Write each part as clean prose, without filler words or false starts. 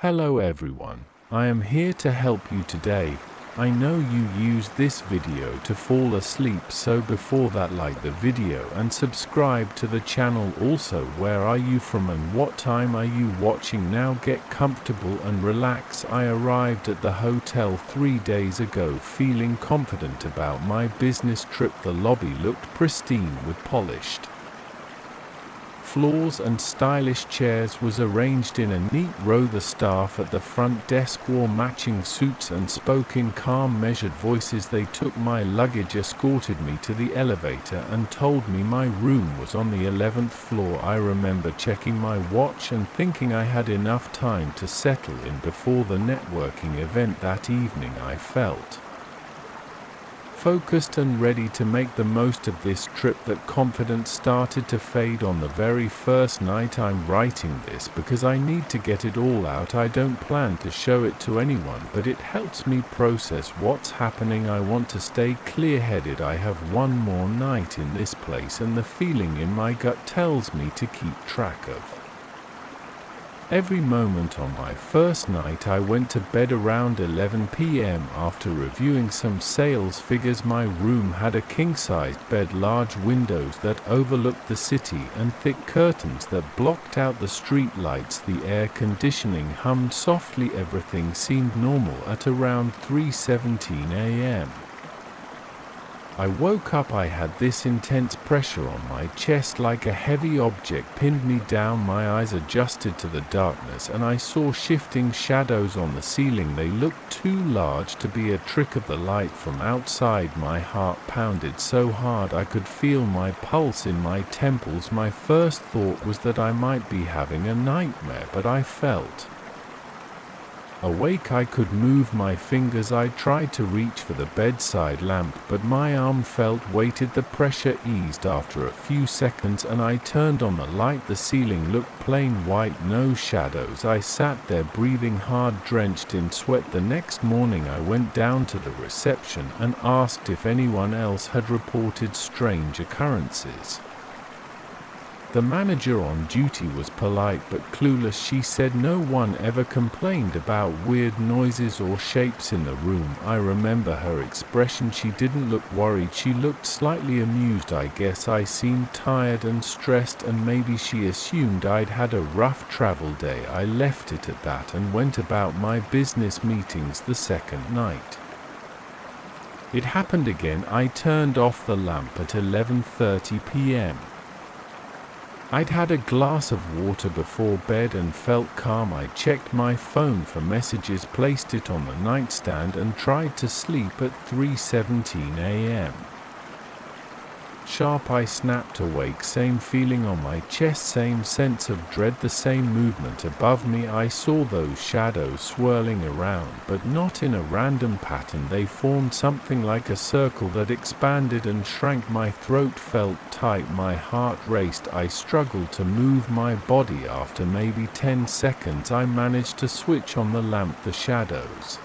Hello everyone, I am here to help you today. I know you use this video to fall asleep, so before that, like the video and subscribe to the channel. Also, where are you from and what time are you watching? Now get comfortable and relax. I arrived at the hotel 3 days ago feeling confident about my business trip. The lobby looked pristine with polished floors and stylish chairs was arranged in a neat row. The staff at the front desk wore matching suits and spoke in calm, measured voices. They took my luggage, escorted me to the elevator and told me my room was on the 11th floor. I remember checking my watch and thinking I had enough time to settle in before the networking event that evening. I felt focused and ready to make the most of this trip. That confidence started to fade on the very first night. I'm writing this because I need to get it all out. I don't plan to show it to anyone, but it helps me process what's happening. I want to stay clear-headed. I have one more night in this place and the feeling in my gut tells me to keep track of every moment. On my first night, I went to bed around 11 p.m. after reviewing some sales figures. My room had a king-sized bed, large windows that overlooked the city, and thick curtains that blocked out the street lights. The air conditioning hummed softly. Everything seemed normal at around 3:17 a.m. I woke up. I had this intense pressure on my chest, like a heavy object pinned me down. My eyes adjusted to the darkness and I saw shifting shadows on the ceiling. They looked too large to be a trick of the light from outside. My heart pounded so hard I could feel my pulse in my temples. My first thought was that I might be having a nightmare, but I felt awake. I could move my fingers. I tried to reach for the bedside lamp, but my arm felt weighted. The pressure eased after a few seconds and I turned on the light. The ceiling looked plain white, no shadows. I sat there breathing hard, drenched in sweat. The next morning I went down to the reception and asked if anyone else had reported strange occurrences. The manager on duty was polite but clueless. She said no one ever complained about weird noises or shapes in the room. I remember her expression. She didn't look worried. She looked slightly amused. I guess I seemed tired and stressed, and maybe she assumed I'd had a rough travel day. I left it at that and went about my business meetings. The second night it happened again. I turned off the lamp at 11:30 p.m. I'd had a glass of water before bed and felt calm. I checked my phone for messages, placed it on the nightstand and tried to sleep at 3:17 a.m. Sharp. I snapped awake. Same feeling on my chest, same sense of dread, the same movement above me. I saw those shadows swirling around, but not in a random pattern. They formed something like a circle that expanded and shrank. My throat felt tight. My heart raced. I struggled to move my body. After maybe 10 seconds, I managed to switch on the lamp. The shadows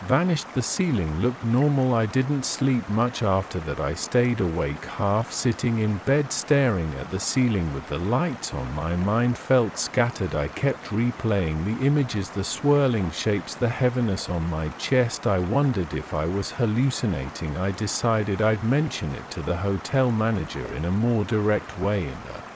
vanished. The ceiling looked normal. I didn't sleep much after that. I stayed awake, half sitting in bed, staring at the ceiling with the lights on. My mind felt scattered. I kept replaying the images, the swirling shapes, the heaviness on my chest. I wondered if I was hallucinating. I decided I'd mention it to the hotel manager in a more direct way in the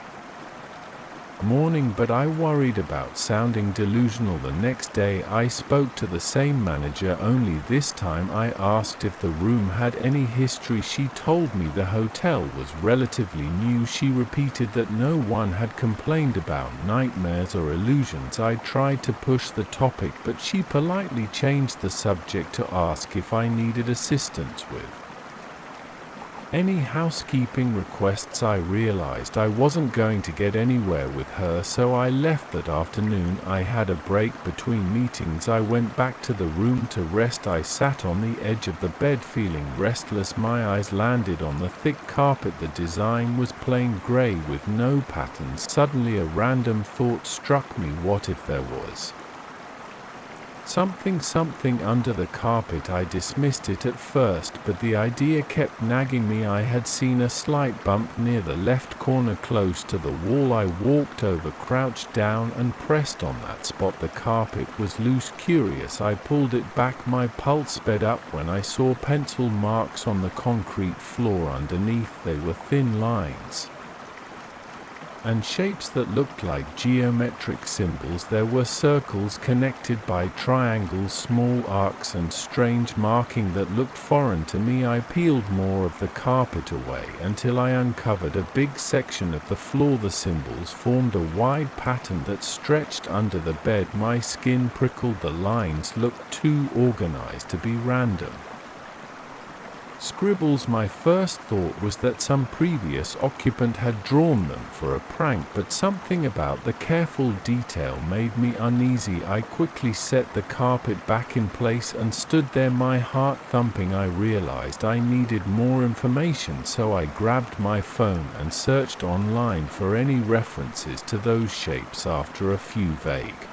morning, but I worried about sounding delusional. The next day I spoke to the same manager, only this time I asked if the room had any history. She told me the hotel was relatively new. She repeated that no one had complained about nightmares or illusions. I tried to push the topic, but she politely changed the subject to ask if I needed assistance with any housekeeping requests. I realized I wasn't going to get anywhere with her, so I left that afternoon. I had a break between meetings. I went back to the room to rest. I sat on the edge of the bed feeling restless. My eyes landed on the thick carpet. The design was plain gray with no patterns. Suddenly a random thought struck me. What if there was Something under the carpet. I dismissed it at first, but the idea kept nagging me. I had seen a slight bump near the left corner close to the wall. I walked over, crouched down, and pressed on that spot. The carpet was loose. Curious, I pulled it back. My pulse sped up when I saw pencil marks on the concrete floor underneath. They were thin lines and shapes that looked like geometric symbols. There were circles connected by triangles, small arcs, and strange marking that looked foreign to me. I peeled more of the carpet away until I uncovered a big section of the floor. The symbols formed a wide pattern that stretched under the bed. My skin prickled. The lines looked too organized to be random scribbles. My first thought was that some previous occupant had drawn them for a prank, but something about the careful detail made me uneasy. I quickly set the carpet back in place and stood there, my heart thumping. I realized I needed more information, so I grabbed my phone and searched online for any references to those shapes. After a few vague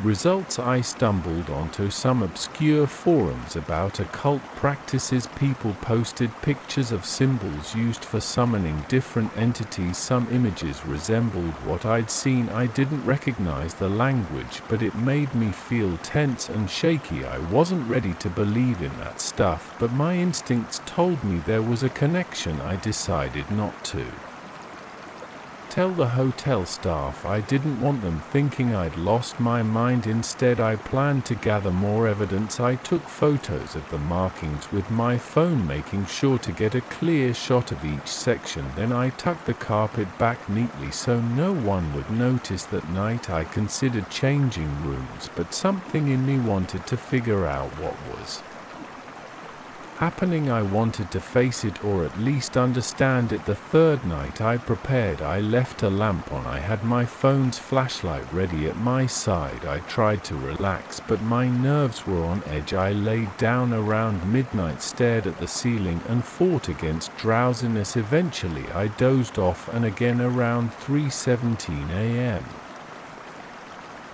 results, I stumbled onto some obscure forums about occult practices. People posted pictures of symbols used for summoning different entities. Some images resembled what I'd seen. I didn't recognize the language, but it made me feel tense and shaky. I wasn't ready to believe in that stuff, but my instincts told me there was a connection. I decided not to tell the hotel staff. I didn't want them thinking I'd lost my mind. Instead, I planned to gather more evidence. I took photos of the markings with my phone, making sure to get a clear shot of each section. Then I tucked the carpet back neatly so no one would notice. That night I considered changing rooms, but something in me wanted to figure out what was happening. I wanted to face it, or at least understand it. The third night I prepared. I left a lamp on. I had my phone's flashlight ready at my side. I tried to relax, but my nerves were on edge. I laid down around midnight, stared at the ceiling, and fought against drowsiness. Eventually I dozed off, and again around 3:17 a.m.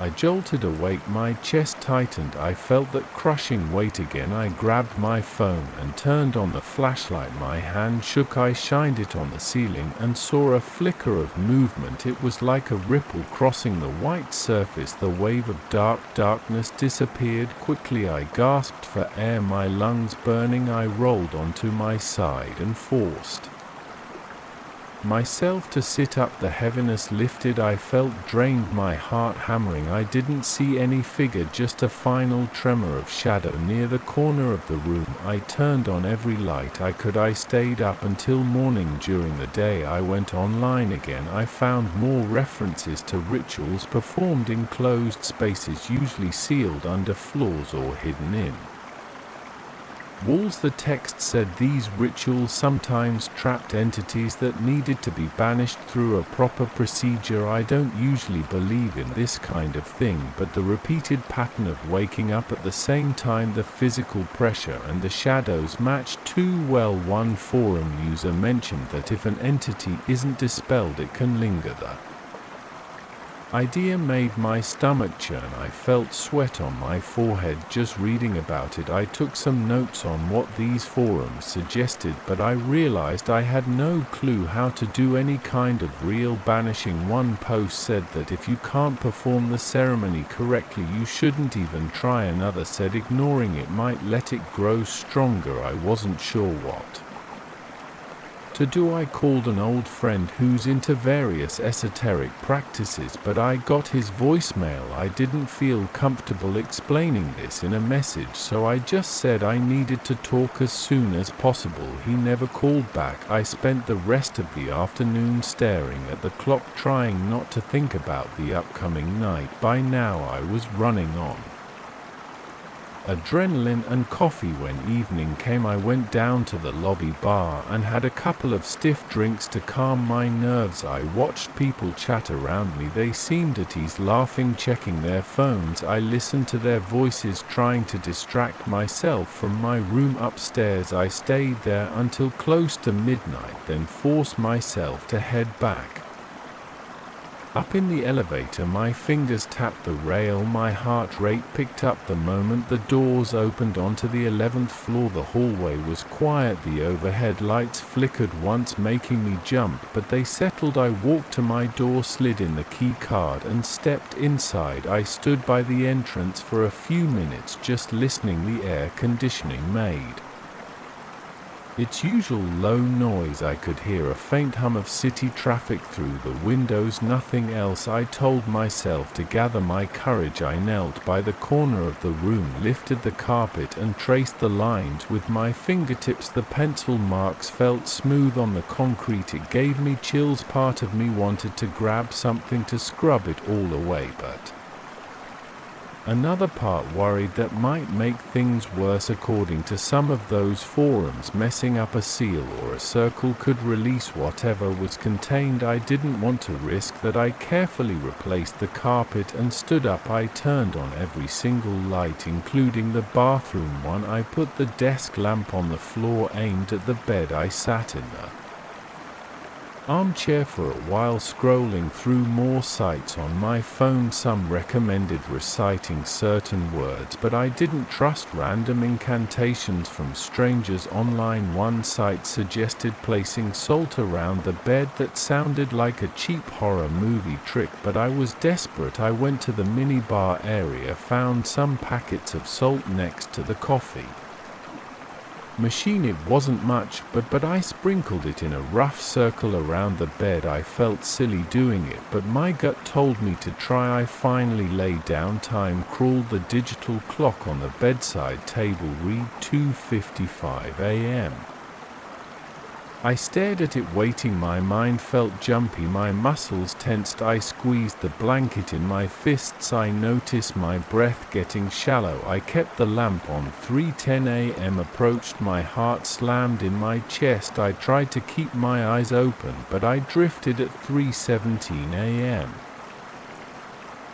I jolted awake, my chest tightened. I felt that crushing weight again. I grabbed my phone and turned on the flashlight. My hand shook. I shined it on the ceiling and saw a flicker of movement. It was like a ripple crossing the white surface. The wave of darkness disappeared quickly. I gasped for air, my lungs burning. I rolled onto my side and forced myself to sit up. The heaviness lifted. I felt drained, my heart hammering. I didn't see any figure, just a final tremor of shadow near the corner of the room. I turned on every light I could. I stayed up until morning. During the day I went online again. I found more references to rituals performed in closed spaces, usually sealed under floors or hidden in walls. The text said these rituals sometimes trapped entities that needed to be banished through a proper procedure. I don't usually believe in this kind of thing, but the repeated pattern of waking up at the same time, the physical pressure, and the shadows matched too well. One forum user mentioned that if an entity isn't dispelled, it can linger. The idea made my stomach churn. I felt sweat on my forehead just reading about it. I took some notes on what these forums suggested, but I realized I had no clue how to do any kind of real banishing. One post said that if you can't perform the ceremony correctly, you shouldn't even try. Another said ignoring it might let it grow stronger. I wasn't sure what to do. I called an old friend who's into various esoteric practices, but I got his voicemail. I didn't feel comfortable explaining this in a message, so I just said I needed to talk as soon as possible. He never called back. I spent the rest of the afternoon staring at the clock, trying not to think about the upcoming night. By now I was running on adrenaline and coffee. When evening came, I went down to the lobby bar and had a couple of stiff drinks to calm my nerves. I watched people chat around me. They seemed at ease, laughing, checking their phones. I listened to their voices, trying to distract myself from my room upstairs. I stayed there until close to midnight, then forced myself to head back. Up in the elevator, my fingers tapped the rail, my heart rate picked up the moment the doors opened onto the 11th floor. The hallway was quiet, the overhead lights flickered once, making me jump, but they settled. I walked to my door, slid in the key card, and stepped inside. I stood by the entrance for a few minutes, just listening. The air conditioning made its usual low noise. I could hear a faint hum of city traffic through the windows, nothing else. I told myself to gather my courage. I knelt by the corner of the room, lifted the carpet and traced the lines with my fingertips. The pencil marks felt smooth on the concrete. It gave me chills. Part of me wanted to grab something to scrub it all away, but another part worried that might make things worse. According to some of those forums, messing up a seal or a circle could release whatever was contained. I didn't want to risk that. I carefully replaced the carpet and stood up. I turned on every single light, including the bathroom one. I put the desk lamp on the floor, aimed at the bed. I sat in the armchair for a while, scrolling through more sites on my phone. Some recommended reciting certain words, but I didn't trust random incantations from strangers online. One site suggested placing salt around the bed. That sounded like a cheap horror movie trick, but I was desperate. I went to the minibar area, found some packets of salt next to the coffee machine. It wasn't much, but I sprinkled it in a rough circle around the bed. I felt silly doing it, but my gut told me to try. I finally lay down. Time crawled. The digital clock on the bedside table read 2:55 a.m. I stared at it, waiting. My mind felt jumpy, my muscles tensed. I squeezed the blanket in my fists. I noticed my breath getting shallow. I kept the lamp on. 3:10 a.m. approached. My heart slammed in my chest. I tried to keep my eyes open, but I drifted at 3:17 a.m.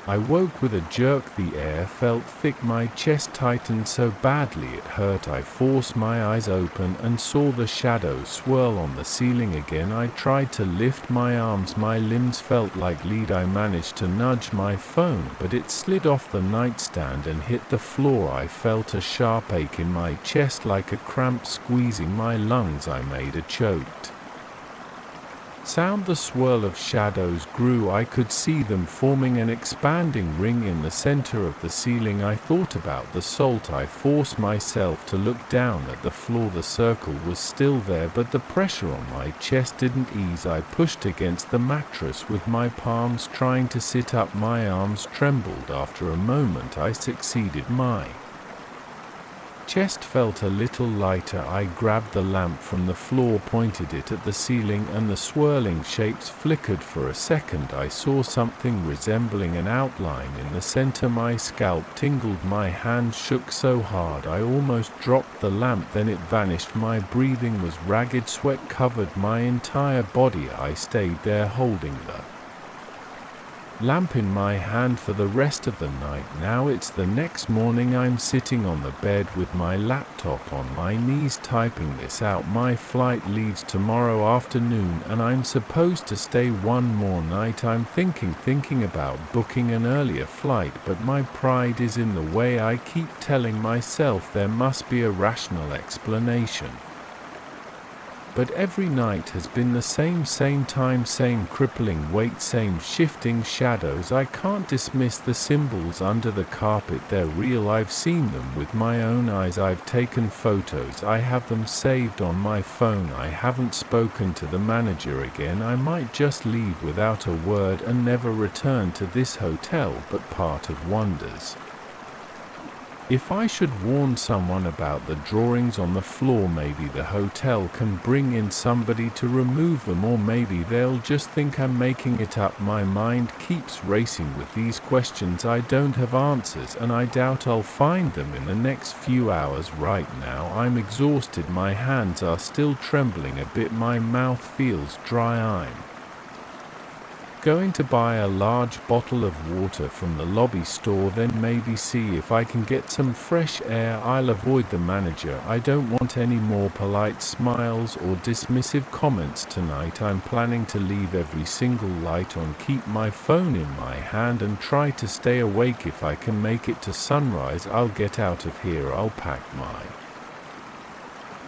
I woke with a jerk. The air felt thick. My chest tightened so badly it hurt. I forced my eyes open and saw the shadows swirl on the ceiling again. I tried to lift my arms. My limbs felt like lead. I managed to nudge my phone, but it slid off the nightstand and hit the floor. I felt a sharp ache in my chest, like a cramp squeezing my lungs. I made a choked sound. The swirl of shadows grew. I could see them forming an expanding ring in the center of the ceiling. I thought about the salt. I forced myself to look down at the floor. The circle was still there, but the pressure on my chest didn't ease. I pushed against the mattress with my palms, trying to sit up. My arms trembled. After a moment, I succeeded. My chest felt a little lighter. I grabbed the lamp from the floor, pointed it at the ceiling, and the swirling shapes flickered. For a second I saw something resembling an outline in the center. My scalp tingled. My hand shook so hard I almost dropped the lamp. Then it vanished. My breathing was ragged. Sweat covered my entire body. I stayed there, holding the lamp in my hand for the rest of the night. Now it's the next morning. I'm sitting on the bed with my laptop on my knees, typing this out. My flight leaves tomorrow afternoon and I'm supposed to stay one more night. I'm thinking about booking an earlier flight, but my pride is in the way. I keep telling myself there must be a rational explanation. But every night has been the same time, same crippling weight, same shifting shadows. I can't dismiss the symbols under the carpet. They're real. I've seen them with my own eyes. I've taken photos. I have them saved on my phone. I haven't spoken to the manager again. I might just leave without a word and never return to this hotel, but part of wonders if I should warn someone about the drawings on the floor. Maybe the hotel can bring in somebody to remove them, or maybe they'll just think I'm making it up. My mind keeps racing with these questions. I don't have answers, and I doubt I'll find them in the next few hours. Right now I'm exhausted. My hands are still trembling a bit. My mouth feels dry. I'm going to buy a large bottle of water from the lobby store, then maybe see if I can get some fresh air. I'll avoid the manager. I don't want any more polite smiles or dismissive comments tonight. I'm planning to leave every single light on, keep my phone in my hand, and try to stay awake if I can make it to sunrise. I'll get out of here. I'll pack my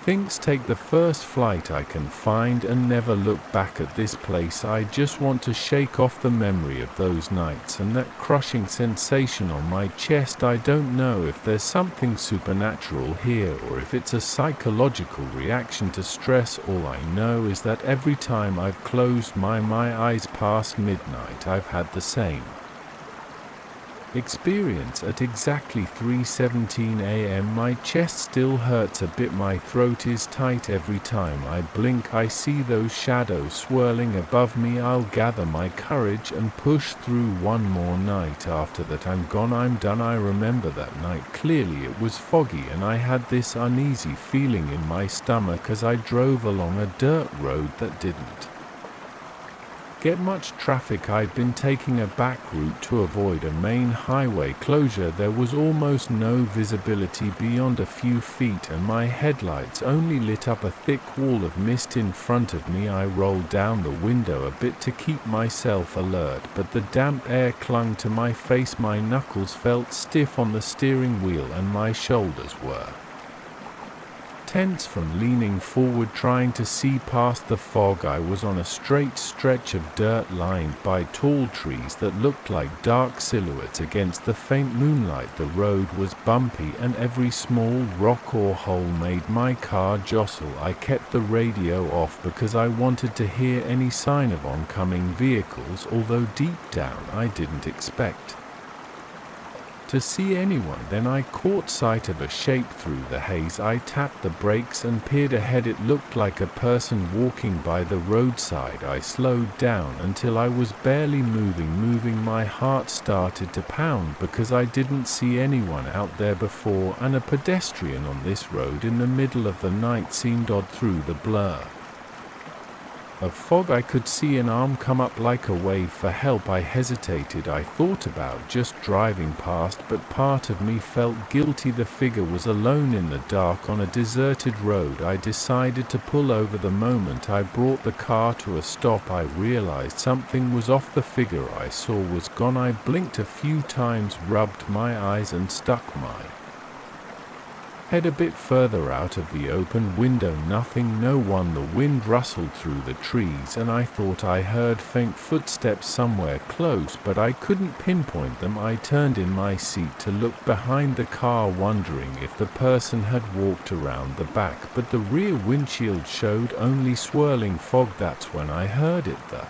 things, take the first flight I can find, and never look back at this place. I just want to shake off the memory of those nights and that crushing sensation on my chest. I don't know if there's something supernatural here or if it's a psychological reaction to stress. All I know is that every time I've closed my eyes past midnight, I've had the same experience. At exactly 3:17 a.m. my chest still hurts a bit, my throat is tight. Every time I blink I see those shadows swirling above me. I'll gather my courage and push through one more night. After that I'm gone, I'm done. I remember that night clearly. It was foggy and I had this uneasy feeling in my stomach as I drove along a dirt road that didn't get much traffic. I'd been taking a back route to avoid a main highway closure. There was almost no visibility beyond a few feet, and my headlights only lit up a thick wall of mist in front of me. I rolled down the window a bit to keep myself alert, but the damp air clung to my face. My knuckles felt stiff on the steering wheel and my shoulders were tense from leaning forward trying to see past the fog. I was on a straight stretch of dirt lined by tall trees that looked like dark silhouettes against the faint moonlight. The road was bumpy and every small rock or hole made my car jostle. I kept the radio off because I wanted to hear any sign of oncoming vehicles, although deep down I didn't expect to see anyone. Then I caught sight of a shape through the haze. I tapped the brakes and peered ahead. It looked like a person walking by the roadside. I slowed down until I was barely moving. My heart started to pound because I didn't see anyone out there before, and a pedestrian on this road in the middle of the night seemed odd. Through the blur of fog I could see an arm come up like a wave for help. I hesitated. I thought about just driving past, but part of me felt guilty. The figure was alone in the dark on a deserted road. I decided to pull over. The moment I brought the car to a stop, I realized something was off. The figure I saw was gone. I blinked a few times, rubbed my eyes and stuck my head a bit further out of the open window. Nothing, no one. The wind rustled through the trees and I thought I heard faint footsteps somewhere close, but I couldn't pinpoint them. I turned in my seat to look behind the car, wondering if the person had walked around the back, but the rear windshield showed only swirling fog. That's when I heard it, the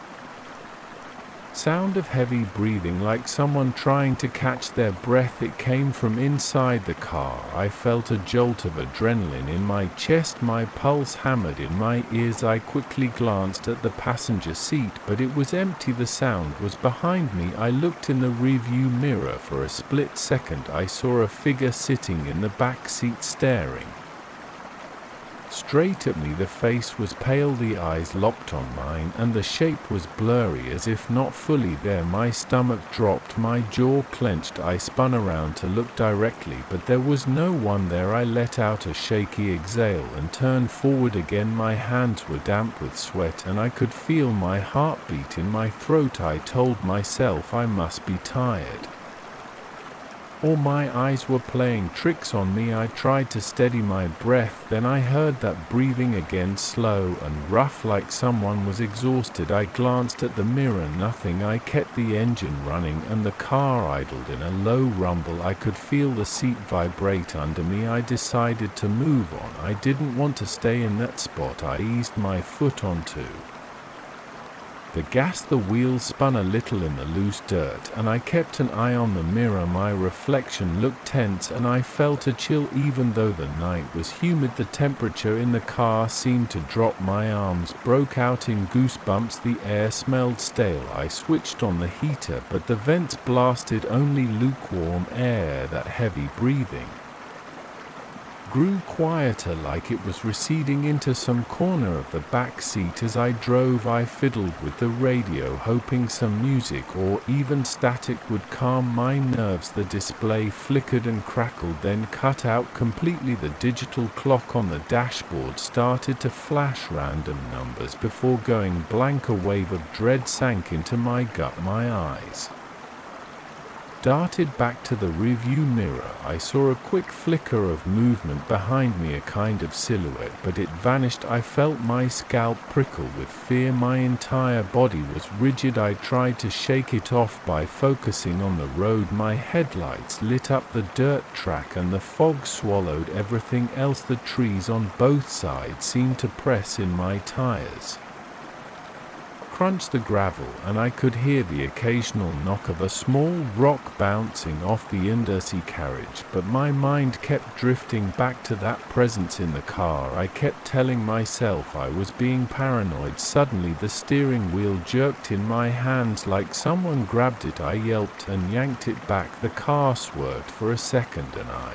sound of heavy breathing, like someone trying to catch their breath. It came from inside the car. I felt a jolt of adrenaline in my chest. My pulse hammered in my ears. I quickly glanced at the passenger seat, but it was empty. The sound was behind me. I looked in the rearview mirror. For a split second I saw a figure sitting in the back seat, staring straight at me. The face was pale, the eyes locked on mine, and the shape was blurry, as if not fully there. My stomach dropped, my jaw clenched. I spun around to look directly, but there was no one there. I let out a shaky exhale and turned forward again. My hands were damp with sweat, and I could feel my heartbeat in my throat. I told myself I must be tired, or my eyes were playing tricks on me. I tried to steady my breath. Then I heard that breathing again, slow and rough, like someone was exhausted. I glanced at the mirror. Nothing. I kept the engine running and the car idled in a low rumble. I could feel the seat vibrate under me. I decided to move on. I didn't want to stay in that spot. I eased my foot onto the gas. The wheels spun a little in the loose dirt, and I kept an eye on the mirror. My reflection looked tense, and I felt a chill. Even though the night was humid, the temperature in the car seemed to drop. My arms broke out in goosebumps. The air smelled stale. I switched on the heater, but the vents blasted only lukewarm air. That heavy breathing grew quieter, like it was receding into some corner of the back seat. As I drove, I fiddled with the radio, hoping some music or even static would calm my nerves. The display flickered and crackled, then cut out completely. The digital clock on the dashboard started to flash random numbers before going blank. A wave of dread sank into my gut. My eyes darted back to the rearview mirror. I saw a quick flicker of movement behind me, a kind of silhouette, but it vanished. I felt my scalp prickle with fear. My entire body was rigid. I tried to shake it off by focusing on the road. My headlights lit up the dirt track and the fog swallowed everything else. The trees on both sides seemed to press in my tires, crunch the gravel, and I could hear the occasional knock of a small rock bouncing off the underseat carriage. But my mind kept drifting back to that presence in the car. I kept telling myself I was being paranoid. Suddenly the steering wheel jerked in my hands like someone grabbed it. I yelped and yanked it back. The car swerved for a second and I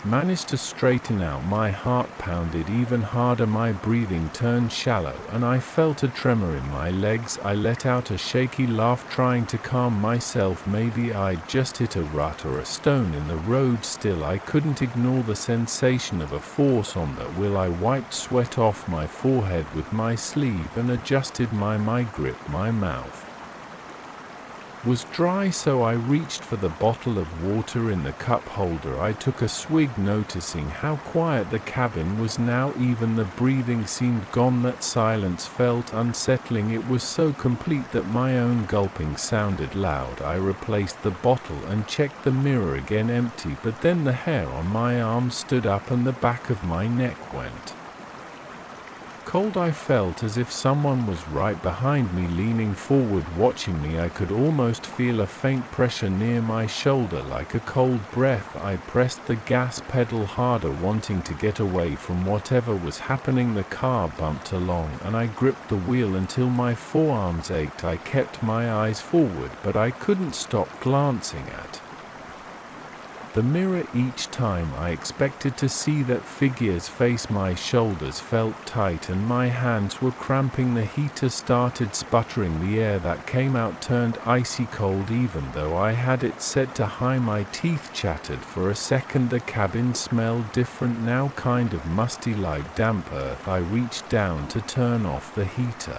managed to straighten out. My heart pounded even harder, my breathing turned shallow, and I felt a tremor in my legs. I let out a shaky laugh, trying to calm myself. Maybe I'd just hit a rut or a stone in the road. Still, I couldn't ignore the sensation of a force on the wheel. I wiped sweat off my forehead with my sleeve and adjusted my grip. My mouth was dry, so I reached for the bottle of water in the cup holder. I took a swig, noticing how quiet the cabin was now. Even the breathing seemed gone. That silence felt unsettling. It was so complete that my own gulping sounded loud. I replaced the bottle and checked the mirror again, empty. But then the hair on my arm stood up and the back of my neck went cold. I felt as if someone was right behind me, leaning forward, watching me. I could almost feel a faint pressure near my shoulder, like a cold breath. I pressed the gas pedal harder, wanting to get away from whatever was happening. The car bumped along, and I gripped the wheel until my forearms ached. I kept my eyes forward, but I couldn't stop glancing at the mirror each time. I expected to see that figure's face. My shoulders felt tight and my hands were cramping. The heater started sputtering. The air that came out turned icy cold. Even though I had it set to high, my teeth chattered for a second. The cabin smelled different now, kind of musty, like damp earth. I reached down to turn off the heater,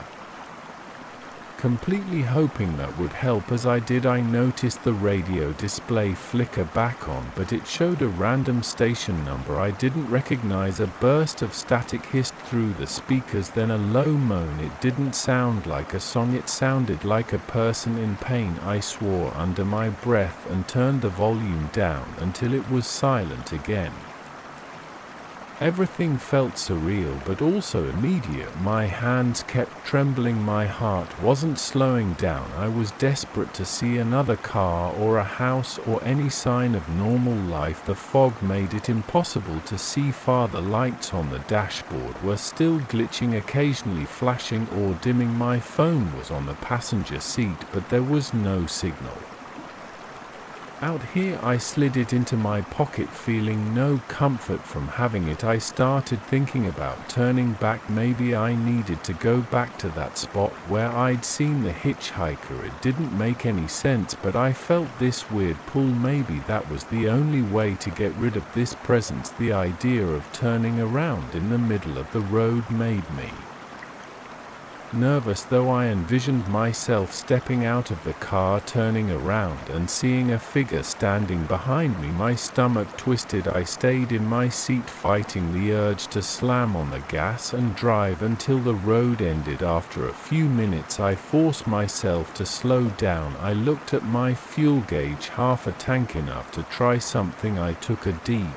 completely hoping that would help. As I did, I noticed the radio display flicker back on, but it showed a random station number I didn't recognize. A burst of static hissed through the speakers, then a low moan. It didn't sound like a song, it sounded like a person in pain. I swore under my breath and turned the volume down until it was silent again. Everything felt surreal, but also immediate. My hands kept trembling. My heart wasn't slowing down. I was desperate to see another car or a house or any sign of normal life. The fog made it impossible to see far. The lights on the dashboard were still glitching, occasionally flashing or dimming. My phone was on the passenger seat, but there was no signal out here. I slid it into my pocket, feeling no comfort from having it. I started thinking about turning back. Maybe I needed to go back to that spot where I'd seen the hitchhiker. It didn't make any sense, but I felt this weird pull. Maybe that was the only way to get rid of this presence. The idea of turning around in the middle of the road made me nervous, though I envisioned myself stepping out of the car, turning around, and seeing a figure standing behind me. My stomach twisted. I stayed in my seat, fighting the urge to slam on the gas and drive until the road ended. After a few minutes, I forced myself to slow down. I looked at my fuel gauge, half a tank, enough to try something. I took a deep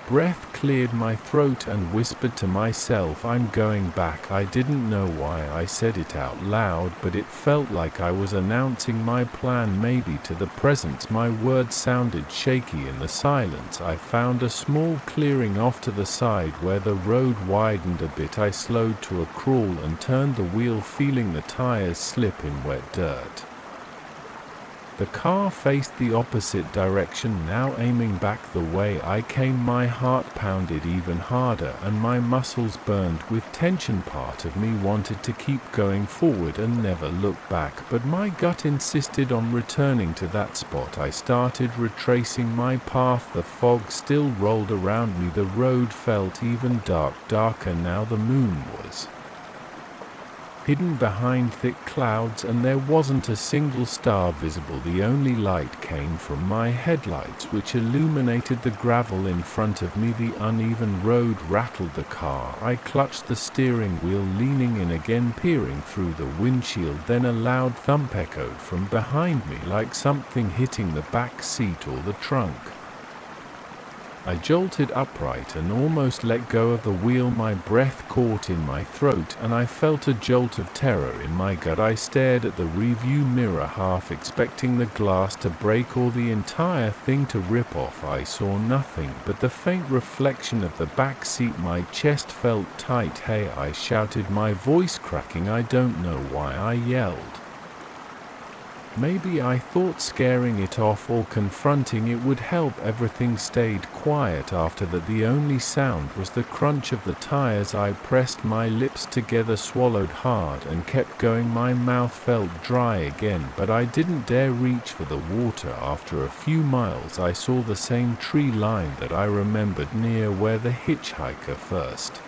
breath, cleared my throat, and whispered to myself, "I'm going back." I didn't know why I said it out loud, but it felt like I was announcing my plan, maybe to the presence. My words sounded shaky in the silence. I found a small clearing off to the side where the road widened a bit. I slowed to a crawl and turned the wheel, feeling the tires slip in wet dirt. The car faced the opposite direction, now aiming back the way I came. My heart pounded even harder and my muscles burned with tension. Part of me wanted to keep going forward and never look back, but my gut insisted on returning to that spot. I started retracing my path. The fog still rolled around me. The road felt even darker now. The moon was hidden behind thick clouds, and there wasn't a single star visible. The only light came from my headlights, which illuminated the gravel in front of me. The uneven road rattled the car. I clutched the steering wheel, leaning in again, peering through the windshield. Then a loud thump echoed from behind me, like something hitting the back seat or the trunk. I jolted upright and almost let go of the wheel. My breath caught in my throat, and I felt a jolt of terror in my gut. I stared at the rearview mirror, half expecting the glass to break or the entire thing to rip off. I saw nothing but the faint reflection of the back seat. My chest felt tight. "Hey!" I shouted, my voice cracking. I don't know why I yelled. Maybe I thought scaring it off or confronting it would help. Everything stayed quiet after that. The only sound was the crunch of the tires. I pressed my lips together, swallowed hard, and kept going. My mouth felt dry again, but I didn't dare reach for the water. After a few miles, I saw the same tree line that I remembered, near where the hitchhiker first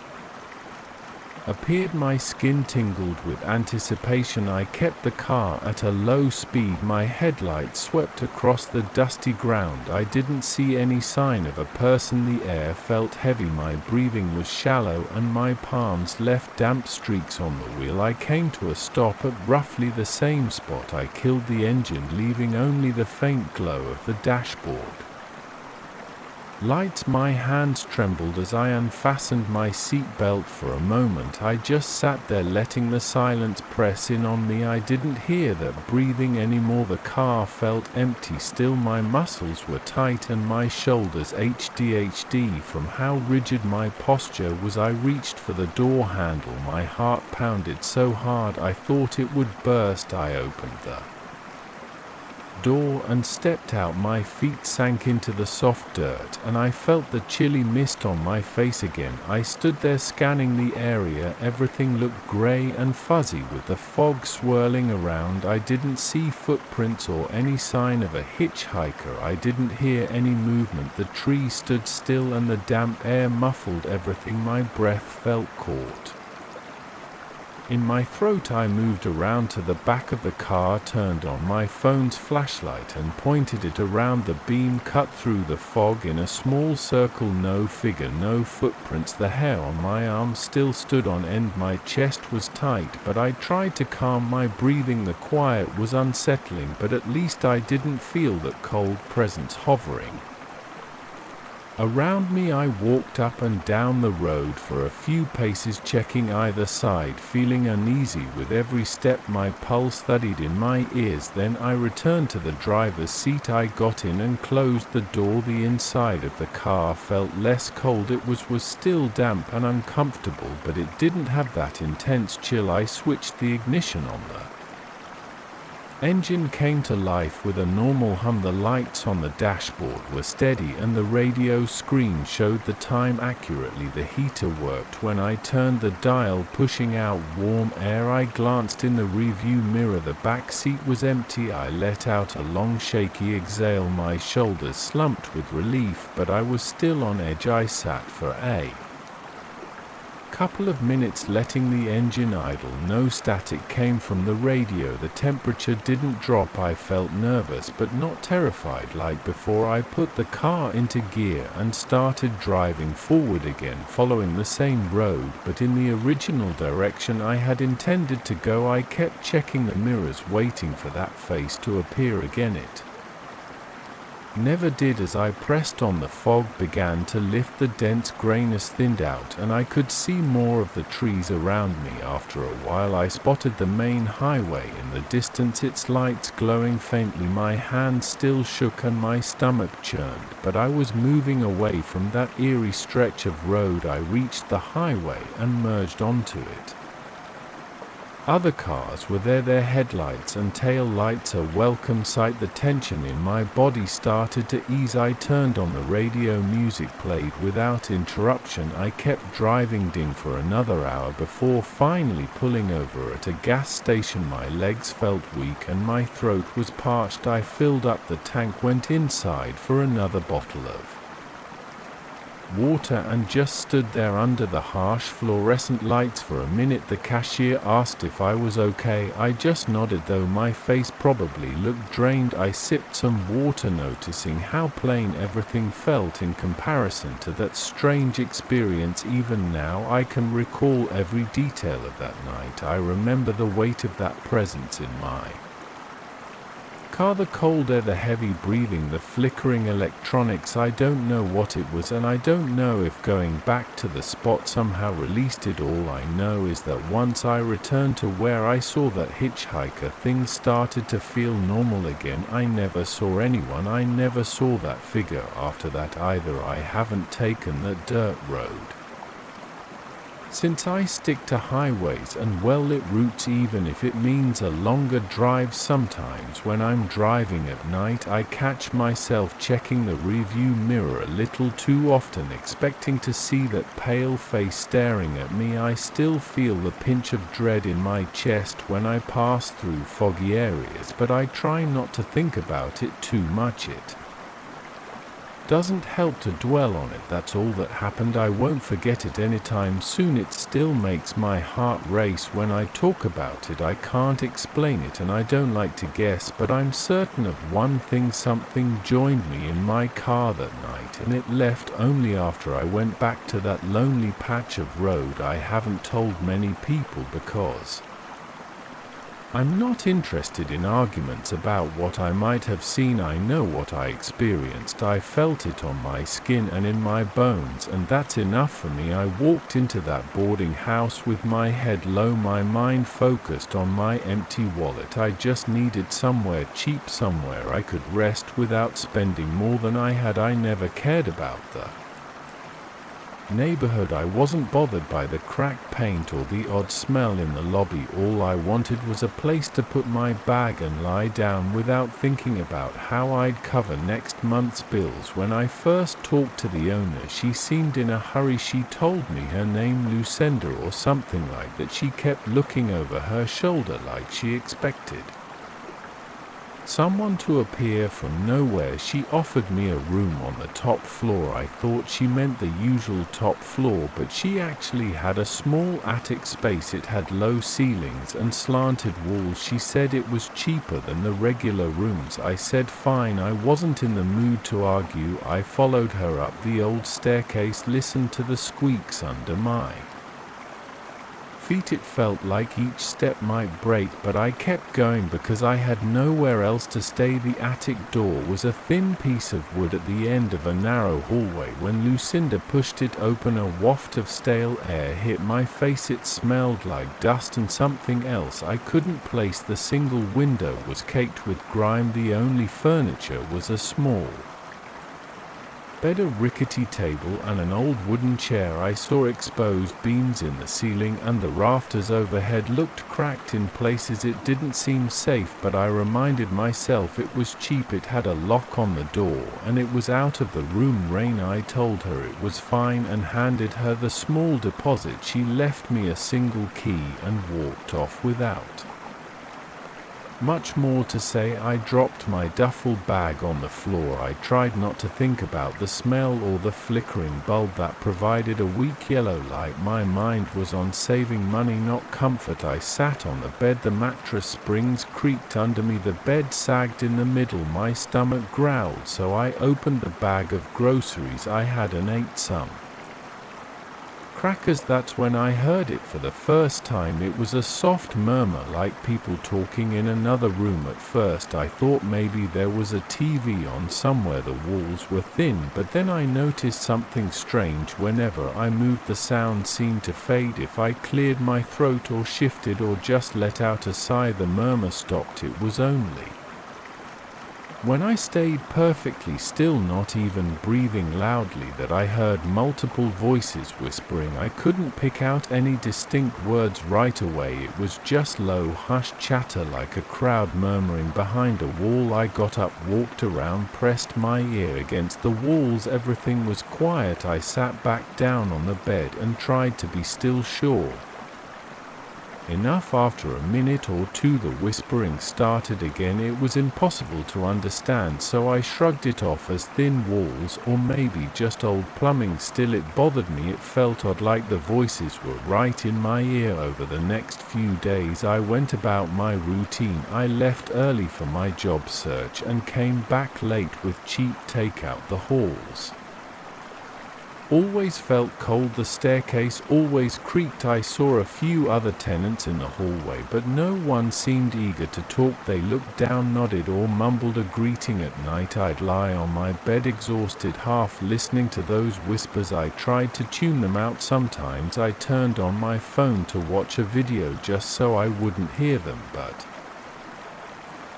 appeared. My skin tingled with anticipation. I kept the car at a low speed. My headlights swept across the dusty ground. I didn't see any sign of a person. The air felt heavy. My breathing was shallow, and my palms left damp streaks on the wheel. I came to a stop at roughly the same spot. I killed the engine, leaving only the faint glow of the dashboard lights. My hands trembled as I unfastened my seat belt. For a moment I just sat there, letting the silence press in on me. I didn't hear that breathing anymore. The car felt empty still. My muscles were tight and my shoulders HDHD from how rigid my posture was. I reached for the door handle. My heart pounded so hard I thought it would burst. I opened the door and stepped out. My feet sank into the soft dirt, and I felt the chilly mist on my face again. I stood there scanning the area. Everything looked grey and fuzzy with the fog swirling around. I didn't see footprints or any sign of a hitchhiker. I didn't hear any movement. The tree stood still and the damp air muffled everything. My breath felt caught in my throat. I moved around to the back of the car, turned on my phone's flashlight and pointed it around. The beam cut through the fog in a small circle. No figure, no footprints. The hair on my arm still stood on end. My chest was tight, but I tried to calm my breathing. The quiet was unsettling, but at least I didn't feel that cold presence hovering around me. I walked up and down the road for a few paces, checking either side, feeling uneasy with every step. My pulse thudded in my ears. Then I returned to the driver's seat. I got in and closed the door. The inside of the car felt less cold. It was still damp and uncomfortable, but it didn't have that intense chill. I switched the ignition on. The engine came to life with a normal hum. The lights on the dashboard were steady and the radio screen showed the time accurately. The heater worked when I turned the dial, pushing out warm air. I glanced in the rearview mirror. The back seat was empty. I let out a long shaky exhale. My shoulders slumped with relief, but I was still on edge. I sat for a couple of minutes, letting the engine idle. No static came from the radio. The temperature didn't drop. I felt nervous but not terrified like before. I put the car into gear and started driving forward again, following the same road but in the original direction I had intended to go. I kept checking the mirrors, waiting for that face to appear again. It never did. As I pressed on, the fog began to lift. The dense grayness thinned out and I could see more of the trees around me. After a while I spotted the main highway in the distance, its lights glowing faintly. My hand still shook and my stomach churned, but I was moving away from that eerie stretch of road. I reached the highway and merged onto it. Other cars were there, their headlights and tail lights a welcome sight. The tension in my body started to ease. I turned on the radio, music played without interruption. I kept driving for another hour before finally pulling over at a gas station. My legs felt weak and my throat was parched. I filled up the tank, went inside for another bottle of water and just stood there under the harsh fluorescent lights for a minute. The cashier asked if I was okay. I just nodded, though my face probably looked drained. I sipped some water, noticing how plain everything felt in comparison to that strange experience. Even now I can recall every detail of that night. I remember the weight of that presence in my car, the cold air, the heavy breathing, the flickering electronics. I don't know what it was, and I don't know if going back to the spot somehow released it. All I know is that once I returned to where I saw that hitchhiker, things started to feel normal again. I never saw anyone. I never saw that figure after that either. I haven't taken that dirt road since I stick to highways and well-lit routes, even if it means a longer drive. Sometimes when I'm driving at night, I catch myself checking the rearview mirror a little too often, expecting to see that pale face staring at me. I still feel the pinch of dread in my chest when I pass through foggy areas, but I try not to think about it too much. It doesn't help to dwell on it. That's all that happened. I won't forget it anytime soon. It still makes my heart race when I talk about it. I can't explain it and I don't like to guess, but I'm certain of one thing: something joined me in my car that night, and it left only after I went back to that lonely patch of road. I haven't told many people because I'm not interested in arguments about what I might have seen. I know what I experienced. I felt it on my skin and in my bones, and that's enough for me. I walked into that boarding house with my head low, my mind focused on my empty wallet. I just needed somewhere cheap, somewhere I could rest without spending more than I had. I never cared about the neighborhood. I wasn't bothered by the cracked paint or the odd smell in the lobby. All I wanted was a place to put my bag and lie down without thinking about how I'd cover next month's bills. When I first talked to the owner, she seemed in a hurry. She told me her name, Lucinda or something like that. She kept looking over her shoulder like she expected someone to appear from nowhere. She offered me a room on the top floor. I thought she meant the usual top floor, but she actually had a small attic space. It had low ceilings and slanted walls. She said it was cheaper than the regular rooms. I said fine. I wasn't in the mood to argue. I followed her up the old staircase, listened to the squeaks under my feet. It felt like each step might break, but I kept going because I had nowhere else to stay. The attic door was a thin piece of wood at the end of a narrow hallway. When Lucinda pushed it open, a waft of stale air hit my face. It smelled like dust and something else I couldn't place. The single window was caked with grime. The only furniture was a small bed, a rickety table, and an old wooden chair. I saw exposed beams in the ceiling, and the rafters overhead looked cracked in places. It didn't seem safe, but I reminded myself it was cheap. It had a lock on the door, and it was out of the room. Rain. I told her it was fine and handed her the small deposit. She left me a single key and walked off without much more to say. I dropped my duffel bag on the floor. I tried not to think about the smell or the flickering bulb that provided a weak yellow light. My mind was on saving money, not comfort. I sat on the bed. The mattress springs creaked under me. The bed sagged in the middle. My stomach growled, so I opened the bag of groceries I had and ate some crackers. That's when I heard it for the first time. It was a soft murmur, like people talking in another room. At first I thought maybe there was a TV on somewhere. The walls were thin, but then I noticed something strange. Whenever I moved, the sound seemed to fade. If I cleared my throat or shifted or just let out a sigh, the murmur stopped. It was only When I stayed perfectly still, not even breathing loudly, that I heard multiple voices whispering. I couldn't pick out any distinct words right away. It was just low, hushed chatter like a crowd murmuring behind a wall. I got up, walked around, pressed my ear against the walls. Everything was quiet. I sat back down on the bed and tried to be still. Sure enough, after a minute or two the whispering started again. It was impossible to understand, so I shrugged it off as thin walls, or maybe just old plumbing. Still, it bothered me. It felt odd, like the voices were right in my ear. Over the next few days I went about my routine. I left early for my job search and came back late with cheap takeout. The halls always felt cold. The staircase always creaked. I saw a few other tenants in the hallway, but no one seemed eager to talk. They looked down, nodded, or mumbled a greeting. At night I'd lie on my bed exhausted, half listening to those whispers. I tried to tune them out. Sometimes I turned on my phone to watch a video just so I wouldn't hear them, but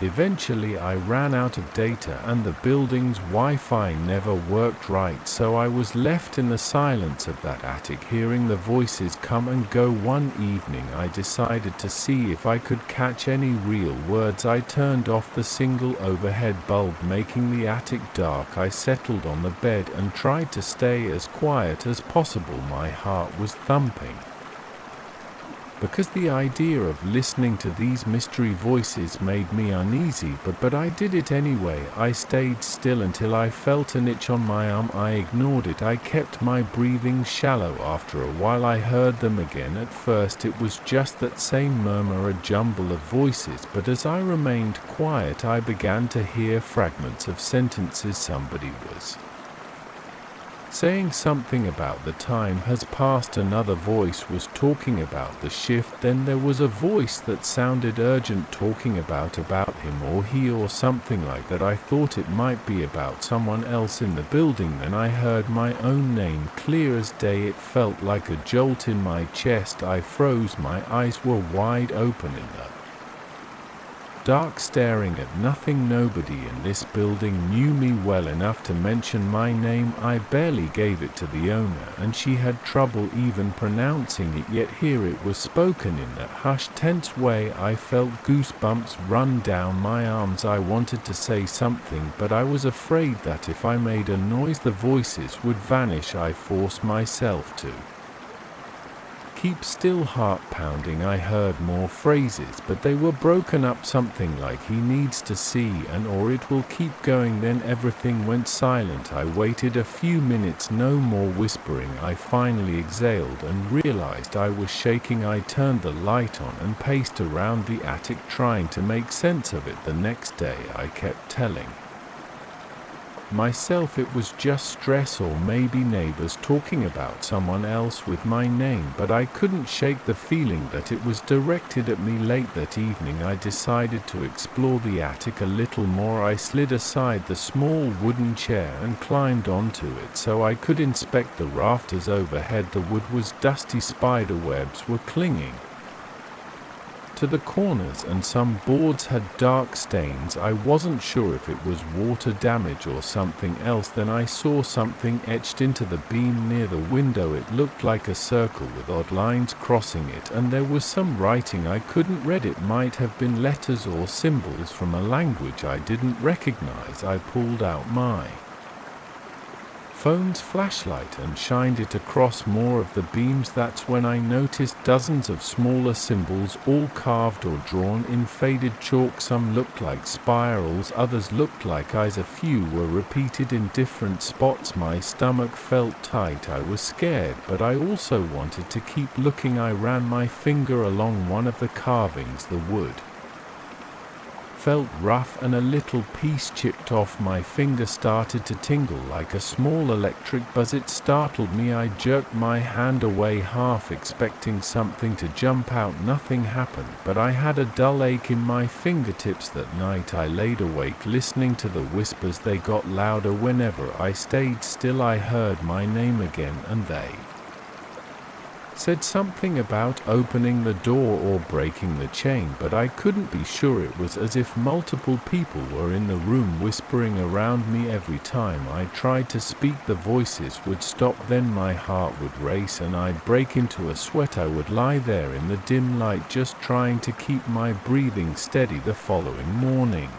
eventually I ran out of data and the building's Wi-Fi never worked right, so I was left in the silence of that attic, hearing the voices come and go. One evening I decided to see if I could catch any real words. I turned off the single overhead bulb, making the attic dark. I settled on the bed and tried to stay as quiet as possible. My heart was thumping, because the idea of listening to these mystery voices made me uneasy, but I did it anyway. I stayed still until I felt an itch on my arm. I ignored it. I kept my breathing shallow. After a while I heard them again. At first it was just that same murmur, a jumble of voices, but as I remained quiet I began to hear fragments of sentences. Somebody was saying something about the time has passed. Another voice was talking about the shift. Then there was a voice that sounded urgent, talking about him or he or something like that. I thought it might be about someone else in the building. Then I heard my own name clear as day. It felt like a jolt in my chest. I froze. My eyes were wide open in the dark, staring at nothing. Nobody in this building knew me well enough to mention my name. I barely gave it to the owner, and she had trouble even pronouncing it, yet here it was spoken in that hushed, tense way. I felt goosebumps run down my arms. I wanted to say something, but I was afraid that if I made a noise the voices would vanish. I forced myself to keep still, heart pounding. I heard more phrases, but they were broken up. Something like "he needs to see" and "or it will keep going." Then everything went silent. I waited a few minutes, no more whispering. I finally exhaled and realized I was shaking. I turned the light on and paced around the attic, trying to make sense of it. The next day I kept telling myself it was just stress, or maybe neighbors talking about someone else with my name, but I couldn't shake the feeling that it was directed at me. Late that evening I decided to explore the attic a little more. I slid aside the small wooden chair and climbed onto it so I could inspect the rafters overhead. The wood was dusty, spider webs were clinging to the corners, and some boards had dark stains. I wasn't sure if it was water damage or something else. Then I saw something etched into the beam near the window. It looked like a circle with odd lines crossing it, and there was some writing. I couldn't read it. Might have been letters or symbols from a language I didn't recognize. I pulled out my phone's flashlight and shined it across more of the beams. That's when I noticed dozens of smaller symbols, all carved or drawn in faded chalk. Some looked like spirals, others looked like eyes. A few were repeated in different spots. My stomach felt tight. I was scared, but I also wanted to keep looking. I ran my finger along one of the carvings. The wood felt rough and a little piece chipped off. My finger started to tingle like a small electric buzz. It startled me. I jerked my hand away, half expecting something to jump out. Nothing happened, but I had a dull ache in my fingertips. That night I laid awake listening to the whispers. They got louder whenever I stayed still. I heard my name again, and they Said something about opening the door or breaking the chain, but I couldn't be sure. It was as if multiple people were in the room whispering around me. Every time I tried to speak, the voices would stop, then my heart would race and I'd break into a sweat. I would lie there in the dim light just trying to keep my breathing steady. The following morning,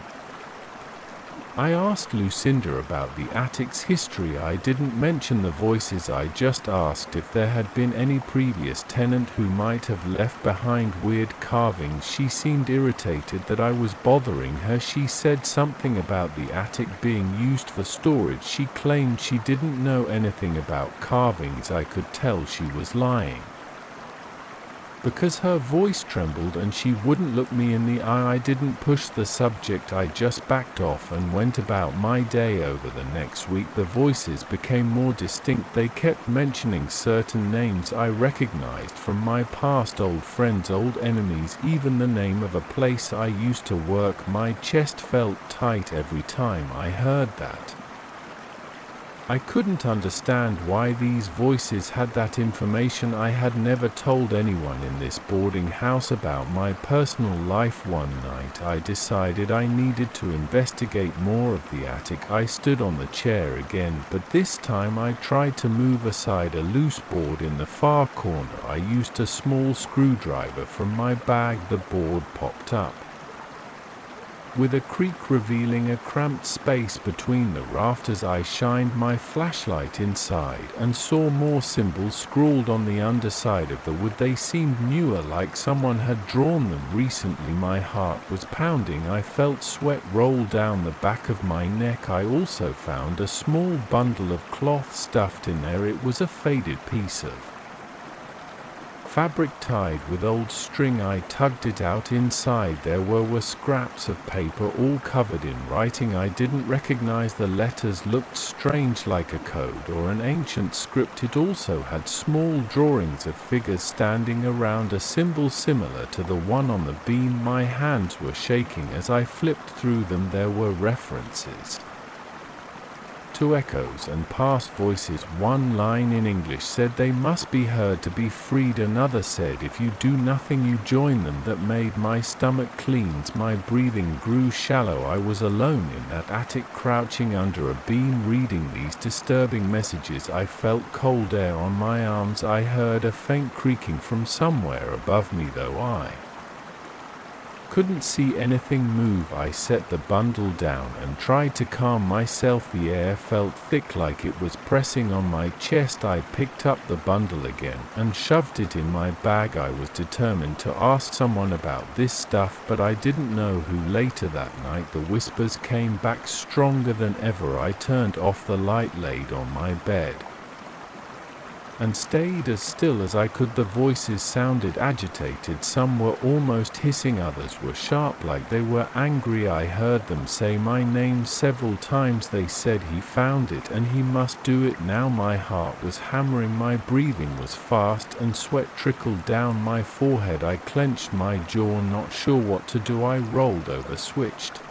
I asked Lucinda about the attic's history. I didn't mention the voices, I just asked if there had been any previous tenant who might have left behind weird carvings. She seemed irritated that I was bothering her. She said something about the attic being used for storage. She claimed she didn't know anything about carvings. I could tell she was lying, because her voice trembled and she wouldn't look me in the eye. I didn't push the subject, I just backed off and went about my day. Over the next week the voices became more distinct. They kept mentioning certain names I recognized from my past, old friends, old enemies, even the name of a place I used to work. My chest felt tight every time I heard that. I couldn't understand why these voices had that information. I had never told anyone in this boarding house about my personal life. One night I decided I needed to investigate more of the attic. I stood on the chair again, but this time I tried to move aside a loose board in the far corner. I used a small screwdriver from my bag. The board popped up with a creak, revealing a cramped space between the rafters. I shined my flashlight inside and saw more symbols scrawled on the underside of the wood. They seemed newer, like someone had drawn them recently. My heart was pounding. I felt sweat roll down the back of my neck. I also found a small bundle of cloth stuffed in there. It was a faded piece of fabric tied with old string. I tugged it out. Inside there were scraps of paper all covered in writing I didn't recognize. The letters looked strange, like a code or an ancient script. It also had small drawings of figures standing around a symbol similar to the one on the beam. My hands were shaking as I flipped through them. There were references to echoes and past voices. One line in English said they must be heard to be freed. Another said if you do nothing you join them. That made my stomach cleanse. My breathing grew shallow. I was alone in that attic, crouching under a beam, reading these disturbing messages. I felt cold air on my arms. I heard a faint creaking from somewhere above me, though I couldn't see anything move. I set the bundle down and tried to calm myself. The air felt thick, like it was pressing on my chest. I picked up the bundle again and shoved it in my bag. I was determined to ask someone about this stuff, but I didn't know who. Later that night the whispers came back stronger than ever. I turned off the light, laid on my bed, and stayed as still as I could. The voices sounded agitated. Some were almost hissing, others were sharp, like they were angry. I heard them say my name several times. They said he found it and he must do it now. My heart was hammering, my breathing was fast, and sweat trickled down my forehead. I clenched my jaw, not sure what to do. I rolled over, switched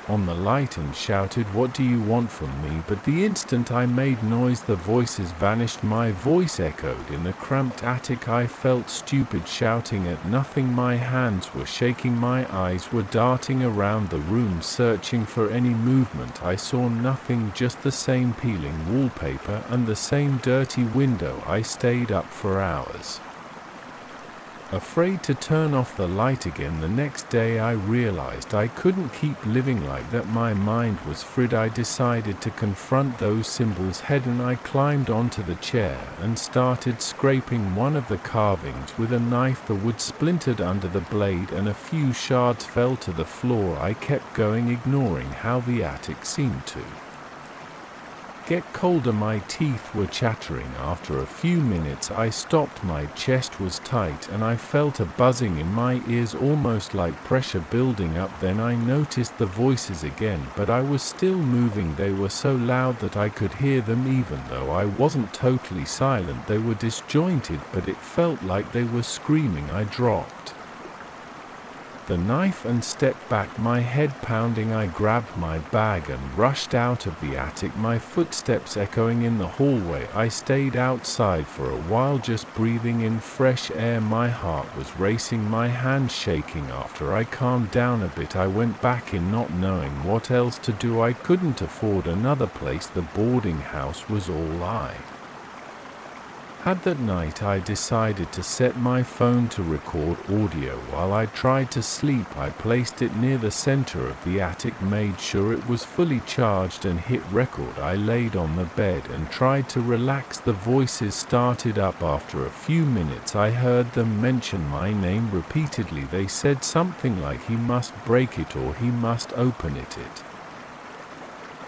on the light and shouted, "What do you want from me?" But the instant I made noise the voices vanished. My voice echoed in the cramped attic. I felt stupid, shouting at nothing. My hands were shaking, my eyes were darting around the room, searching for any movement. I saw nothing, just the same peeling wallpaper and the same dirty window. I stayed up for hours, afraid to turn off the light again. The next day I realized I couldn't keep living like that. My mind was fried. I decided to confront those symbols head on. I climbed onto the chair and started scraping one of the carvings with a knife. The wood splintered under the blade and a few shards fell to the floor. I kept going, ignoring how the attic seemed to get colder. My teeth were chattering. After a few minutes I stopped. My chest was tight and I felt a buzzing in my ears, almost like pressure building up. Then I noticed the voices again, but I was still moving. They were so loud that I could hear them even though I wasn't totally silent. They were disjointed, but it felt like they were screaming. I dropped the knife and stepped back, my head pounding. I grabbed my bag and rushed out of the attic, my footsteps echoing in the hallway. I stayed outside for a while, just breathing in fresh air. My heart was racing, my hands shaking. After I calmed down a bit, I went back in, not knowing what else to do. I couldn't afford another place. The boarding house was all I had that night. I decided to set my phone to record audio while I tried to sleep. I placed it near the center of the attic, made sure it was fully charged, and hit record. I laid on the bed and tried to relax. The voices started up. After a few minutes, I heard them mention my name repeatedly. They said something like, "He must break it," or "He must open it." It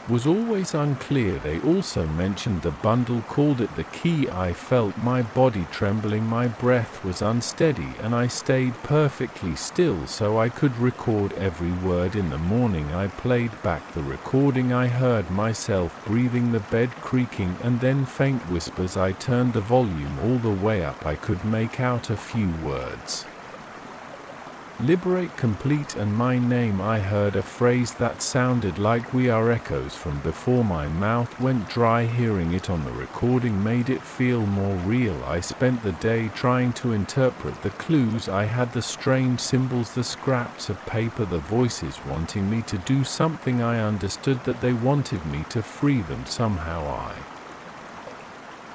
was always unclear. They also mentioned the bundle, called it the key. I felt my body trembling, my breath was unsteady, and I stayed perfectly still so I could record every word. In the morning, I played back the recording. I heard myself breathing, the bed creaking, and then faint whispers. I turned the volume all the way up. I could make out a few words: "Liberate, complete," and my name. I heard a phrase that sounded like "We are," echoes from before. My mouth went dry. Hearing it on the recording made it feel more real. I spent the day trying to interpret the clues. I had the strange symbols, the scraps of paper, the voices wanting me to do something. I understood that they wanted me to free them somehow. I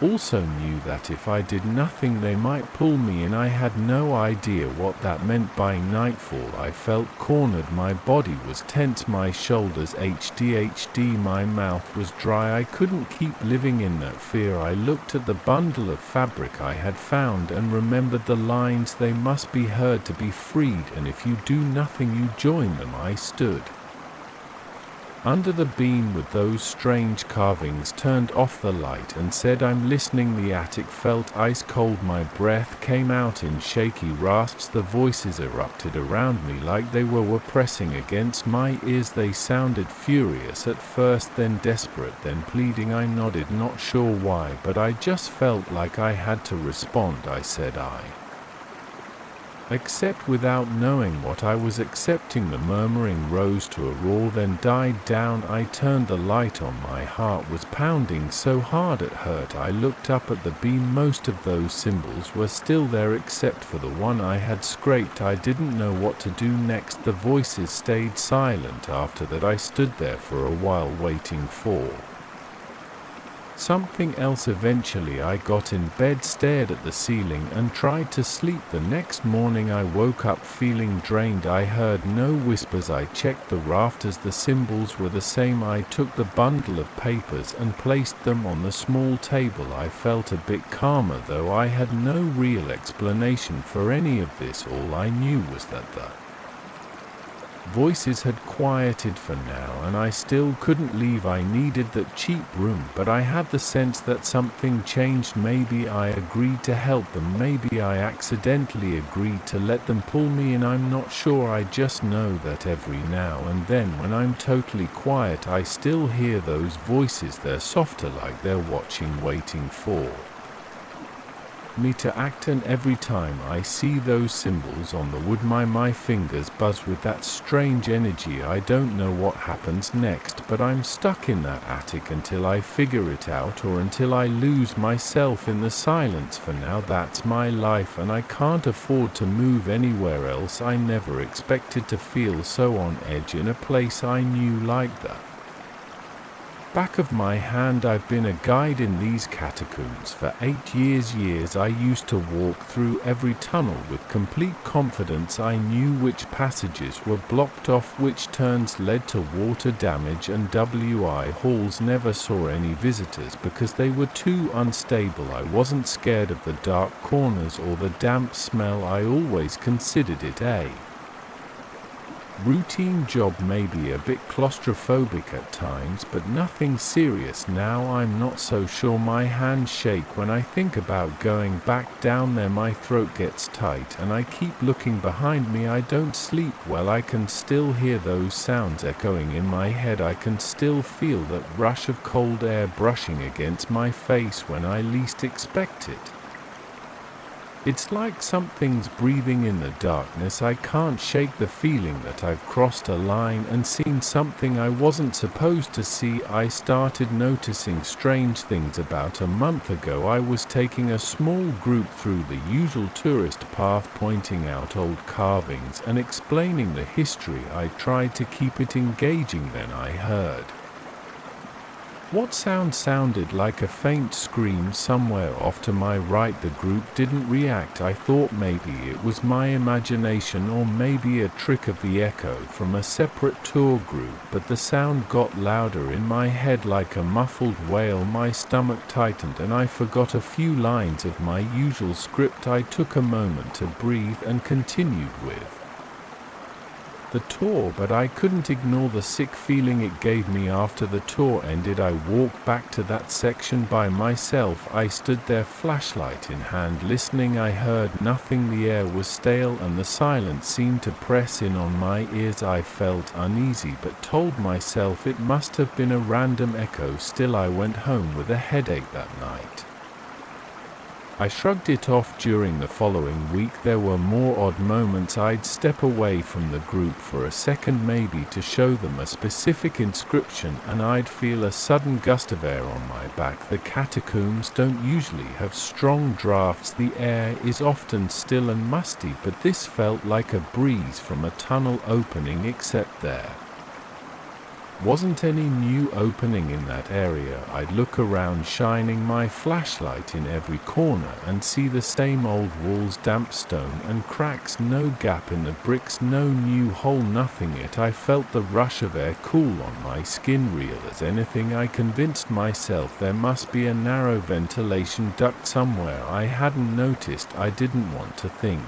also knew that if I did nothing they might pull me in. I had no idea what that meant. By nightfall I felt cornered, my body was tense, my shoulders HDHD, my mouth was dry. I couldn't keep living in that fear. I looked at the bundle of fabric I had found and remembered the lines: "They must be heard to be freed, and if you do nothing you join them." I stood under the beam with those strange carvings, turned off the light and said, "I'm listening." The attic felt ice cold. My breath came out in shaky rasps. The voices erupted around me like they were pressing against my ears. They sounded furious at first, then desperate, then pleading. I nodded, not sure why, but I just felt like I had to respond. I said, "I accept," without knowing what I was accepting. The murmuring rose to a roar, then died down. I turned the light on. My heart was pounding so hard it hurt. I looked up at the beam. Most of those symbols were still there except for the one I had scraped. I didn't know what to do next. The voices stayed silent. After that I stood there for a while waiting for something else. Eventually I got in bed, stared at the ceiling, and tried to sleep. The next morning I woke up feeling drained. I heard no whispers. I checked the rafters. The symbols were the same. I took the bundle of papers and placed them on the small table. I felt a bit calmer, though I had no real explanation for any of this. All I knew was that the voices had quieted for now, and I still couldn't leave. I needed that cheap room, but I had the sense that something changed. Maybe I agreed to help them, maybe I accidentally agreed to let them pull me in. I'm not sure. I just know that every now and then when I'm totally quiet I still hear those voices. They're softer, like they're watching, waiting for me to act, and every time I see those symbols on the wood my fingers buzz with that strange energy. I don't know what happens next, but I'm stuck in that attic until I figure it out, or until I lose myself in the silence. For now that's my life, and I can't afford to move anywhere else. I never expected to feel so on edge in a place I knew like that back of my hand. I've been a guide in these catacombs for 8 years. I used to walk through every tunnel with complete confidence. I knew which passages were blocked off, which turns led to water damage and WI halls. Never saw any visitors because they were too unstable. I wasn't scared of the dark corners or the damp smell. I always considered it a routine job, maybe a bit claustrophobic at times, but nothing serious. Now I'm not so sure. My hands shake when I think about going back down there. My throat gets tight and I keep looking behind me. I don't sleep well. I can still hear those sounds echoing in my head. I can still feel that rush of cold air brushing against my face when I least expect it. It's like something's breathing in the darkness. I can't shake the feeling that I've crossed a line and seen something I wasn't supposed to see. I started noticing strange things about a month ago. I was taking a small group through the usual tourist path, pointing out old carvings and explaining the history. I tried to keep it engaging. Then I heard what sounded like a faint scream somewhere off to my right. The group didn't react. I thought maybe it was my imagination or maybe a trick of the echo from a separate tour group, but the sound got louder in my head like a muffled wail. My stomach tightened and I forgot a few lines of my usual script. I took a moment to breathe and continued with the tour, but I couldn't ignore the sick feeling it gave me. After the tour ended, I walked back to that section by myself. I stood there, flashlight in hand, listening. I heard nothing. The air was stale and the silence seemed to press in on my ears. I felt uneasy but told myself it must have been a random echo. Still, I went home with a headache that night. I shrugged it off. During the following week there were more odd moments. I'd step away from the group for a second, maybe to show them a specific inscription, and I'd feel a sudden gust of air on my back. The catacombs don't usually have strong drafts. The air is often still and musty, but this felt like a breeze from a tunnel opening, except there wasn't any new opening in that area. I'd look around, shining my flashlight in every corner, and see the same old walls, damp stone and cracks, no gap in the bricks, no new hole, nothing. Yet I felt the rush of air cool on my skin, real as anything. I convinced myself there must be a narrow ventilation duct somewhere I hadn't noticed. I didn't want to think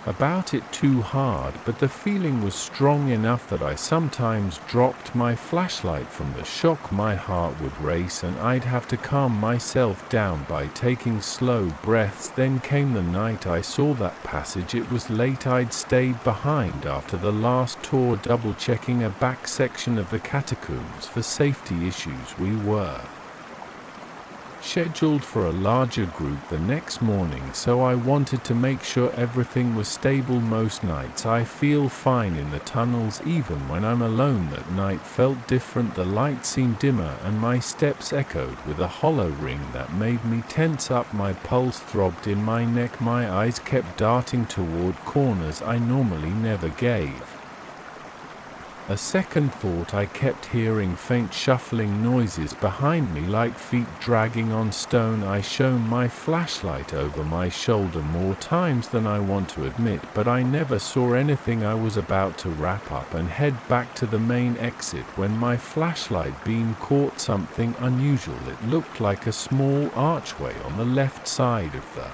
about it too hard, but the feeling was strong enough that I sometimes dropped my flashlight from the shock. My heart would race and I'd have to calm myself down by taking slow breaths. Then came the night I saw that passage. It was late. I'd stayed behind after the last tour, double checking a back section of the catacombs for safety issues. We were scheduled for a larger group the next morning, so I wanted to make sure everything was stable. Most nights I feel fine in the tunnels. Even when I'm alone, that night felt different. The light seemed dimmer and my steps echoed with a hollow ring that made me tense up. My pulse throbbed in my neck. My eyes kept darting toward corners I normally never gave a second thought. I kept hearing faint shuffling noises behind me, like feet dragging on stone. I shone my flashlight over my shoulder more times than I want to admit, but I never saw anything. I was about to wrap up and head back to the main exit when my flashlight beam caught something unusual. It looked like a small archway on the left side of the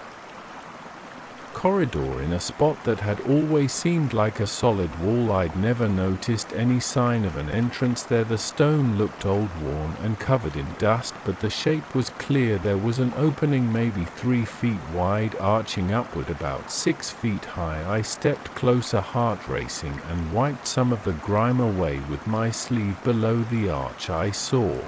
corridor, in a spot that had always seemed like a solid wall. I'd never noticed any sign of an entrance there. The stone looked old, worn and covered in dust, but the shape was clear. There was an opening maybe 3 feet wide, arching upward about 6 feet high. I stepped closer, heart racing, and wiped some of the grime away with my sleeve. Below the arch I saw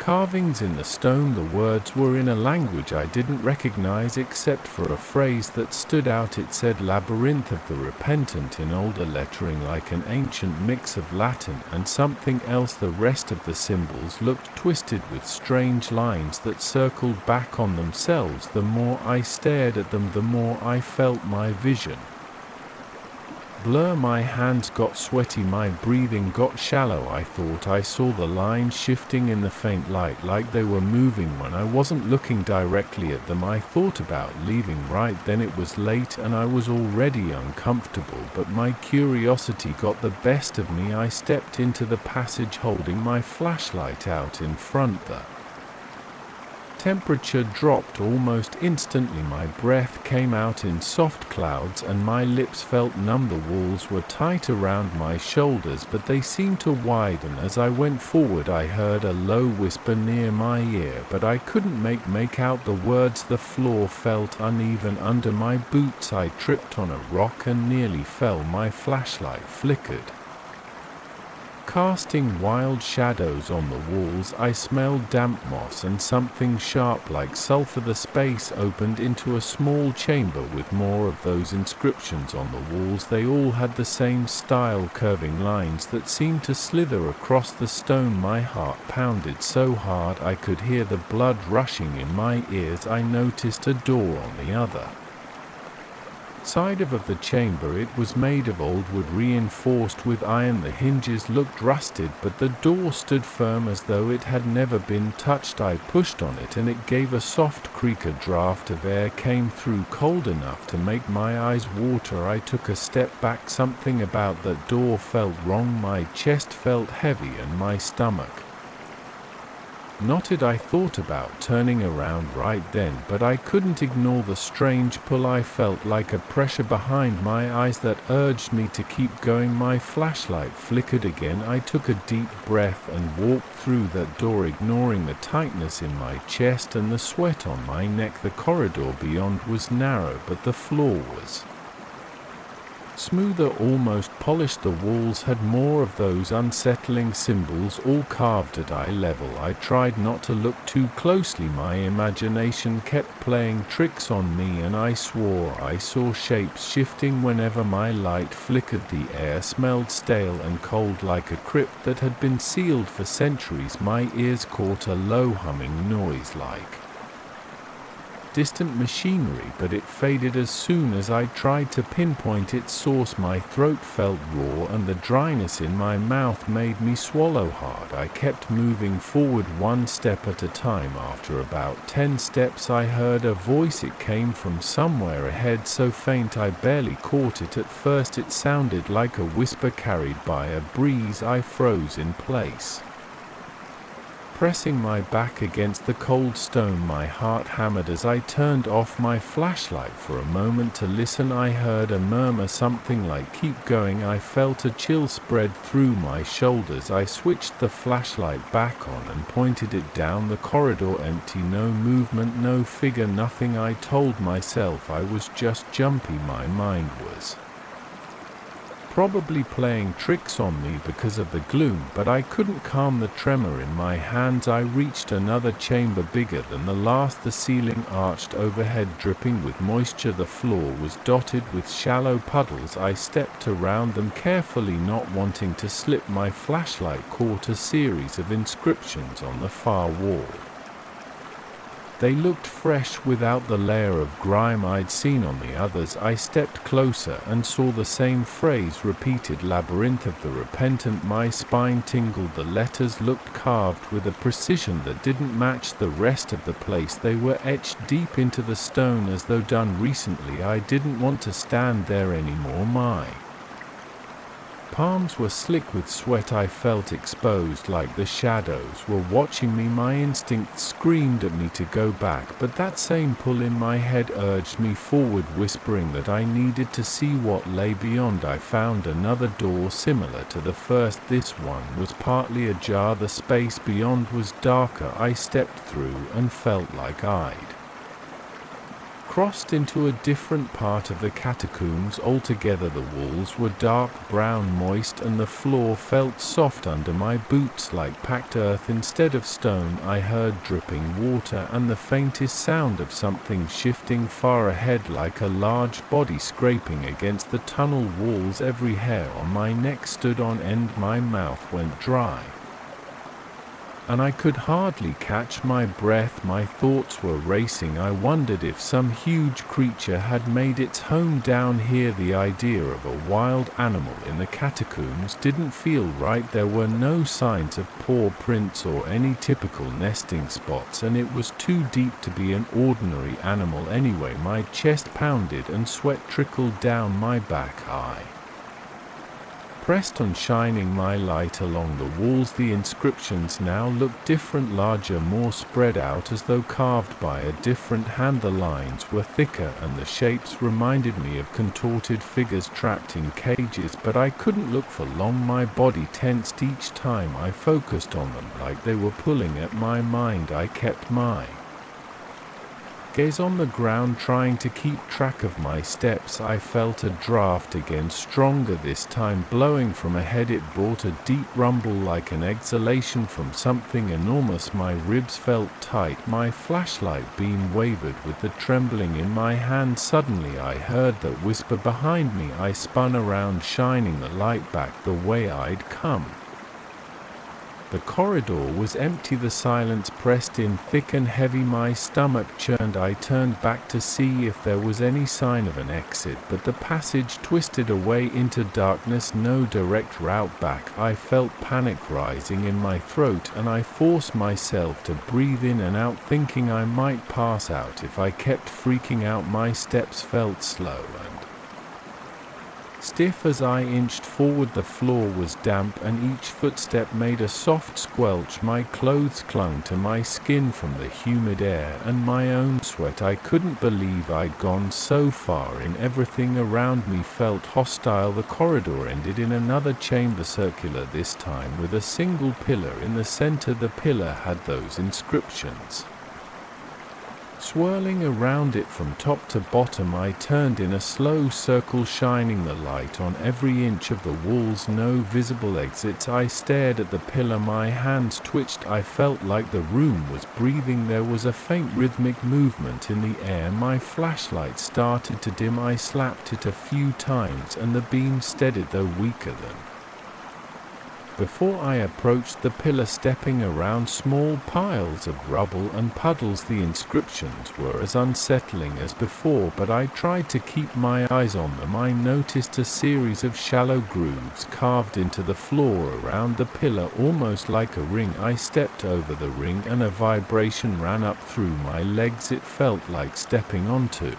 carvings in the stone. The words were in a language I didn't recognize, except for a phrase that stood out. It said "Labyrinth of the Repentant" in older lettering, like an ancient mix of Latin and something else. The rest of the symbols looked twisted with strange lines that circled back on themselves. The more I stared at them, the more I felt my vision blur. My hands got sweaty, my breathing got shallow. I thought I saw the lines shifting in the faint light, like they were moving when I wasn't looking directly at them. I thought about leaving right then. It was late and I was already uncomfortable, but my curiosity got the best of me. I stepped into the passage, holding my flashlight out in front. The temperature dropped almost instantly. My breath came out in soft clouds and my lips felt numb. The walls were tight around my shoulders, but they seemed to widen as I went forward. I heard a low whisper near my ear, but I couldn't make out the words. The floor felt uneven under my boots. I tripped on a rock and nearly fell. My flashlight flickered Casting wild shadows on the walls, I smelled damp moss and something sharp like sulfur. The space opened into a small chamber with more of those inscriptions on the walls. They all had the same style, curving lines that seemed to slither across the stone. My heart pounded so hard I could hear the blood rushing in my ears. I noticed a door on the other side of the chamber. It was made of old wood reinforced with iron. The hinges looked rusted, but the door stood firm as though it had never been touched. I pushed on it and it gave a soft creak. A draft of air came through, cold enough to make my eyes water. I took a step back. Something about that door felt wrong. My chest felt heavy and my stomach knotted. I thought about turning around right then, but I couldn't ignore the strange pull. I felt like a pressure behind my eyes that urged me to keep going. My flashlight flickered again. I took a deep breath and walked through that door, ignoring the tightness in my chest and the sweat on my neck. The corridor beyond was narrow, but the floor was smoother, almost polished. The walls had more of those unsettling symbols, all carved at eye level. I tried not to look too closely. My imagination kept playing tricks on me, and I swore I saw shapes shifting whenever my light flickered. The air smelled stale and cold, like a crypt that had been sealed for centuries. My ears caught a low humming noise like distant machinery, but it faded as soon as I tried to pinpoint its source. My throat felt raw and the dryness in my mouth made me swallow hard. I kept moving forward, one step at a time. After about 10 steps I heard a voice. It came from somewhere ahead, so faint I barely caught it. At first it sounded like a whisper carried by a breeze. I froze in place, pressing my back against the cold stone. My heart hammered as I turned off my flashlight for a moment to listen. I heard a murmur, something like "keep going." I felt a chill spread through my shoulders. I switched the flashlight back on and pointed it down the corridor. Empty, no movement, no figure, nothing. I told myself I was just jumpy. My mind was probably playing tricks on me because of the gloom, but I couldn't calm the tremor in my hands. I reached another chamber bigger than the last. The ceiling arched overhead, dripping with moisture. The floor was dotted with shallow puddles. I stepped around them carefully, not wanting to slip. My flashlight caught a series of inscriptions on the far wall. They looked fresh, without the layer of grime I'd seen on the others. I stepped closer and saw the same phrase repeated, "Labyrinth of the Repentant." My spine tingled. The letters looked carved with a precision that didn't match the rest of the place. They were etched deep into the stone as though done recently. I didn't want to stand there anymore. My palms were slick with sweat. I felt exposed, like the shadows were watching me. My instinct screamed at me to go back, but that same pull in my head urged me forward, whispering that I needed to see what lay beyond. I found another door similar to the first. This one was partly ajar. The space beyond was darker. I stepped through and felt like I'd crossed into a different part of the catacombs altogether. The walls were dark brown, moist, and the floor felt soft under my boots, like packed earth instead of stone. I heard dripping water and the faintest sound of something shifting far ahead, like a large body scraping against the tunnel walls. Every hair on my neck stood on end. My mouth went dry, and I could hardly catch my breath. My thoughts were racing. I wondered if some huge creature had made its home down here. The idea of a wild animal in the catacombs didn't feel right. There were no signs of paw prints or any typical nesting spots, and it was too deep to be an ordinary animal anyway. My chest pounded and sweat trickled down my back. I pressed on, shining my light along the walls. The inscriptions now looked different, larger, more spread out, as though carved by a different hand. The lines were thicker and the shapes reminded me of contorted figures trapped in cages, but I couldn't look for long. My body tensed each time I focused on them, like they were pulling at my mind. I kept my gaze on the ground trying to keep track of my steps. I felt a draft again, stronger this time, blowing from ahead. It brought a deep rumble like an exhalation from something enormous. My ribs felt tight, my flashlight beam wavered with the trembling in my hand. Suddenly I heard that whisper behind me. I spun around, shining the light back the way I'd come. The corridor was empty, the silence pressed in thick and heavy. My stomach churned. I turned back to see if there was any sign of an exit, but the passage twisted away into darkness, no direct route back. I felt panic rising in my throat, and I forced myself to breathe in and out, thinking I might pass out if I kept freaking out. My steps felt slow and stiff as I inched forward. The floor was damp, and each footstep made a soft squelch. My clothes clung to my skin from the humid air and my own sweat. I couldn't believe I'd gone so far in. Everything around me felt hostile. The corridor ended in another chamber, circular this time, with a single pillar in the center. The pillar had those inscriptions swirling around it from top to bottom. I turned in a slow circle, shining the light on every inch of the walls. No visible exits. I stared at the pillar, my hands twitched. I felt like the room was breathing. There was a faint rhythmic movement in the air. My flashlight started to dim. I slapped it a few times and the beam steadied, though weaker than before. I approached the pillar, stepping around small piles of rubble and puddles. The inscriptions were as unsettling as before, but I tried to keep my eyes on them. I noticed a series of shallow grooves carved into the floor around the pillar, almost like a ring. I stepped over the ring and a vibration ran up through my legs. It felt like stepping onto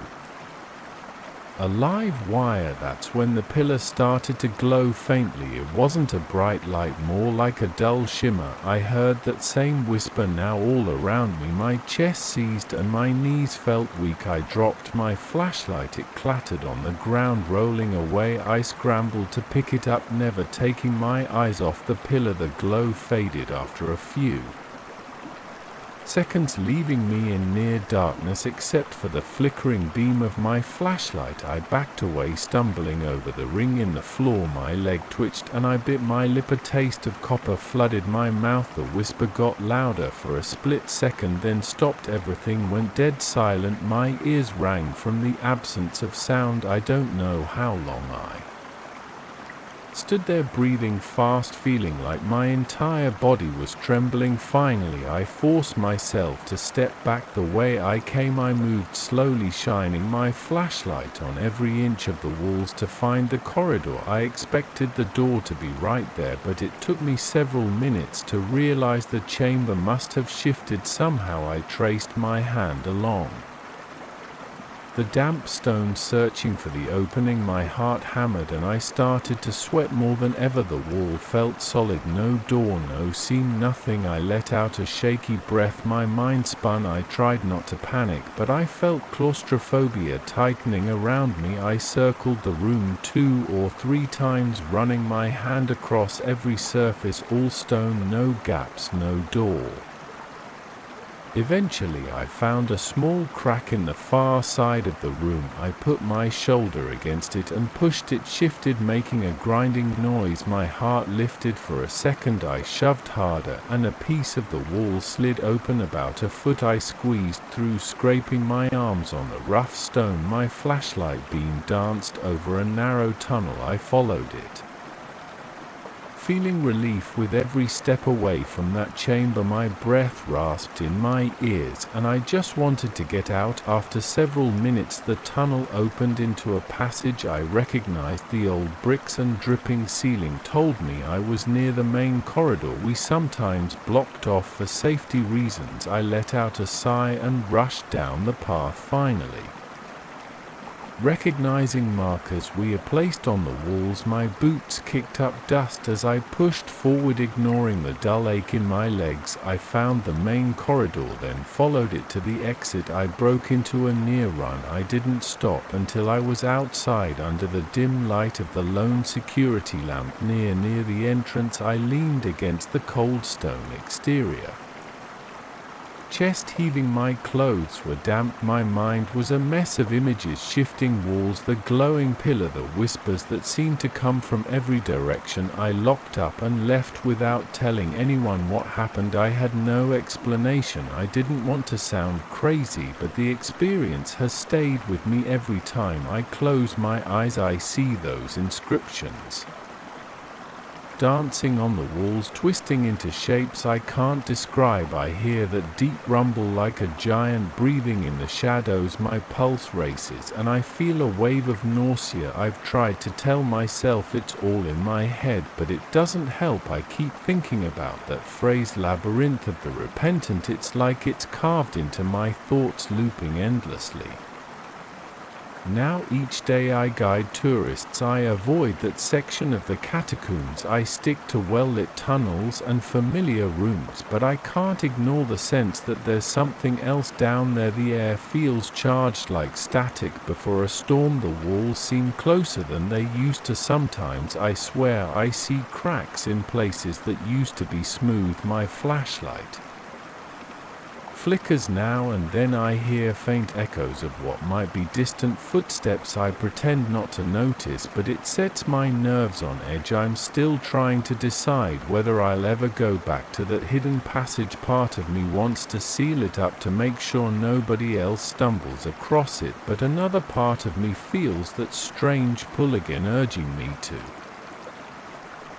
a live wire. That's when the pillar started to glow faintly. It wasn't a bright light, more like a dull shimmer. I heard that same whisper now all around me. My chest seized and my knees felt weak. I dropped my flashlight. It clattered on the ground, rolling away. I scrambled to pick it up, never taking my eyes off the pillar. The glow faded after a few seconds, leaving me in near darkness except for the flickering beam of my flashlight. I backed away, stumbling over the ring in the floor. My leg twitched and I bit my lip. A taste of copper flooded my mouth. The whisper got louder for a split second, then stopped. Everything went dead silent. My ears rang from the absence of sound. I don't know how long I stood there, breathing fast, feeling like my entire body was trembling. Finally, I forced myself to step back the way I came. I moved slowly, shining my flashlight on every inch of the walls to find the corridor. I expected the door to be right there, but it took me several minutes to realize the chamber must have shifted somehow. I traced my hand along the damp stone, searching for the opening. My heart hammered and I started to sweat more than ever. The wall felt solid. No door, no seam, nothing. I let out a shaky breath. My mind spun. I tried not to panic, but I felt claustrophobia tightening around me. I circled the room 2 or 3 times, running my hand across every surface. All stone, no gaps, no door. Eventually I found a small crack in the far side of the room. I put my shoulder against it and pushed. It shifted, making a grinding noise. My heart lifted. For a second I shoved harder and a piece of the wall slid open about a foot. I squeezed through, scraping my arms on the rough stone. My flashlight beam danced over a narrow tunnel. I followed it, feeling relief with every step away from that chamber. My breath rasped in my ears, and I just wanted to get out. After several minutes, the tunnel opened into a passage. I recognized the old bricks and dripping ceiling told me I was near the main corridor we sometimes blocked off for safety reasons. I let out a sigh and rushed down the path, finally recognizing markers we had placed on the walls. My boots kicked up dust as I pushed forward, ignoring the dull ache in my legs. I found the main corridor, then followed it to the exit. I broke into a near run. I didn't stop until I was outside under the dim light of the lone security lamp near the entrance. I leaned against the cold stone exterior, chest heaving, my clothes were damp, my mind was a mess of images, shifting walls, the glowing pillar, the whispers that seemed to come from every direction. I locked up and left without telling anyone what happened. I had no explanation. I didn't want to sound crazy, but the experience has stayed with me. Every time I close my eyes, I see those inscriptions dancing on the walls, twisting into shapes I can't describe. I hear that deep rumble like a giant breathing in the shadows. My pulse races and I feel a wave of nausea. I've tried to tell myself it's all in my head, but it doesn't help. I keep thinking about that phrase, labyrinth of the repentant. It's like it's carved into my thoughts, looping endlessly. Now each day I guide tourists. I avoid that section of the catacombs. I stick to well-lit tunnels and familiar rooms, but I can't ignore the sense that there's something else down there. The air feels charged like static before a storm. The walls seem closer than they used to. Sometimes I swear I see cracks in places that used to be smooth. My flashlight flickers now and then. I hear faint echoes of what might be distant footsteps. I pretend not to notice, but it sets my nerves on edge. I'm still trying to decide whether I'll ever go back to that hidden passage. Part of me wants to seal it up to make sure nobody else stumbles across it, but another part of me feels that strange pull again, urging me to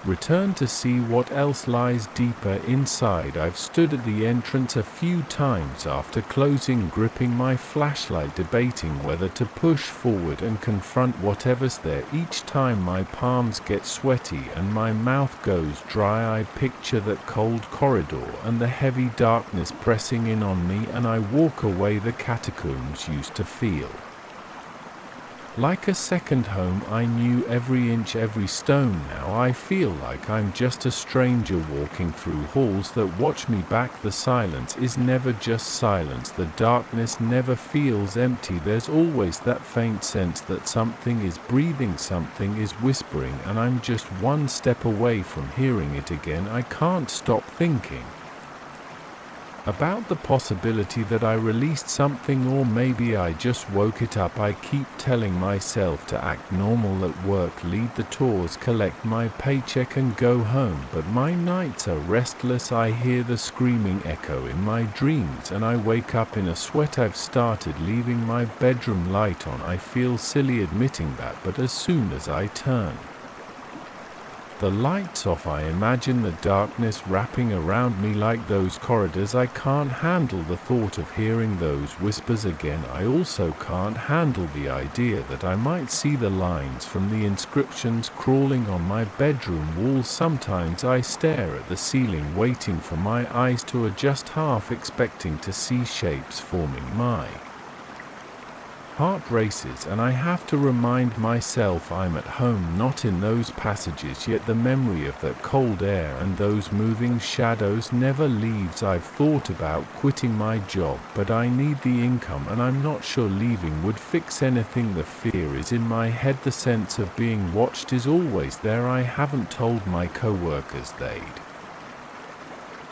return to see what else lies deeper inside. I've stood at the entrance a few times after closing, gripping my flashlight, debating whether to push forward and confront whatever's there. Each time my palms get sweaty and my mouth goes dry. I picture that cold corridor and the heavy darkness pressing in on me, and I walk away. The catacombs used to feel like a second home. I knew every inch, every stone. Now I feel like I'm just a stranger walking through halls that watch me back. The silence is never just silence. The darkness never feels empty. There's always that faint sense that something is breathing, something is whispering, and I'm just one step away from hearing it again. I can't stop thinking about the possibility that I released something, or maybe I just woke it up. I keep telling myself to act normal at work, lead the tours, collect my paycheck and go home, but my nights are restless. I hear the screaming echo in my dreams and I wake up in a sweat. I've started leaving my bedroom light on. I feel silly admitting that, but as soon as I turn the lights off, I imagine the darkness wrapping around me like those corridors. I can't handle the thought of hearing those whispers again. I also can't handle the idea that I might see the lines from the inscriptions crawling on my bedroom walls. Sometimes I stare at the ceiling, waiting for my eyes to adjust, half expecting to see shapes forming. My heart races and I have to remind myself I'm at home, not in those passages. Yet the memory of that cold air and those moving shadows never leaves. I've thought about quitting my job, but I need the income and I'm not sure leaving would fix anything. The fear is in my head. The sense of being watched is always there. I haven't told my co-workers. They'd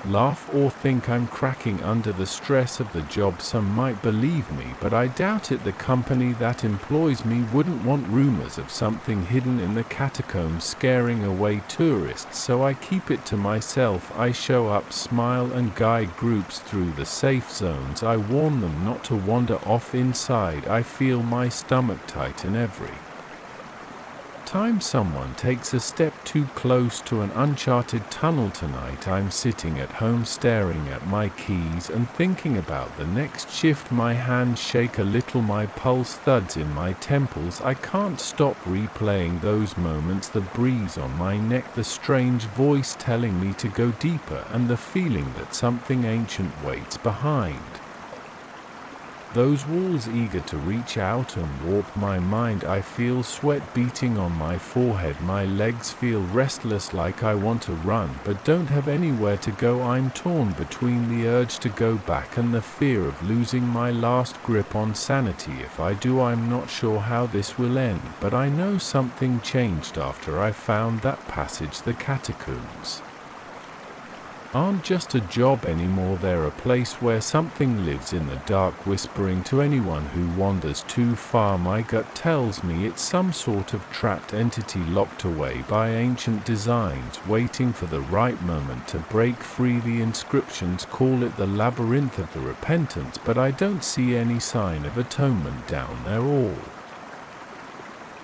laugh or think I'm cracking under the stress of the job. Some might believe me, but I doubt it. The company that employs me wouldn't want rumors of something hidden in the catacombs scaring away tourists, so I keep it to myself. I show up, smile and guide groups through the safe zones. I warn them not to wander off. Inside I feel my stomach tighten every time someone takes a step too close to an uncharted tunnel. Tonight I'm sitting at home staring at my keys and thinking about the next shift. My hands shake a little, my pulse thuds in my temples. I can't stop replaying those moments, the breeze on my neck, the strange voice telling me to go deeper, and the feeling that something ancient waits behind those walls, eager to reach out and warp my mind. I feel sweat beating on my forehead. My legs feel restless, like I want to run but don't have anywhere to go. I'm torn between the urge to go back and the fear of losing my last grip on sanity. If I do, I'm not sure how this will end, but I know something changed after I found that passage, the catacombs. aren't just a job anymore. They're a place where something lives in the dark, whispering to anyone who wanders too far. My gut tells me it's some sort of trapped entity locked away by ancient designs, waiting for the right moment to break free. The inscriptions call it the labyrinth of the repentance, but I don't see any sign of atonement down there. All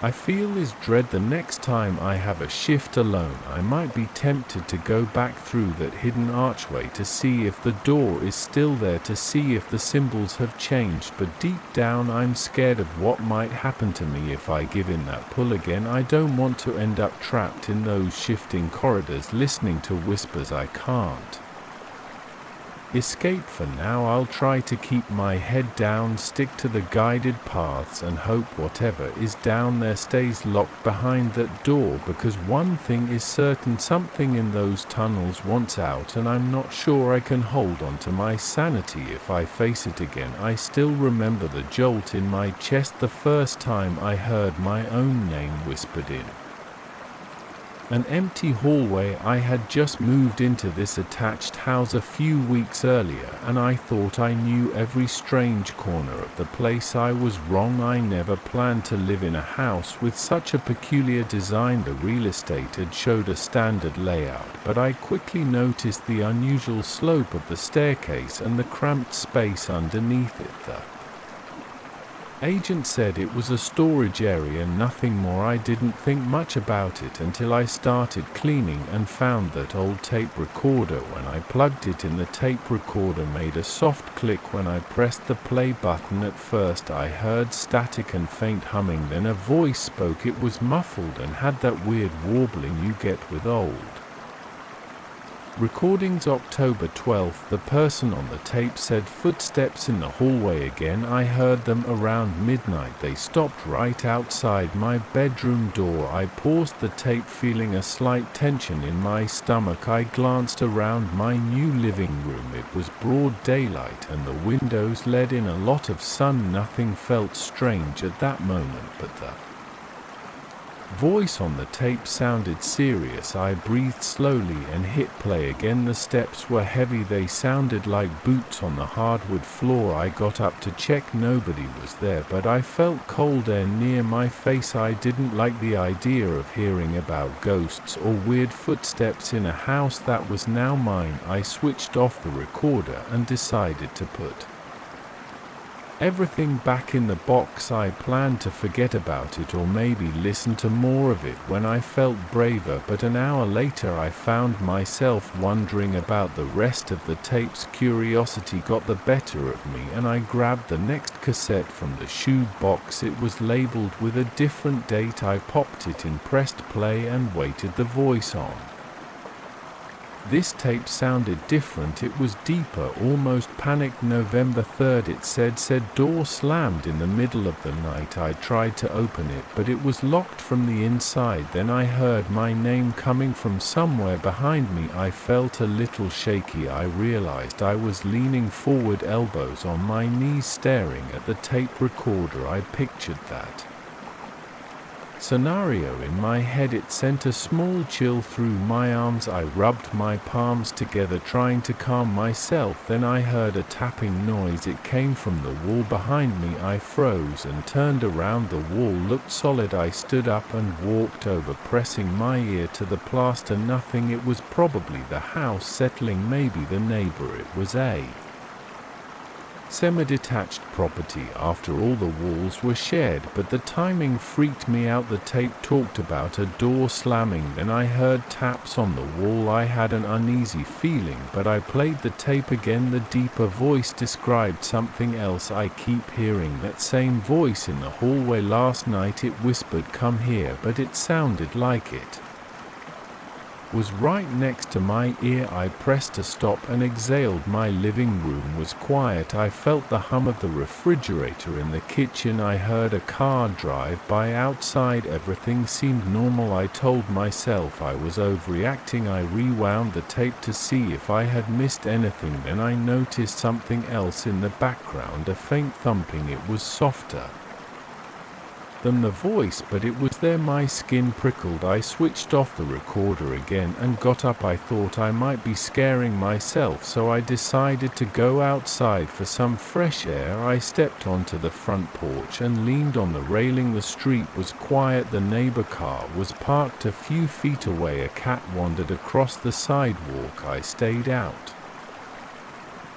I feel is dread. The next time I have a shift alone, I might be tempted to go back through that hidden archway to see if the door is still there, to see if the symbols have changed, but deep down I'm scared of what might happen to me if I give in that pull again. I don't want to end up trapped in those shifting corridors, listening to whispers I can't escape. For now, I'll try to keep my head down, stick to the guided paths, and hope whatever is down there stays locked behind that door, because one thing is certain, something in those tunnels wants out, and I'm not sure I can hold on to my sanity if I face it again. I still remember the jolt in my chest the first time I heard my own name whispered in an empty hallway. I had just moved into this attached house a few weeks earlier, and I thought I knew every strange corner of the place. I was wrong. I never planned to live in a house with such a peculiar design. The real estate had showed a standard layout, but I quickly noticed the unusual slope of the staircase and the cramped space underneath it. The agent said it was a storage area, nothing more. I didn't think much about it until I started cleaning and found that old tape recorder. When I plugged it in, the tape recorder made a soft click when I pressed the play button. At first I heard static and faint humming, then a voice spoke. It was muffled and had that weird warbling you get with old recordings. October 12th, the person on the tape said footsteps in the hallway again. I heard them around midnight. They stopped right outside my bedroom door. I paused the tape, feeling a slight tension in my stomach. I glanced around my new living room. It was broad daylight and the windows let in a lot of sun. Nothing felt strange at that moment, but the voice on the tape sounded serious. I breathed slowly and hit play again. The steps were heavy. They sounded like boots on the hardwood floor. I got up to check. Nobody was there, but I felt cold air near my face. I didn't like the idea of hearing about ghosts or weird footsteps in a house that was now mine. I switched off the recorder and decided to put everything back in the box. I planned to forget about it or maybe listen to more of it when I felt braver, but an hour later I found myself wondering about the rest of the tapes. Curiosity got the better of me and I grabbed the next cassette from the shoe box. It was labeled with a different date. I popped it in, pressed play and waited the voice on. This tape sounded different. It was deeper, almost panicked. November 3rd, it said door slammed in the middle of the night. I tried to open it, but it was locked from the inside. Then I heard my name coming from somewhere behind me. I felt a little shaky. I realized I was leaning forward, elbows on my knees, staring at the tape recorder. I pictured that scenario in my head. It sent a small chill through my arms. I rubbed my palms together, trying to calm myself. Then I heard a tapping noise. It came from the wall behind me. I froze and turned around. The wall looked solid. I stood up and walked over, pressing my ear to the plaster. Nothing. It was probably the house settling, maybe the neighbor. It was a semi-detached property. After all, the walls were shared, but the timing freaked me out. The tape talked about a door slamming, then I heard taps on the wall. I had an uneasy feeling, but I played the tape again. The deeper voice described something else. I keep hearing that same voice in the hallway. Last night it whispered, "Come here," but it sounded like it was right next to my ear. I pressed to stop and exhaled. My living room was quiet. I felt the hum of the refrigerator in the kitchen. I heard a car drive by outside. Everything seemed normal. I told myself I was overreacting. I rewound the tape to see if I had missed anything. Then I noticed something else in the background, a faint thumping. It was softer, than the voice, but it was there. My skin prickled. I switched off the recorder again and got up. I thought I might be scaring myself, so I decided to go outside for some fresh air. I stepped onto the front porch and leaned on the railing. The street was quiet. The neighbor car was parked a few feet away. A cat wandered across the sidewalk. I stayed out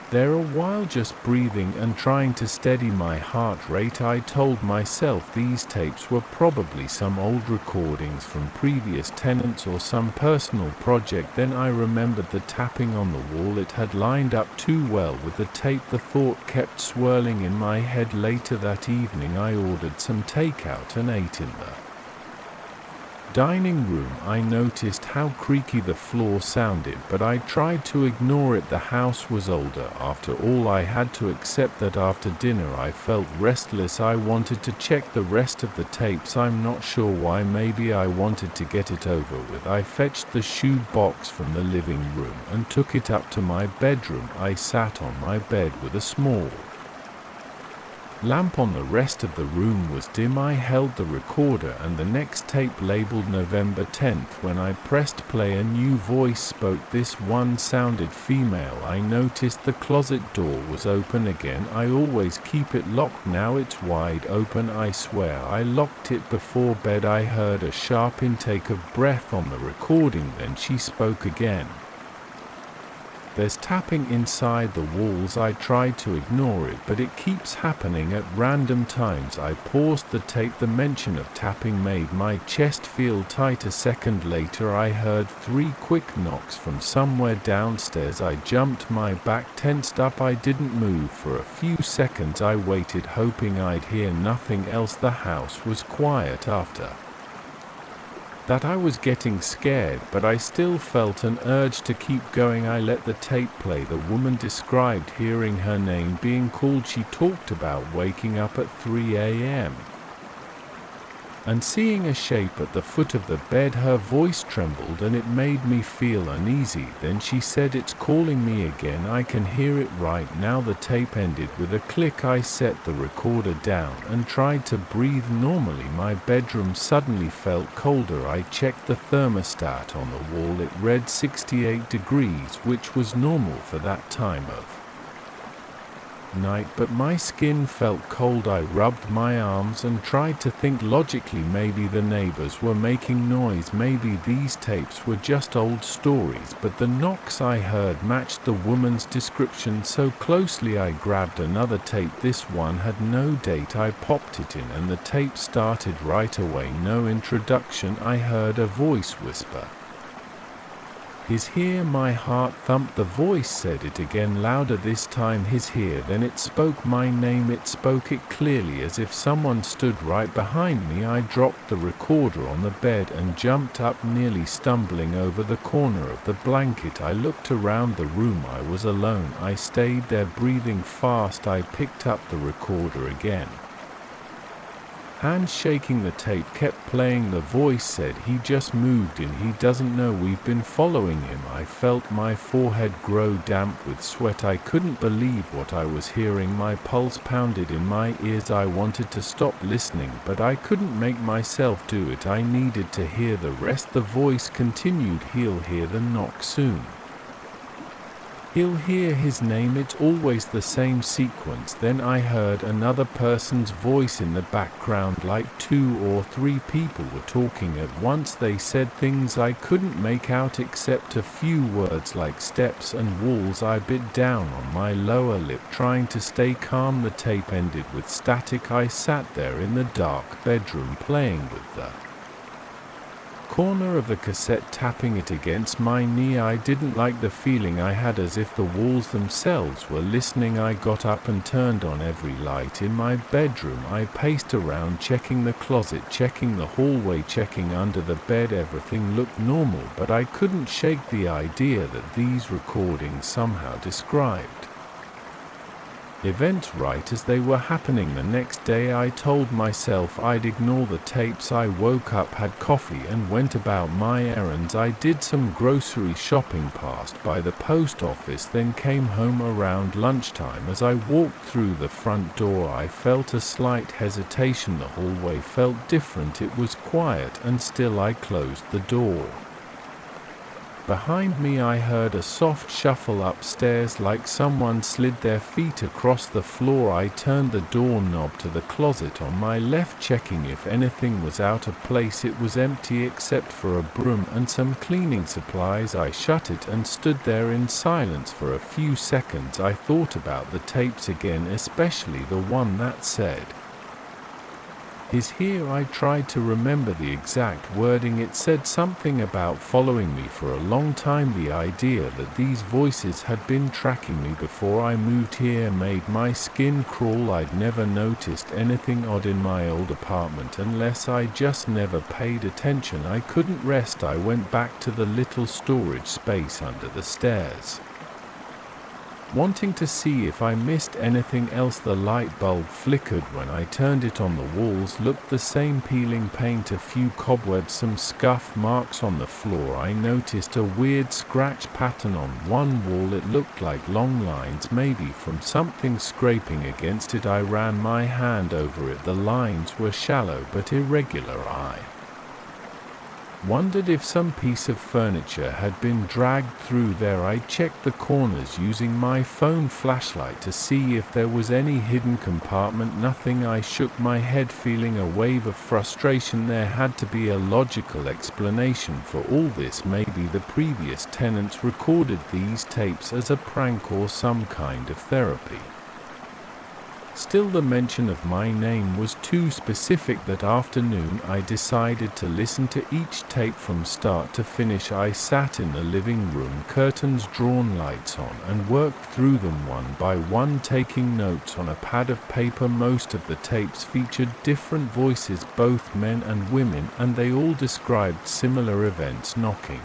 there a while, just breathing and trying to steady my heart rate. I told myself these tapes were probably some old recordings from previous tenants or some personal project. Then I remembered the tapping on the wall. It had lined up too well with the tape. The thought kept swirling in my head. Later that evening I ordered some takeout and ate in the dining room. I noticed how creaky the floor sounded, but I tried to ignore it. The house was older. After all, I had to accept that. After dinner I felt restless. I wanted to check the rest of the tapes. I'm not sure why. Maybe I wanted to get it over with. I fetched the shoe box from the living room and took it up to my bedroom. I sat on my bed with a small lamp on. The rest of the room was dim. I held the recorder and the next tape labeled November 10th. When I pressed play, a new voice spoke. This one sounded female. I noticed the closet door was open again. I always keep it locked. Now it's wide open. I swear I locked it before bed. I heard a sharp intake of breath on the recording. Then she spoke again. There's tapping inside the walls. I tried to ignore it, but it keeps happening at random times. I paused the tape. The mention of tapping made my chest feel tight. A second later I heard 3 quick knocks from somewhere downstairs. I jumped. My back tensed up. I didn't move for a few seconds. I waited, hoping I'd hear nothing else. The house was quiet. After that I was getting scared, but I still felt an urge to keep going. I let the tape play. The woman described hearing her name being called. She talked about waking up at 3 a.m. and seeing a shape at the foot of the bed. Her voice trembled and it made me feel uneasy. Then she said, "It's calling me again. I can hear it right now." The tape ended with a click. I set the recorder down and tried to breathe normally. My bedroom suddenly felt colder. I checked the thermostat on the wall. It read 68 degrees, which was normal for that time of night, but my skin felt cold. I rubbed my arms and tried to think logically. Maybe the neighbors were making noise. Maybe these tapes were just old stories, but the knocks I heard matched the woman's description so closely. I grabbed another tape. This one had no date. I popped it in and the tape started right away. No introduction. I heard a voice whisper, "He's here." My heart thumped. The voice said it again, louder this time. "He's here." Then it spoke my name. It spoke it clearly, as if someone stood right behind me. I dropped the recorder on the bed and jumped up, nearly stumbling over the corner of the blanket. I looked around the room. I was alone. I stayed there, breathing fast. I picked up the recorder again. Hands shaking, the tape kept playing. The voice said, "He just moved in. He doesn't know we've been following him." I felt my forehead grow damp with sweat. I couldn't believe what I was hearing. My pulse pounded in my ears. I wanted to stop listening, but I couldn't make myself do it. I needed to hear the rest. The voice continued, "He'll hear the knock soon. He'll hear his name. It's always the same sequence." Then I heard another person's voice in the background, like 2 or 3 people were talking at once. They said things I couldn't make out except a few words like steps and walls. I bit down on my lower lip, trying to stay calm. The tape ended with static. I sat there in the dark bedroom playing with the corner of the cassette, tapping it against my knee. I didn't like the feeling I had, as if the walls themselves were listening. I got up and turned on every light in my bedroom. I paced around, checking the closet, checking the hallway, checking under the bed. Everything looked normal, but I couldn't shake the idea that these recordings somehow described events right as they were happening. The next day I told myself I'd ignore the tapes. I woke up, had coffee, and went about my errands. I did some grocery shopping, passed by the post office, then came home around lunchtime. As I walked through the front door I felt a slight hesitation. The hallway felt different. It was quiet and still. I closed the door. Behind me I heard a soft shuffle upstairs, like someone slid their feet across the floor. I turned the doorknob to the closet on my left, checking if anything was out of place. It was empty except for a broom and some cleaning supplies. I shut it and stood there in silence for a few seconds. I thought about the tapes again, especially the one that said, "Is here." I tried to remember the exact wording. It said something about following me for a long time. The idea that these voices had been tracking me before I moved here made my skin crawl. I'd never noticed anything odd in my old apartment unless I just never paid attention. I couldn't rest. I went back to the little storage space under the stairs, wanting to see if I missed anything else. The light bulb flickered when I turned it on. The walls looked the same: peeling paint, a few cobwebs, some scuff marks on the floor. I noticed a weird scratch pattern on one wall. It looked like long lines, maybe from something scraping against it. I ran my hand over it. The lines were shallow but irregular. I wondered if some piece of furniture had been dragged through there. I checked the corners using my phone flashlight to see if there was any hidden compartment. Nothing. I shook my head, feeling a wave of frustration. There had to be a logical explanation for all this. Maybe the previous tenants recorded these tapes as a prank or some kind of therapy. Still, the mention of my name was too specific. That afternoon I decided to listen to each tape from start to finish. I sat in the living room, curtains drawn, lights on, and worked through them one by one, taking notes on a pad of paper. Most of the tapes featured different voices, both men and women, and they all described similar events: knocking,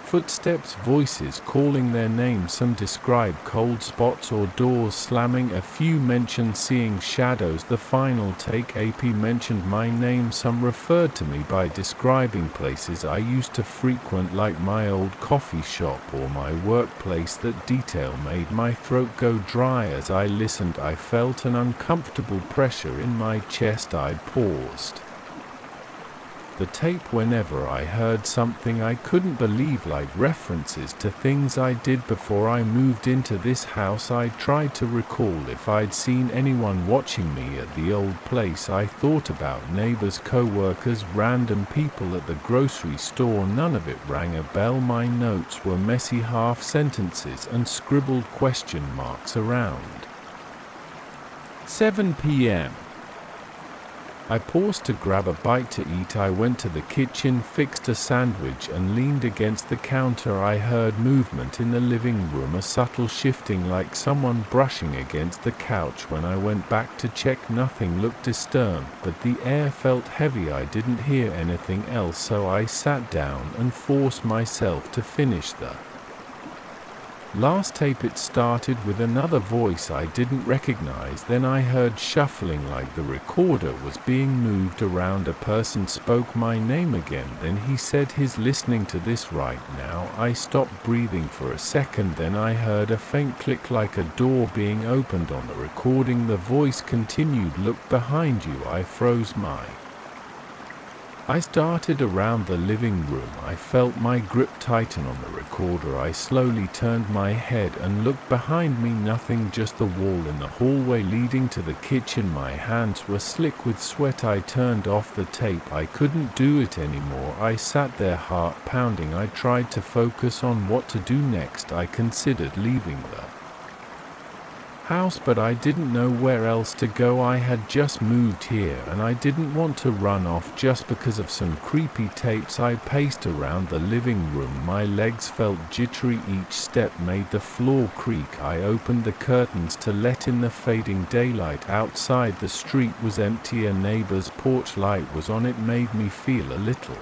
footsteps, voices calling their names. Some described cold spots or doors slamming. A few mentioned seeing shadows. The final take, AP, mentioned my name. Some referred to me by describing places I used to frequent, like my old coffee shop or my workplace. That detail made my throat go dry. As I listened, I felt an uncomfortable pressure in my chest. I paused the tape whenever I heard something I couldn't believe, like references to things I did before I moved into this house. I tried to recall if I'd seen anyone watching me at the old place. I thought about neighbors, co-workers, random people at the grocery store. None of it rang a bell. My notes were messy half sentences and scribbled question marks around 7 p.m. I paused to grab a bite to eat. I went to the kitchen, fixed a sandwich, and leaned against the counter. I heard movement in the living room, a subtle shifting, like someone brushing against the couch. When I went back to check, nothing looked disturbed, but the air felt heavy. I didn't hear anything else, so I sat down and forced myself to finish the last tape. It started with another voice I didn't recognize. Then I heard shuffling, like the recorder was being moved around. A person spoke my name again. Then he said he's listening to this right now. I stopped breathing for a second. Then I heard a faint click, like a door being opened on the recording. The voice continued, "Look behind you." I froze. I started around the living room. I felt my grip tighten on the recorder. I slowly turned my head and looked behind me. Nothing, just the wall in the hallway leading to the kitchen. My hands were slick with sweat. I turned off the tape. I couldn't do it anymore. I sat there, heart pounding. I tried to focus on what to do next. I considered leaving the house, but I didn't know where else to go. I had just moved here, and I didn't want to run off just because of some creepy tapes. I paced around the living room. My legs felt jittery. Each step made the floor creak. I opened the curtains to let in the fading daylight. Outside, the street was empty. A neighbor's porch light was on. It made me feel a little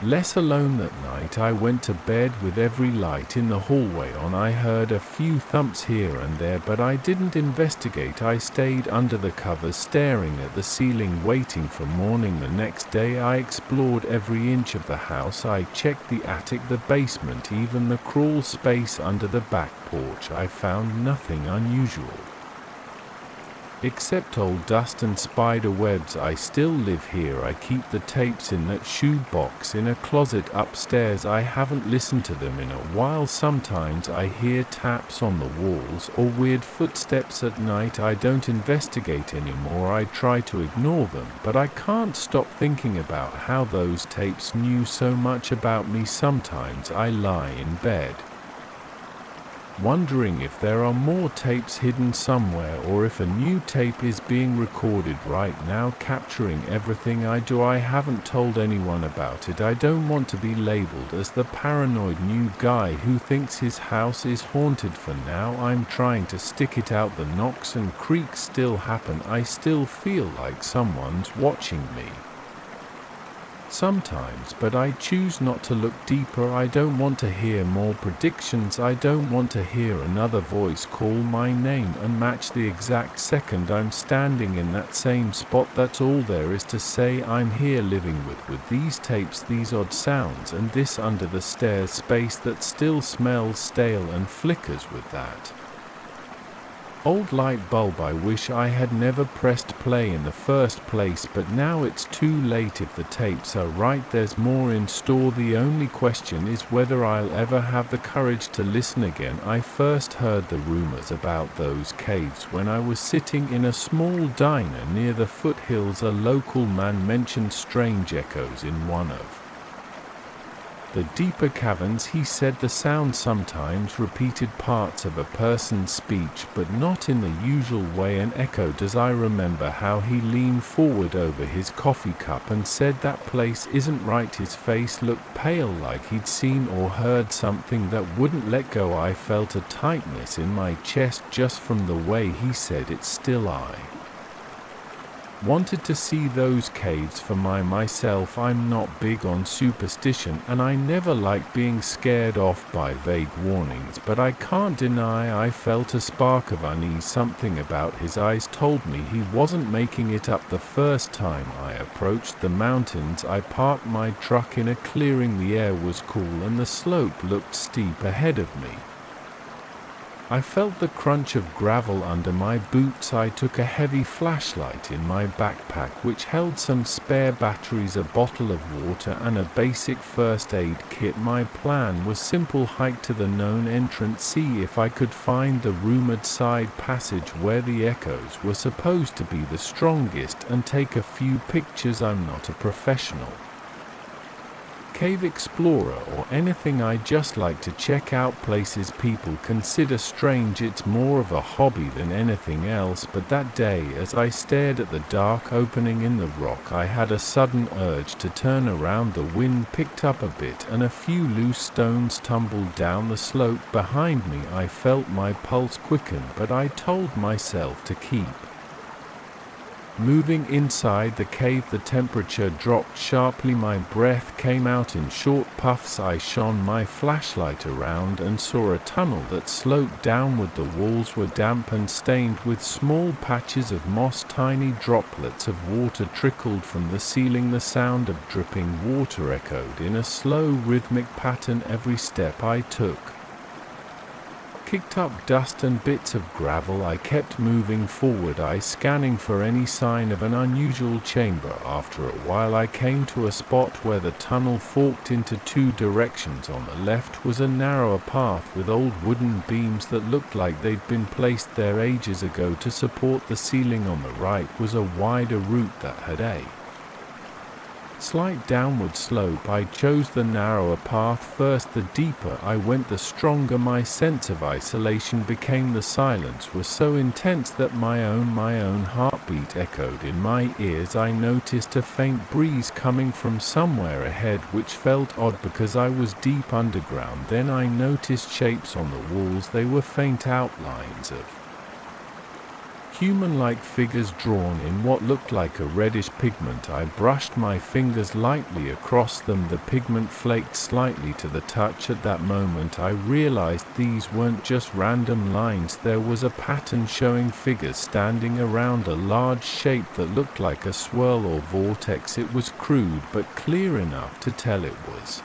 Less alone that night, I went to bed with every light in the hallway on. I heard a few thumps here and there, but I didn't investigate. I stayed under the covers, staring at the ceiling, waiting for morning. The next day I explored every inch of the house. I checked the attic, the basement, even the crawl space under the back porch. I found nothing unusual. Except old dust and spider webs. I still live here. I keep the tapes in that shoe box in a closet upstairs. I haven't listened to them in a while. Sometimes I hear taps on the walls or weird footsteps at night. I don't investigate anymore. I try to ignore them, but I can't stop thinking about how those tapes knew so much about me. Sometimes I lie in bed, wondering if there are more tapes hidden somewhere, or if a new tape is being recorded right now, capturing everything I do. I haven't told anyone about it. I don't want to be labeled as the paranoid new guy who thinks his house is haunted. For now, I'm trying to stick it out. The knocks and creaks still happen. I still feel like someone's watching me sometimes, but I choose not to look deeper. I don't want to hear more predictions. I don't want to hear another voice call my name and match the exact second I'm standing in that same spot. That's all there is to say. I'm here living with these tapes, these odd sounds, and this under the stairs space that still smells stale and flickers with that old light bulb. I wish I had never pressed play in the first place, but now it's too late. If the tapes are right, there's more in store. The only question is whether I'll ever have the courage to listen again. I first heard the rumors about those caves when I was sitting in a small diner near the foothills. A local man mentioned strange echoes in one of the deeper caverns. He said the sound sometimes repeated parts of a person's speech, but not in the usual way an echo does. I remember how he leaned forward over his coffee cup and said that place isn't right. His face looked pale, like he'd seen or heard something that wouldn't let go. I felt a tightness in my chest just from the way he said it. Still, I wanted to see those caves for myself. I'm not big on superstition, and I never like being scared off by vague warnings, but I can't deny I felt a spark of unease. Something about his eyes told me he wasn't making it up. The first time I approached the mountains, I parked my truck in a clearing. The air was cool and the slope looked steep ahead of me. I felt the crunch of gravel under my boots. I took a heavy flashlight in my backpack, which held some spare batteries, a bottle of water, and a basic first aid kit. My plan was simple: hike to the known entrance, see if I could find the rumored side passage where the echoes were supposed to be the strongest, and take a few pictures. I'm not a professional cave explorer or anything. I just like to check out places people consider strange. It's more of a hobby than anything else. But that day, as I stared at the dark opening in the rock, I had a sudden urge to turn around. The wind picked up a bit and a few loose stones tumbled down the slope behind me. I felt my pulse quicken, but I told myself to keep moving. Inside the cave, the temperature dropped sharply. My breath came out in short puffs. I shone my flashlight around and saw a tunnel that sloped downward. The walls were damp and stained with small patches of moss. Tiny droplets of water trickled from the ceiling. The sound of dripping water echoed in a slow, rhythmic pattern. Every step I took kicked up dust and bits of gravel. I kept moving forward, scanning for any sign of an unusual chamber. After a while, I came to a spot where the tunnel forked into two directions. On the left was a narrower path with old wooden beams that looked like they'd been placed there ages ago to support the ceiling. On the right was a wider route that had a slight downward slope. I chose the narrower path first. The deeper I went, the stronger my sense of isolation became. The silence was so intense that my own heartbeat echoed in my ears. I noticed a faint breeze coming from somewhere ahead, which felt odd because I was deep underground. Then I noticed shapes on the walls. They were faint outlines of human-like figures drawn in what looked like a reddish pigment. I brushed my fingers lightly across them. The pigment flaked slightly to the touch. At that moment I realized these weren't just random lines. There was a pattern showing figures standing around a large shape that looked like a swirl or vortex. It was crude but clear enough to tell it was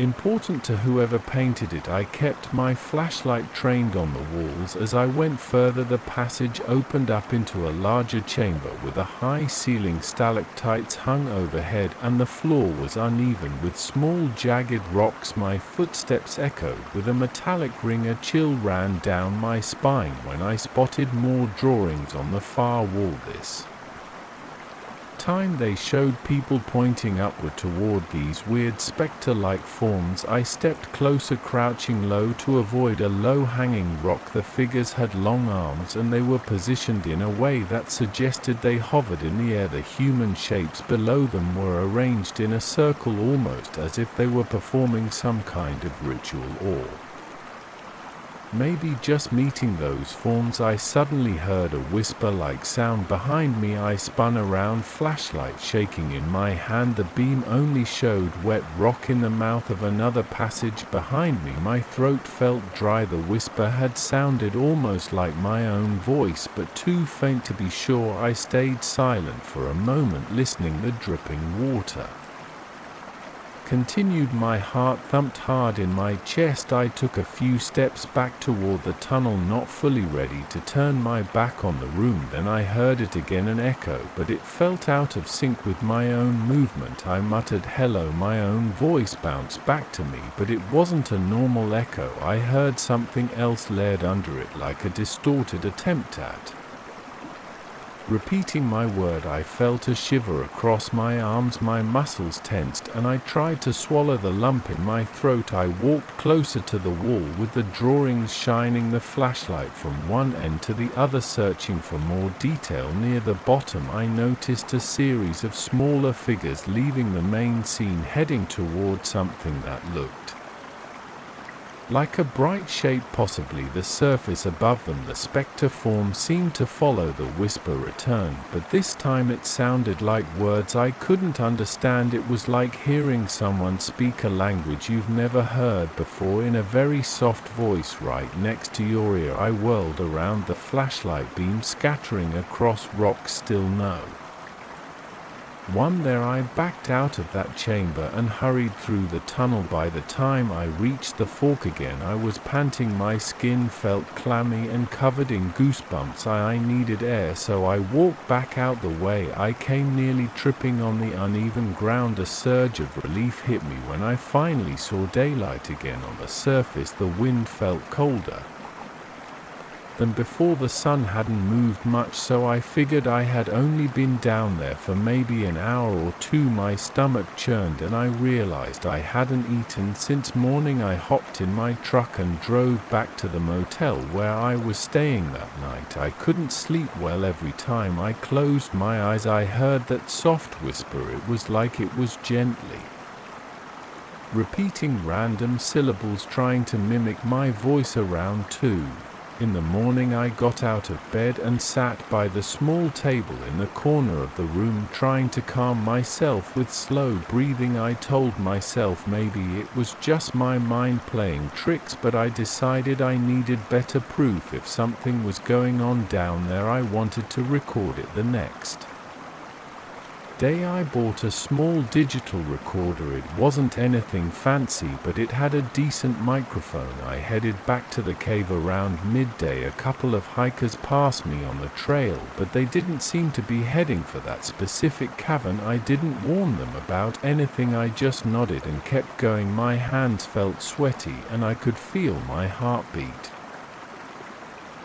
important to whoever painted it. I kept my flashlight trained on the walls. As I went further, the passage opened up into a larger chamber with a high ceiling. Stalactites hung overhead, and the floor was uneven with small jagged rocks. My footsteps echoed with a metallic ring. A chill ran down my spine when I spotted more drawings on the far wall. This time they showed people pointing upward toward these weird spectre-like forms. I stepped closer, crouching low to avoid a low-hanging rock. The figures had long arms, and they were positioned in a way that suggested they hovered in the air. The human shapes below them were arranged in a circle, almost as if they were performing some kind of ritual, or maybe just meeting those forms. I suddenly heard a whisper-like sound behind me. I spun around, flashlight shaking in my hand. The beam only showed wet rock in the mouth of another passage behind me. My throat felt dry. The whisper had sounded almost like my own voice, but too faint to be sure. I stayed silent for a moment, listening. The dripping water continued. My heart thumped hard in my chest. I took a few steps back toward the tunnel, not fully ready to turn my back on the room. Then I heard it again, an echo, but it felt out of sync with my own movement. I muttered hello. My own voice bounced back to me, but it wasn't a normal echo. I heard something else layered under it, like a distorted attempt at repeating my word. I felt a shiver across my arms. My muscles tensed, and I tried to swallow the lump in my throat. I walked closer to the wall with the drawings shining, the flashlight from one end to the other, searching for more detail. Near the bottom I noticed a series of smaller figures leaving the main scene, heading toward something that looked like a bright shape, possibly the surface above them. The spectre form seemed to follow. The whisper returned, but this time it sounded like words I couldn't understand. It was like hearing someone speak a language you've never heard before in a very soft voice right next to your ear. I whirled around, the flashlight beam scattering across rocks. Still no one there. I backed out of that chamber and hurried through the tunnel. By the time I reached the fork again, I was panting. My skin felt clammy and covered in goosebumps. I needed air, so I walked back out the way I came, nearly tripping on the uneven ground. A surge of relief hit me when I finally saw daylight again on the surface. The wind felt colder than before. The sun hadn't moved much, so I figured I had only been down there for maybe an hour or two. My stomach churned, and I realized I hadn't eaten since morning. I hopped in my truck and drove back to the motel where I was staying that night. I couldn't sleep well. Every time I closed my eyes, I heard that soft whisper. It was like it was gently repeating random syllables, trying to mimic my voice. Around 2 in the morning, I got out of bed and sat by the small table in the corner of the room, trying to calm myself with slow breathing. I told myself maybe it was just my mind playing tricks, but I decided I needed better proof. If something was going on down there, I wanted to record it. The next day I bought a small digital recorder. It wasn't anything fancy, but it had a decent microphone. I headed back to the cave around midday. A couple of hikers passed me on the trail, but they didn't seem to be heading for that specific cavern. I didn't warn them about anything. I just nodded and kept going. My hands felt sweaty, and I could feel my heartbeat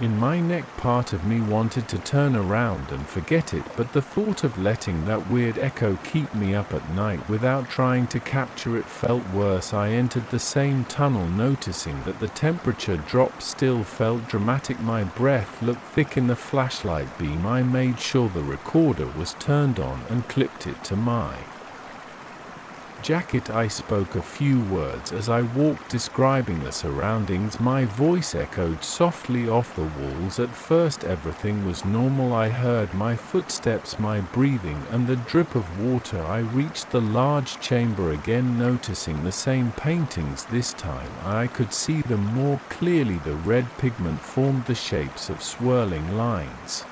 in my neck. Part of me wanted to turn around and forget it, but the thought of letting that weird echo keep me up at night without trying to capture it felt worse. I entered the same tunnel, noticing that the temperature drop still felt dramatic. My breath looked thick in the flashlight beam. I made sure the recorder was turned on and clipped it to my jacket. I spoke a few words as I walked, describing the surroundings. My voice echoed softly off the walls. At first everything was normal. I heard my footsteps, my breathing, and the drip of water. I reached the large chamber again, noticing the same paintings. This time I could see them more clearly. The red pigment formed the shapes of swirling lines.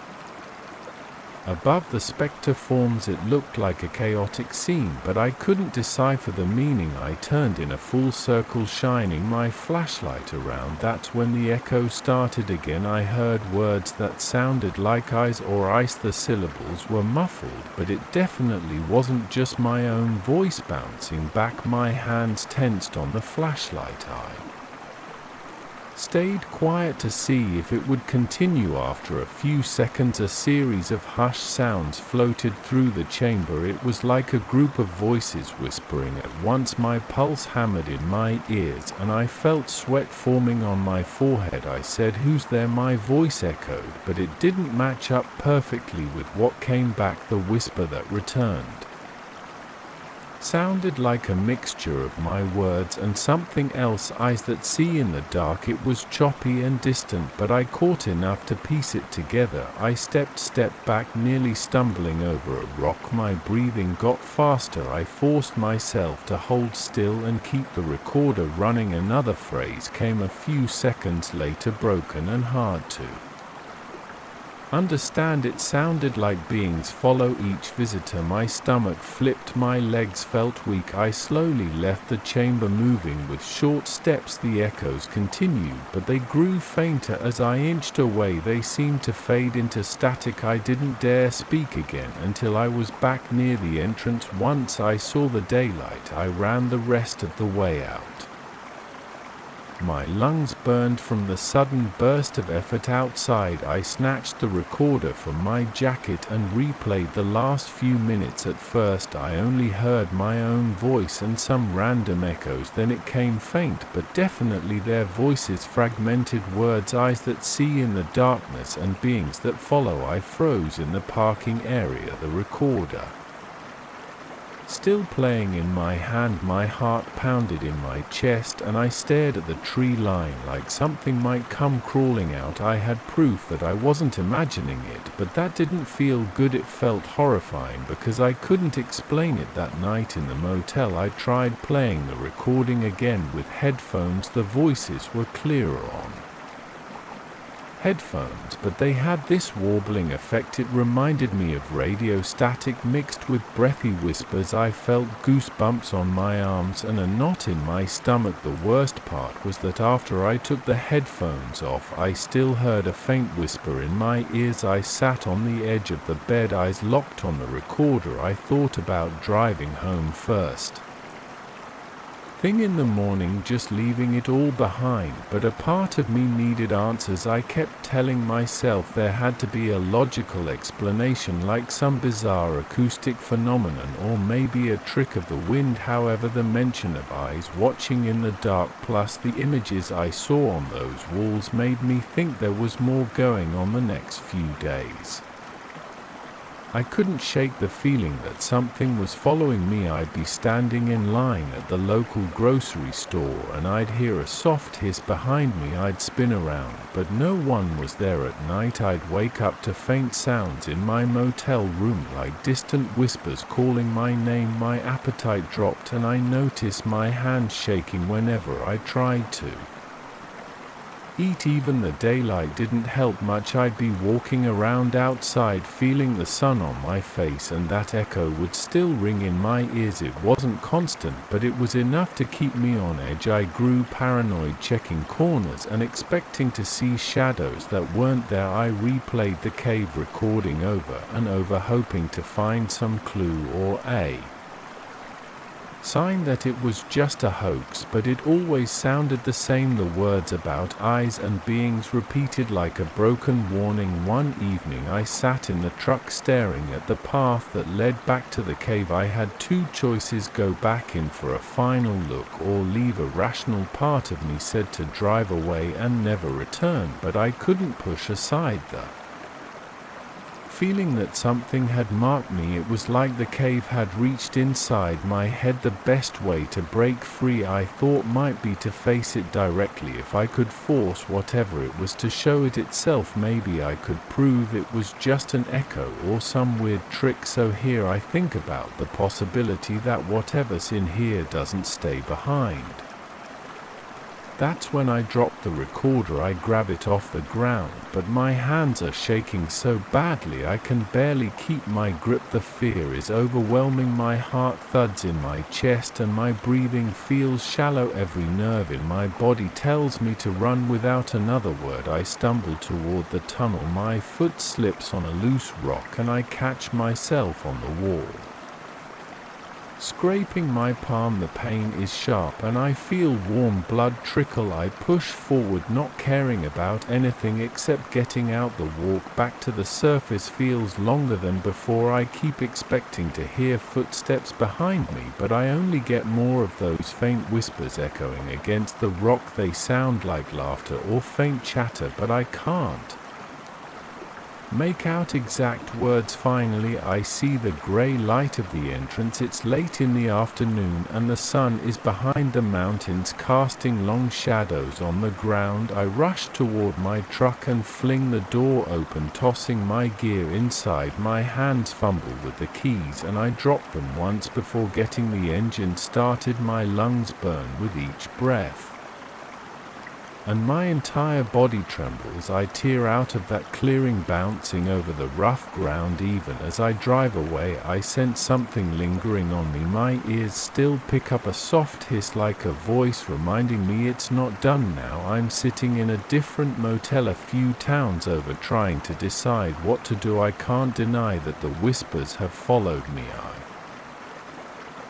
Above the spectre forms it looked like a chaotic scene, but I couldn't decipher the meaning. I turned in a full circle, shining my flashlight around. That's when the echo started again. I heard words that sounded like eyes or ice. The syllables were muffled, but it definitely wasn't just my own voice bouncing back. My hands tensed on the flashlight. I stayed quiet to see if it would continue. After a few seconds, a series of hushed sounds floated through the chamber. It was like a group of voices whispering at once. My pulse hammered in my ears, and I felt sweat forming on my forehead. I said, "Who's there?" My voice echoed, but it didn't match up perfectly with what came back. The whisper that returned sounded like a mixture of my words and something else. Eyes that see in the dark. It was choppy and distant, but I caught enough to piece it together. I stepped back, nearly stumbling over a rock. My breathing got faster. I forced myself to hold still and keep the recorder running. Another phrase came a few seconds later, broken and hard to understand. It sounded like beings follow each visitor. My stomach flipped, my legs felt weak. I slowly left the chamber, moving with short steps. The echoes continued, but they grew fainter as I inched away. They seemed to fade into static. I didn't dare speak again until I was back near the entrance. Once I saw the daylight, I ran the rest of the way out. My lungs burned from the sudden burst of effort outside. I snatched the recorder from my jacket and replayed the last few minutes. At first I only heard my own voice and some random echoes. Then it came faint, but definitely their voices, fragmented words, eyes that see in the darkness, and beings that follow. I froze in the parking area, the recorder still playing in my hand. My heart pounded in my chest, and I stared at the tree line like something might come crawling out. I had proof that I wasn't imagining it, but that didn't feel good. It felt horrifying because I couldn't explain it. That night in the motel, I tried playing the recording again with headphones. The voices were clearer on headphones, but they had this warbling effect. It reminded me of radio static mixed with breathy whispers. I felt goosebumps on my arms and a knot in my stomach. The worst part was that after I took the headphones off, I still heard a faint whisper in my ears. I sat on the edge of the bed, eyes locked on the recorder. I thought about driving home first thing in the morning, just leaving it all behind, but a part of me needed answers. I kept telling myself there had to be a logical explanation, like some bizarre acoustic phenomenon or maybe a trick of the wind. However, the mention of eyes watching in the dark plus the images I saw on those walls made me think there was more going on. The next few days I couldn't shake the feeling that something was following me. I'd be standing in line at the local grocery store and I'd hear a soft hiss behind me. I'd spin around, but no one was there. At night I'd wake up to faint sounds in my motel room, like distant whispers calling my name. My appetite dropped and I noticed my hands shaking whenever I tried to eat. Even the daylight didn't help much. I'd be walking around outside feeling the sun on my face and that echo would still ring in my ears. It wasn't constant, but it was enough to keep me on edge. I grew paranoid, checking corners and expecting to see shadows that weren't there. I replayed the cave recording over and over, hoping to find some clue or a sign that it was just a hoax, but it always sounded the same. The words about eyes and beings repeated like a broken warning. One evening I sat in the truck staring at the path that led back to the cave. I had two choices: go back in for a final look or leave. A rational part of me said to drive away and never return, but I couldn't push aside the Feeling that something had marked me, it was like the cave had reached inside my head. The best way to break free, I thought, might be to face it directly. If I could force whatever it was to show it itself, maybe I could prove it was just an echo or some weird trick. So here I think about the possibility that whatever's in here doesn't stay behind. That's when I drop the recorder. I grab it off the ground, but my hands are shaking so badly I can barely keep my grip. The fear is overwhelming. My heart thuds in my chest and my breathing feels shallow. Every nerve in my body tells me to run. Without another word, I stumble toward the tunnel. My foot slips on a loose rock and I catch myself on the wall, scraping my palm. The pain is sharp and I feel warm blood trickle. I push forward, not caring about anything except getting out. The walk back to the surface feels longer than before. I keep expecting to hear footsteps behind me, but I only get more of those faint whispers echoing against the rock. They sound like laughter or faint chatter, but I can't make out exact words. Finally, I see the grey light of the entrance. It's late in the afternoon and the sun is behind the mountains, casting long shadows on the ground. I rush toward my truck and fling the door open, tossing my gear inside. My hands fumble with the keys and I drop them once before getting the engine started. My lungs burn with each breath, and my entire body trembles. I tear out of that clearing, bouncing over the rough ground. Even as I drive away, I sense something lingering on me. My ears still pick up a soft hiss, like a voice reminding me it's not done now. I'm sitting in a different motel a few towns over, trying to decide what to do. I can't deny that the whispers have followed me. I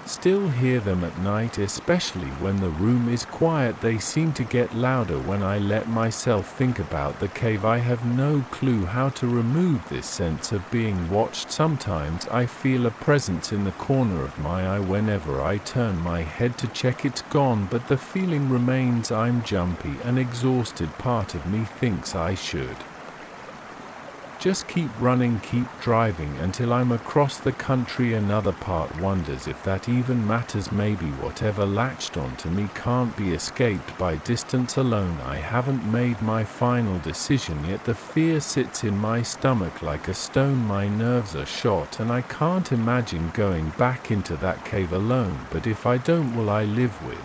still hear them at night, especially when the room is quiet. They seem to get louder when I let myself think about the cave. I have no clue how to remove this sense of being watched. Sometimes I feel a presence in the corner of my eye. Whenever I turn my head to check, it's gone, but the feeling remains. I'm jumpy and exhausted. Part of me thinks I should just keep running, keep driving until I'm across the country. Another part wonders if that even matters. Maybe whatever latched onto me can't be escaped by distance alone. I haven't made my final decision yet. The fear sits in my stomach like a stone. My nerves are shot and I can't imagine going back into that cave alone. But if I don't, will I live with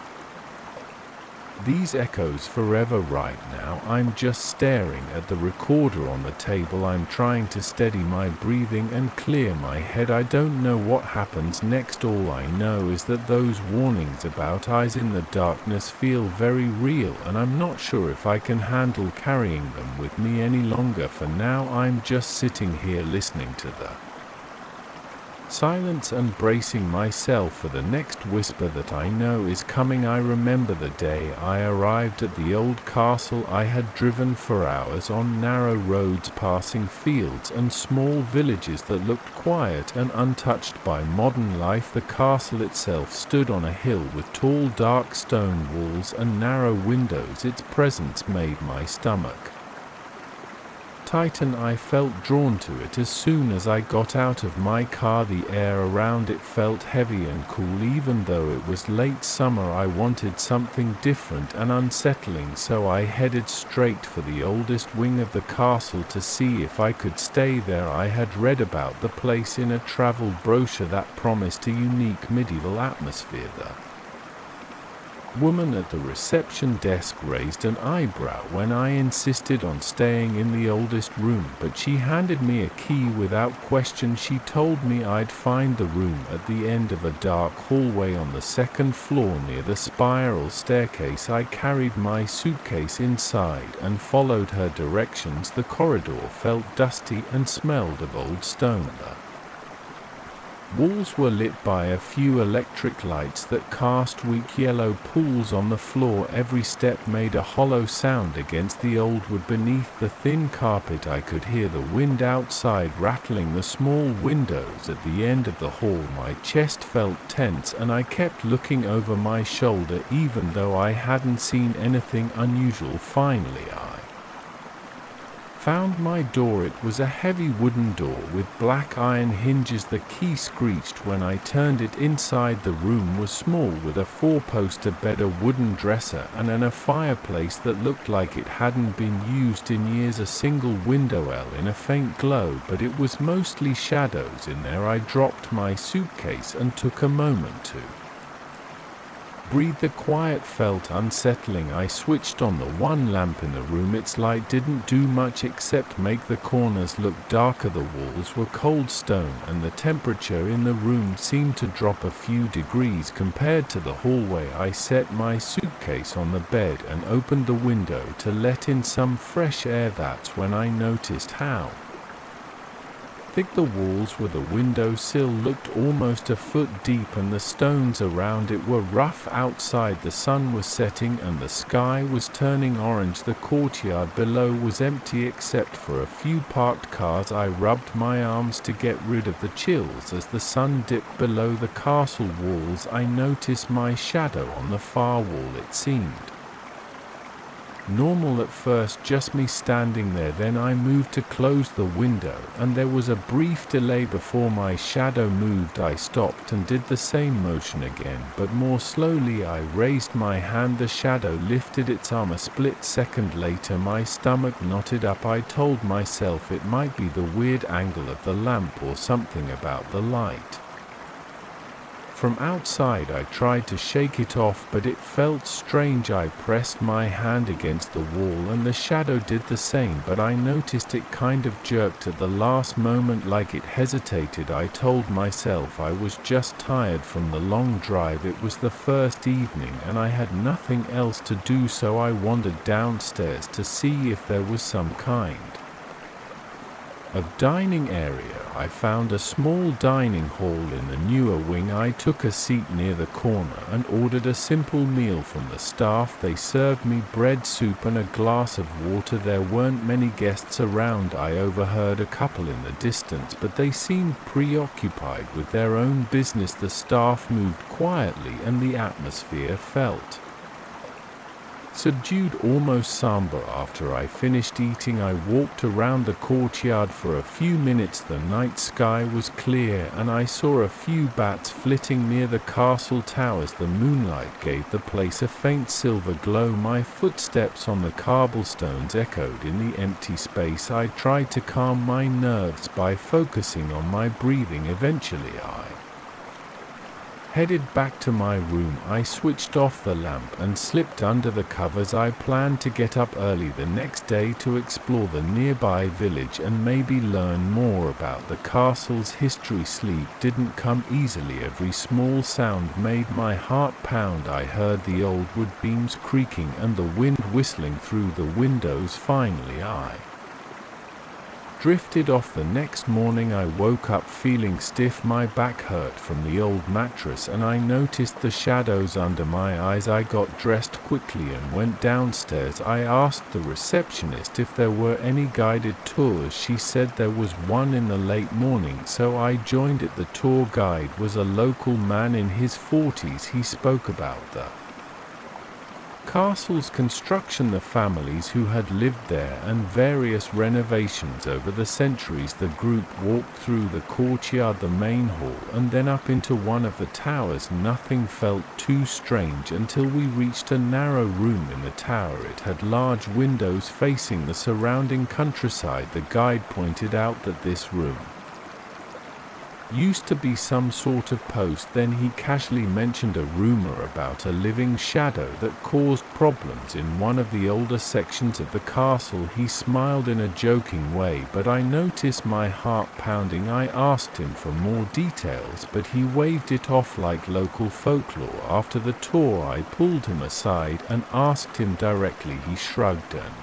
these echoes forever? Right now, I'm just staring at the recorder on the table. I'm trying to steady my breathing and clear my head. I don't know what happens next. All I know is that those warnings about eyes in the darkness feel very real, and I'm not sure if I can handle carrying them with me any longer. For now, I'm just sitting here listening to the silence and bracing myself for the next whisper that I know is coming. I remember the day I arrived at the old castle. I had driven for hours on narrow roads, passing fields and small villages that looked quiet and untouched by modern life. The castle itself stood on a hill with tall dark stone walls and narrow windows. Its presence made my stomach tighten. I felt drawn to it as soon as I got out of my car. The air around it felt heavy and cool. Even though it was late summer, I wanted something different and unsettling, so I headed straight for the oldest wing of the castle to see if I could stay there. I had read about the place in a travel brochure that promised a unique medieval atmosphere. The woman at the reception desk raised an eyebrow when I insisted on staying in the oldest room, but she handed me a key without question. She told me I'd find the room at the end of a dark hallway on the second floor near the spiral staircase. I carried my suitcase inside and followed her directions. The corridor felt dusty and smelled of old stone. The walls were lit by a few electric lights that cast weak yellow pools on the floor. Every step made a hollow sound against the old wood beneath the thin carpet. I could hear the wind outside rattling the small windows at the end of the hall. My chest felt tense and I kept looking over my shoulder even though I hadn't seen anything unusual. Finally, I found my door. It was a heavy wooden door with black iron hinges. The key screeched when I turned it. Inside, the room was small, with a four-poster bed, a wooden dresser, and a fireplace that looked like it hadn't been used in years. A single window in a faint glow, but it was mostly shadows in there. I dropped my suitcase and took a moment to breathe. The quiet felt unsettling. I switched on the one lamp in the room. Its light didn't do much except make the corners look darker. The walls were cold stone, and the temperature in the room seemed to drop a few degrees compared to the hallway. I set my suitcase on the bed and opened the window to let in some fresh air. That's when I noticed how thick the walls were. The windowsill looked almost a foot deep, and the stones around it were rough. Outside, the sun was setting and the sky was turning orange. The courtyard below was empty except for a few parked cars. I rubbed my arms to get rid of the chills. As the sun dipped below the castle walls, I noticed my shadow on the far wall. It seemed normal at first, just me standing there. Then I moved to close the window, and there was a brief delay before my shadow moved. I stopped and did the same motion again, but more slowly. I raised my hand. The shadow lifted its arm. A split second later, my stomach knotted up. I told myself it might be the weird angle of the lamp or something about the light from outside. I tried to shake it off, but it felt strange. I pressed my hand against the wall, and the shadow did the same, but I noticed it kind of jerked at the last moment, like it hesitated. I told myself I was just tired from the long drive. It was the first evening, and I had nothing else to do, so I wandered downstairs to see if there was some kind of dining area. I found a small dining hall in the newer wing. I took a seat near the corner and ordered a simple meal from the staff. They served me bread, soup, and a glass of water. There weren't many guests around. I overheard a couple in the distance, but they seemed preoccupied with their own business. The staff moved quietly, and the atmosphere felt subdued, almost somber. After I finished eating, I walked around the courtyard for a few minutes. The night sky was clear, and I saw a few bats flitting near the castle towers. The moonlight gave the place a faint silver glow. My footsteps on the cobblestones echoed in the empty space. I tried to calm my nerves by focusing on my breathing. Eventually, I headed back to my room. I switched off the lamp and slipped under the covers. I planned to get up early the next day to explore the nearby village and maybe learn more about the castle's history. Sleep didn't come easily. Every small sound made my heart pound. I heard the old wood beams creaking and the wind whistling through the windows. Finally, I drifted off. The next morning I woke up feeling stiff. My back hurt from the old mattress, and I noticed the shadows under my eyes. I got dressed quickly and went downstairs. I asked the receptionist if there were any guided tours. She said there was one in the late morning, so I joined it. The tour guide was a local man in his 40s. He spoke about the castle's construction, the families who had lived there, and various renovations over the centuries. The group walked through the courtyard, the main hall, and then up into one of the towers. Nothing felt too strange until we reached a narrow room in the tower. It had large windows facing the surrounding countryside. The guide pointed out that this room used to be some sort of post. Then he casually mentioned a rumor about a living shadow that caused problems in one of the older sections of the castle. He smiled in a joking way, but I noticed my heart pounding. I asked him for more details, but he waved it off like local folklore. After the tour, I pulled him aside and asked him directly. He shrugged and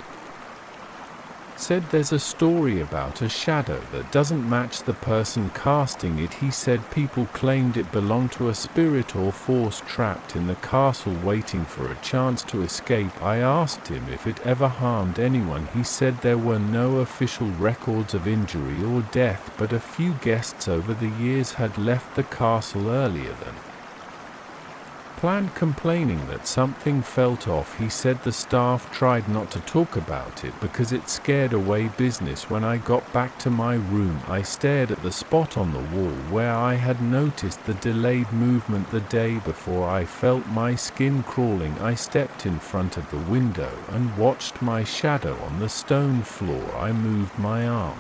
said there's a story about a shadow that doesn't match the person casting it. He said people claimed it belonged to a spirit or force trapped in the castle waiting for a chance to escape. I asked him if it ever harmed anyone. He said there were no official records of injury or death, but a few guests over the years had left the castle earlier than planned complaining that something felt off. He said the staff tried not to talk about it because it scared away business. When I got back to my room, I stared at the spot on the wall where I had noticed the delayed movement the day before. I felt my skin crawling. I stepped in front of the window and watched my shadow on the stone floor. I moved my arm.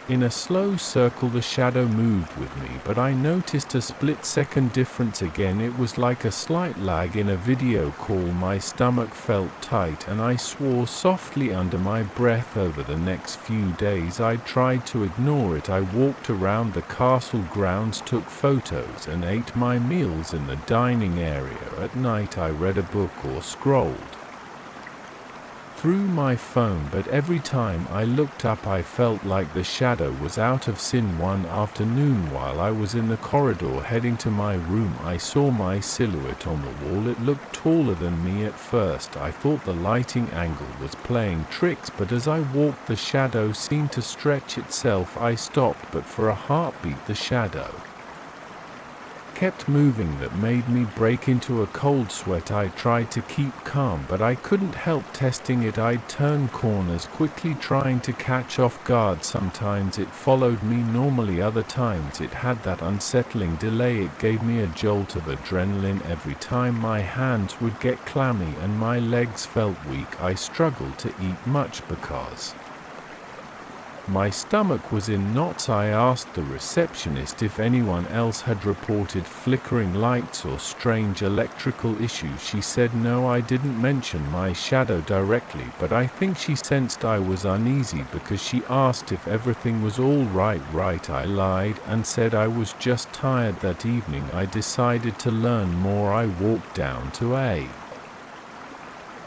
In a slow circle the shadow moved with me, but I noticed a split-second difference again. It was like a slight lag in a video call. My stomach felt tight and I swore softly under my breath. Over the next few days I tried to ignore it. I walked around the castle grounds, took photos and ate my meals in the dining area. At night I read a book or scrolled through my phone, but every time I looked up I felt like the shadow was out of scene. One afternoon while I was in the corridor heading to my room, I saw my silhouette on the wall. It looked taller than me. At first I thought the lighting angle was playing tricks, but as I walked the shadow seemed to stretch itself. I stopped, but for a heartbeat the shadow kept moving. That made me break into a cold sweat. I tried to keep calm, but I couldn't help testing it. I'd turn corners quickly, trying to catch off guard. Sometimes it followed me normally, other times it had that unsettling delay. It gave me a jolt of adrenaline every time. My hands would get clammy and my legs felt weak. I struggled to eat much because my stomach was in knots. I asked the receptionist if anyone else had reported flickering lights or strange electrical issues. She said no. I didn't mention my shadow directly, but I think she sensed I was uneasy because she asked if everything was all right. I lied and said I was just tired that evening. I decided to learn more. I walked down to a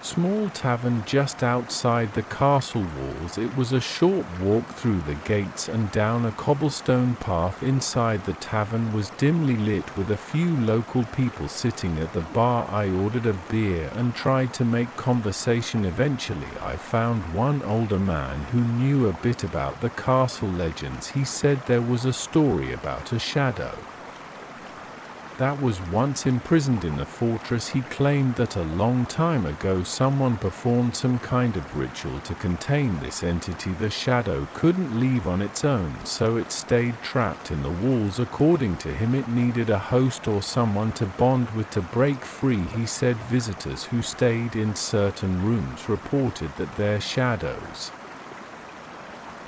small tavern just outside the castle walls. It was a short walk through the gates and down a cobblestone path. Inside the tavern was dimly lit with a few local people sitting at the bar. I ordered a beer and tried to make conversation. Eventually I found one older man who knew a bit about the castle legends. He said there was a story about a shadow that was once imprisoned in the fortress. He claimed that a long time ago someone performed some kind of ritual to contain this entity. The shadow couldn't leave on its own, so it stayed trapped in the walls. According to him, it needed a host or someone to bond with to break free. He said visitors who stayed in certain rooms reported that their shadows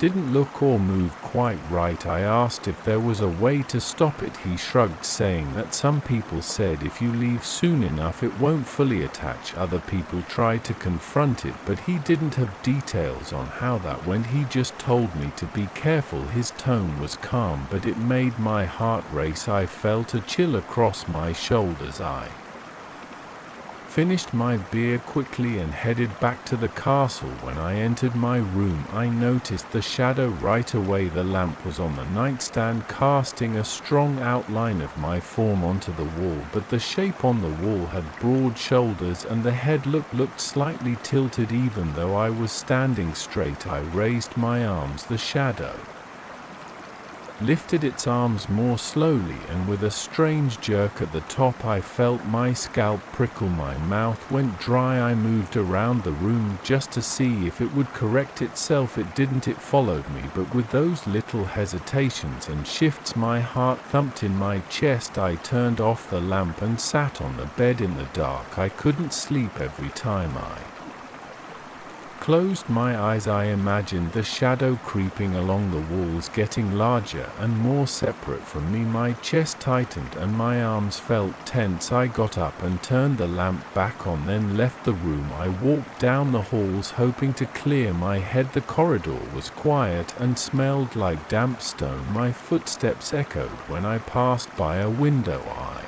didn't look or move quite right. I asked if there was a way to stop it. He shrugged, saying that some people said if you leave soon enough it won't fully attach. Other people tried to confront it, but he didn't have details on how that went. He just told me to be careful. His tone was calm, but it made my heart race. I felt a chill across my shoulders. I finished my beer quickly and headed back to the castle. When I entered my room, I noticed the shadow right away. The lamp was on the nightstand, casting a strong outline of my form onto the wall, but the shape on the wall had broad shoulders and the head looked slightly tilted. Even though I was standing straight, I raised my arms. The shadow lifted its arms more slowly, and with a strange jerk at the top I felt my scalp prickle. My mouth went dry. I moved around the room just to see if it would correct itself. It didn't. It followed me, but with those little hesitations and shifts. My heart thumped in my chest. I turned off the lamp and sat on the bed in the dark. I couldn't sleep. Every time I closed my eyes, I imagined the shadow creeping along the walls, getting larger and more separate from me. My chest tightened and my arms felt tense. I got up and turned the lamp back on, then left the room. I walked down the halls, hoping to clear my head. The corridor was quiet and smelled like damp stone. My footsteps echoed when I passed by a window. I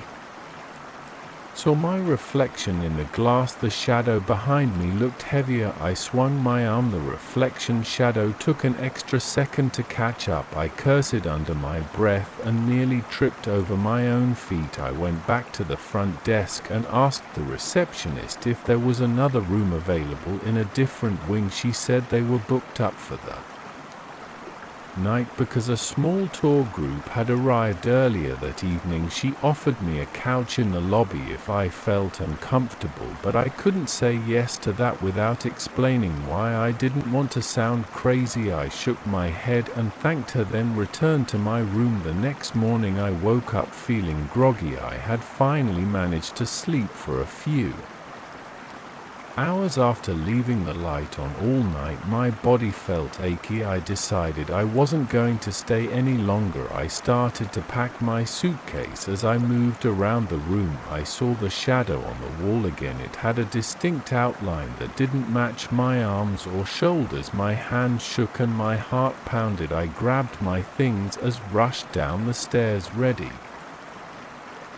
saw my reflection in the glass. The shadow behind me looked heavier. I swung my arm. The reflection shadow took an extra second to catch up. I cursed under my breath and nearly tripped over my own feet. I went back to the front desk and asked the receptionist if there was another room available in a different wing. She said they were booked up for the night because a small tour group had arrived earlier that evening. She offered me a couch in the lobby if I felt uncomfortable, but I couldn't say yes to that without explaining why. I didn't want to sound crazy. I shook my head and thanked her, then returned to my room. The next morning I woke up feeling groggy. I had finally managed to sleep for a few hours after leaving the light on all night. My body felt achy. I decided I wasn't going to stay any longer. I started to pack my suitcase. As I moved around the room, I saw the shadow on the wall again. It had a distinct outline that didn't match my arms or shoulders. My hands shook and my heart pounded. I grabbed my things as rushed down the stairs, ready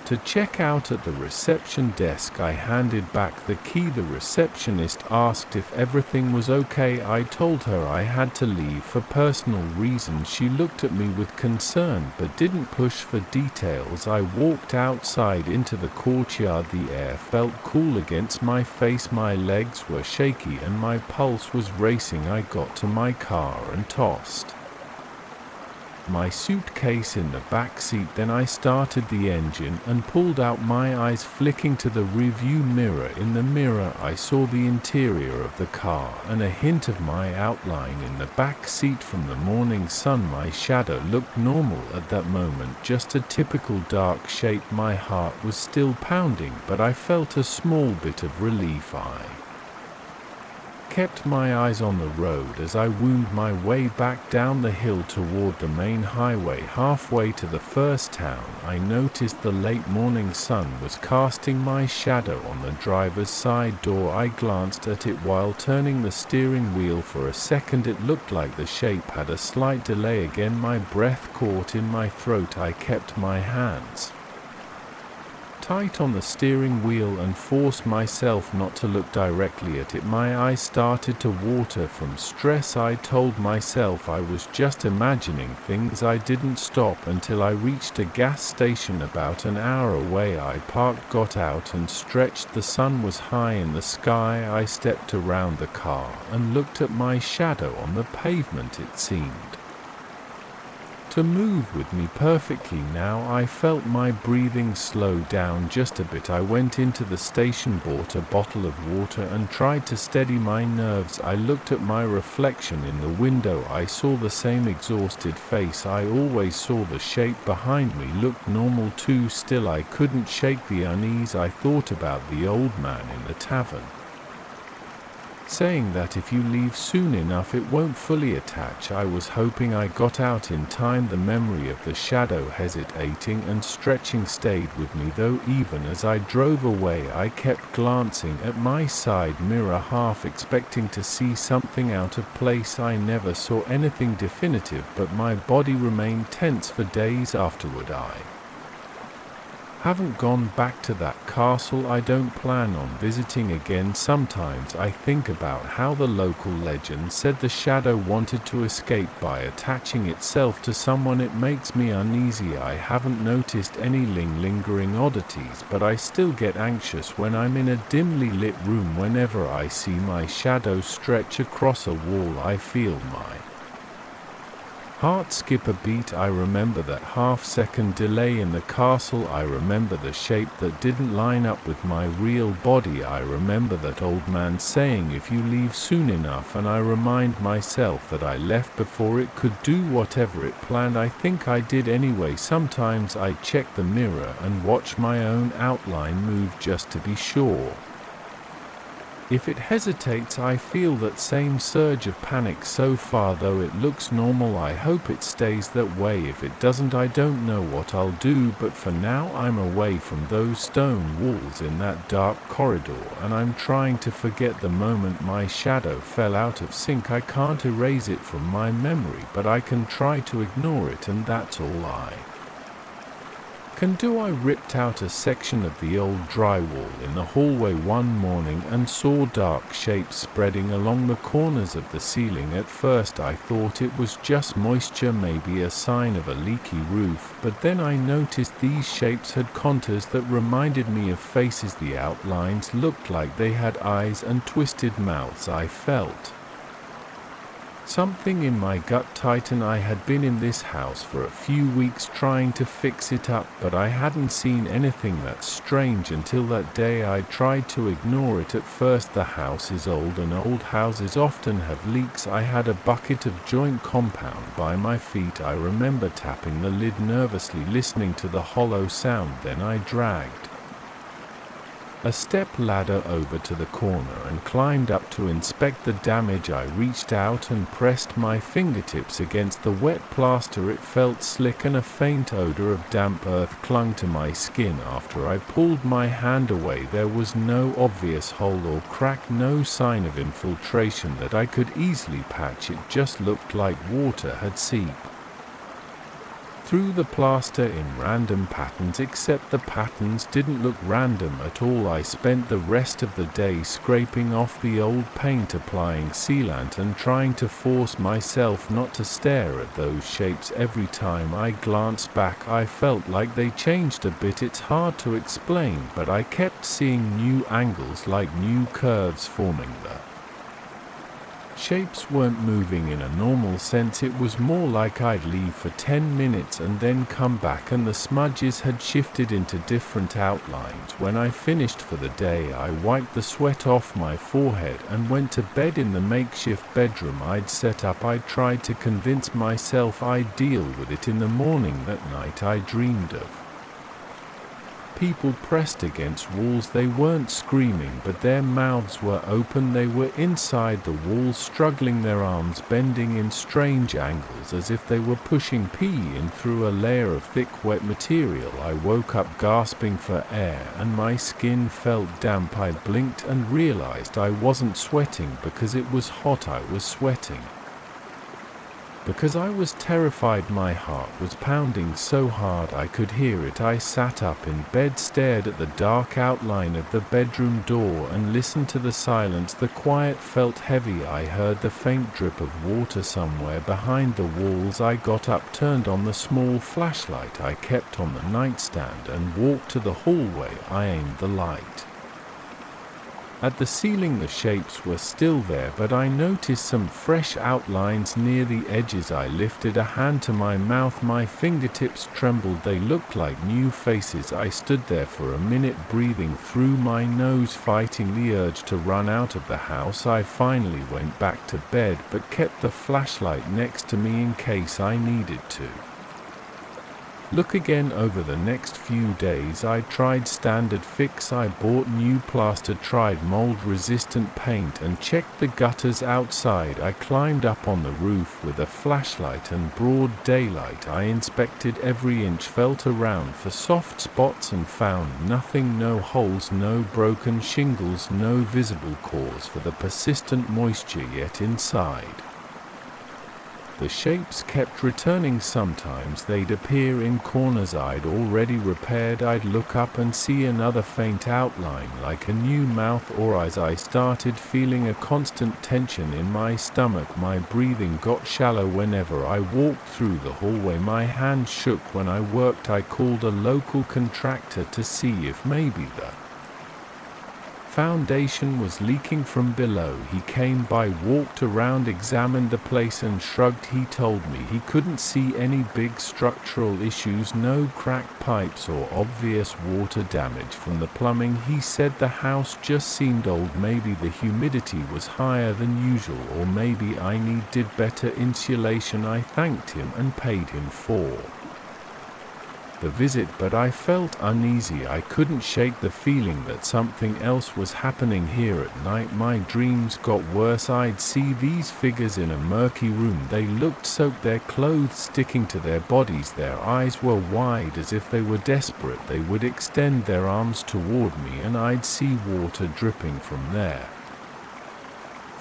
to check out at the reception desk. I handed back the key. The receptionist asked if everything was okay. I told her I had to leave for personal reasons. She looked at me with concern but didn't push for details. I walked outside into the courtyard. The air felt cool against my face. My legs were shaky and my pulse was racing. I got to my car and tossed my suitcase in the back seat. Then I started the engine and pulled out, my eyes flicking to the rearview mirror. In the mirror I saw the interior of the car and a hint of my outline in the back seat from the morning sun. My shadow looked normal at that moment, just a typical dark shape. My heart was still pounding, but I felt a small bit of relief. I kept my eyes on the road as I wound my way back down the hill toward the main highway. Halfway to the first town, I noticed the late morning sun was casting my shadow on the driver's side door. I glanced at it while turning the steering wheel. For a second it looked like the shape had a slight delay. Again my breath caught in my throat. I kept my hands tight on the steering wheel and forced myself not to look directly at it. My eyes started to water from stress. I told myself I was just imagining things. I didn't stop until I reached a gas station about an hour away. I parked, got out and stretched. The sun was high in the sky. I stepped around the car and looked at my shadow on the pavement. It seemed to move with me perfectly now. I felt my breathing slow down just a bit. I went into the station, bought a bottle of water and tried to steady my nerves. I looked at my reflection in the window. I saw the same exhausted face I always saw. The shape behind me looked normal too. Still I couldn't shake the unease. I thought about the old man in the tavern saying that if you leave soon enough it won't fully attach. I was hoping I got out in time. The memory of the shadow hesitating and stretching stayed with me, though even as I drove away I kept glancing at my side mirror, half expecting to see something out of place. I never saw anything definitive, but my body remained tense for days afterward. I haven't gone back to that castle. I don't plan on visiting again. Sometimes I think about how the local legend said the shadow wanted to escape by attaching itself to someone. It makes me uneasy. I haven't noticed any lingering oddities, but I still get anxious when I'm in a dimly lit room. Whenever I see my shadow stretch across a wall, I feel my heart skip a beat. I remember that half-second delay in the castle. I remember the shape that didn't line up with my real body. I remember that old man saying if you leave soon enough, and I remind myself that I left before it could do whatever it planned. I think I did anyway. Sometimes I check the mirror and watch my own outline move just to be sure. If it hesitates, I feel that same surge of panic. So far though it looks normal, I hope it stays that way. If it doesn't, I don't know what I'll do, but for now I'm away from those stone walls in that dark corridor, and I'm trying to forget the moment my shadow fell out of sync. I can't erase it from my memory, but I can try to ignore it, and that's all I can do. I ripped out a section of the old drywall in the hallway one morning and saw dark shapes spreading along the corners of the ceiling. At first I thought it was just moisture, maybe a sign of a leaky roof, but then I noticed these shapes had contours that reminded me of faces. The outlines looked like they had eyes and twisted mouths. I felt Something in my gut tightened. I had been in this house for a few weeks trying to fix it up, but I hadn't seen anything that strange until that day. I tried to ignore it at first. The house is old and old houses often have leaks. I had a bucket of joint compound by my feet. I remember tapping the lid nervously, listening to the hollow sound. Then I dragged a step ladder over to the corner and climbed up to inspect the damage. I reached out and pressed my fingertips against the wet plaster. It felt slick and a faint odor of damp earth clung to my skin. After I pulled my hand away, there was no obvious hole or crack, no sign of infiltration that I could easily patch. It just looked like water had seeped through the plaster in random patterns, except the patterns didn't look random at all. I spent the rest of the day scraping off the old paint, applying sealant, and trying to force myself not to stare at those shapes. Every time I glanced back, I felt like they changed a bit. It's hard to explain, but I kept seeing new angles, like new curves forming. The shapes weren't moving in a normal sense. It was more like I'd leave for 10 minutes and then come back, and the smudges had shifted into different outlines. When I finished for the day, I wiped the sweat off my forehead and went to bed in the makeshift bedroom I'd set up. I tried to convince myself I'd deal with it in the morning. That night I dreamed of people pressed against walls. They weren't screaming, but their mouths were open. They were inside the walls, struggling, their arms bending in strange angles as if they were pushing pee in through a layer of thick, wet material. I woke up gasping for air and my skin felt damp. I blinked and realized I wasn't sweating because it was hot. I was sweating because I was terrified. My heart was pounding so hard I could hear it. I sat up in bed, stared at the dark outline of the bedroom door, and listened to the silence. The quiet felt heavy. I heard the faint drip of water somewhere behind the walls. I got up, turned on the small flashlight I kept on the nightstand, and walked to the hallway. I aimed the light at the ceiling. The shapes were still there, but I noticed some fresh outlines near the edges. I lifted a hand to my mouth. My fingertips trembled. They looked like new faces. I stood there for a minute, breathing through my nose, fighting the urge to run out of the house. I finally went back to bed, but kept the flashlight next to me in case I needed to look again. Over the next few days I tried standard fix. I bought new plaster, tried mold-resistant paint, and checked the gutters outside. I climbed up on the roof with a flashlight and broad daylight. I inspected every inch, felt around for soft spots, and found nothing. No holes, no broken shingles, no visible cause for the persistent moisture yet inside. The shapes kept returning. Sometimes they'd appear in corners I'd already repaired. I'd look up and see another faint outline, like a new mouth or eyes. I started feeling a constant tension in my stomach. My breathing got shallow whenever I walked through the hallway. My hand shook. When I worked, I called a local contractor to see if maybe the foundation was leaking from below. He came by, walked around, examined the place, and shrugged. He told me he couldn't see any big structural issues, no cracked pipes or obvious water damage from the plumbing. He said the house just seemed old. Maybe the humidity was higher than usual, or maybe I needed better insulation. I thanked him and paid him for the visit, but I felt uneasy. I couldn't shake the feeling that something else was happening here. At night my dreams got worse. I'd see these figures in a murky room. They looked soaked, their clothes sticking to their bodies. Their eyes were wide as if they were desperate. They would extend their arms toward me and I'd see water dripping from there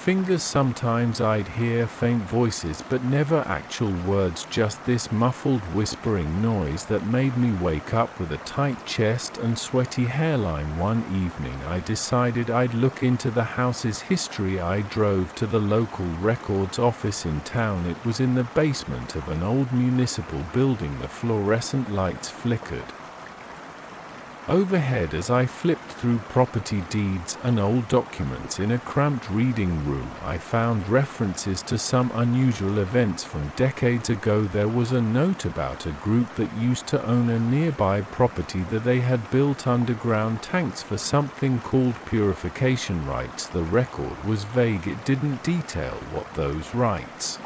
fingers. Sometimes I'd hear faint voices, but never actual words, just this muffled whispering noise that made me wake up with a tight chest and sweaty hairline. One evening I decided I'd look into the house's history. I drove to the local records office in town. It was in the basement of an old municipal building. The fluorescent lights flickered Overhead, as I flipped through property deeds and old documents in a cramped reading room, I found references to some unusual events from decades ago. There was a note about a group that used to own a nearby property that they had built underground tanks for something called purification rites. The record was vague, it didn't detail what those rites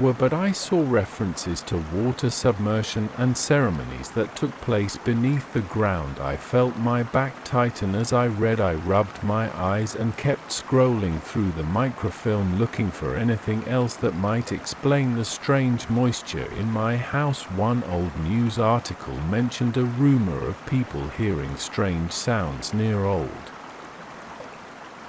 were, but I saw references to water submersion and ceremonies that took place beneath the ground. I felt my back tighten as I read. I rubbed my eyes and kept scrolling through the microfilm looking for anything else that might explain the strange moisture in my house. One old news article mentioned a rumor of people hearing strange sounds near old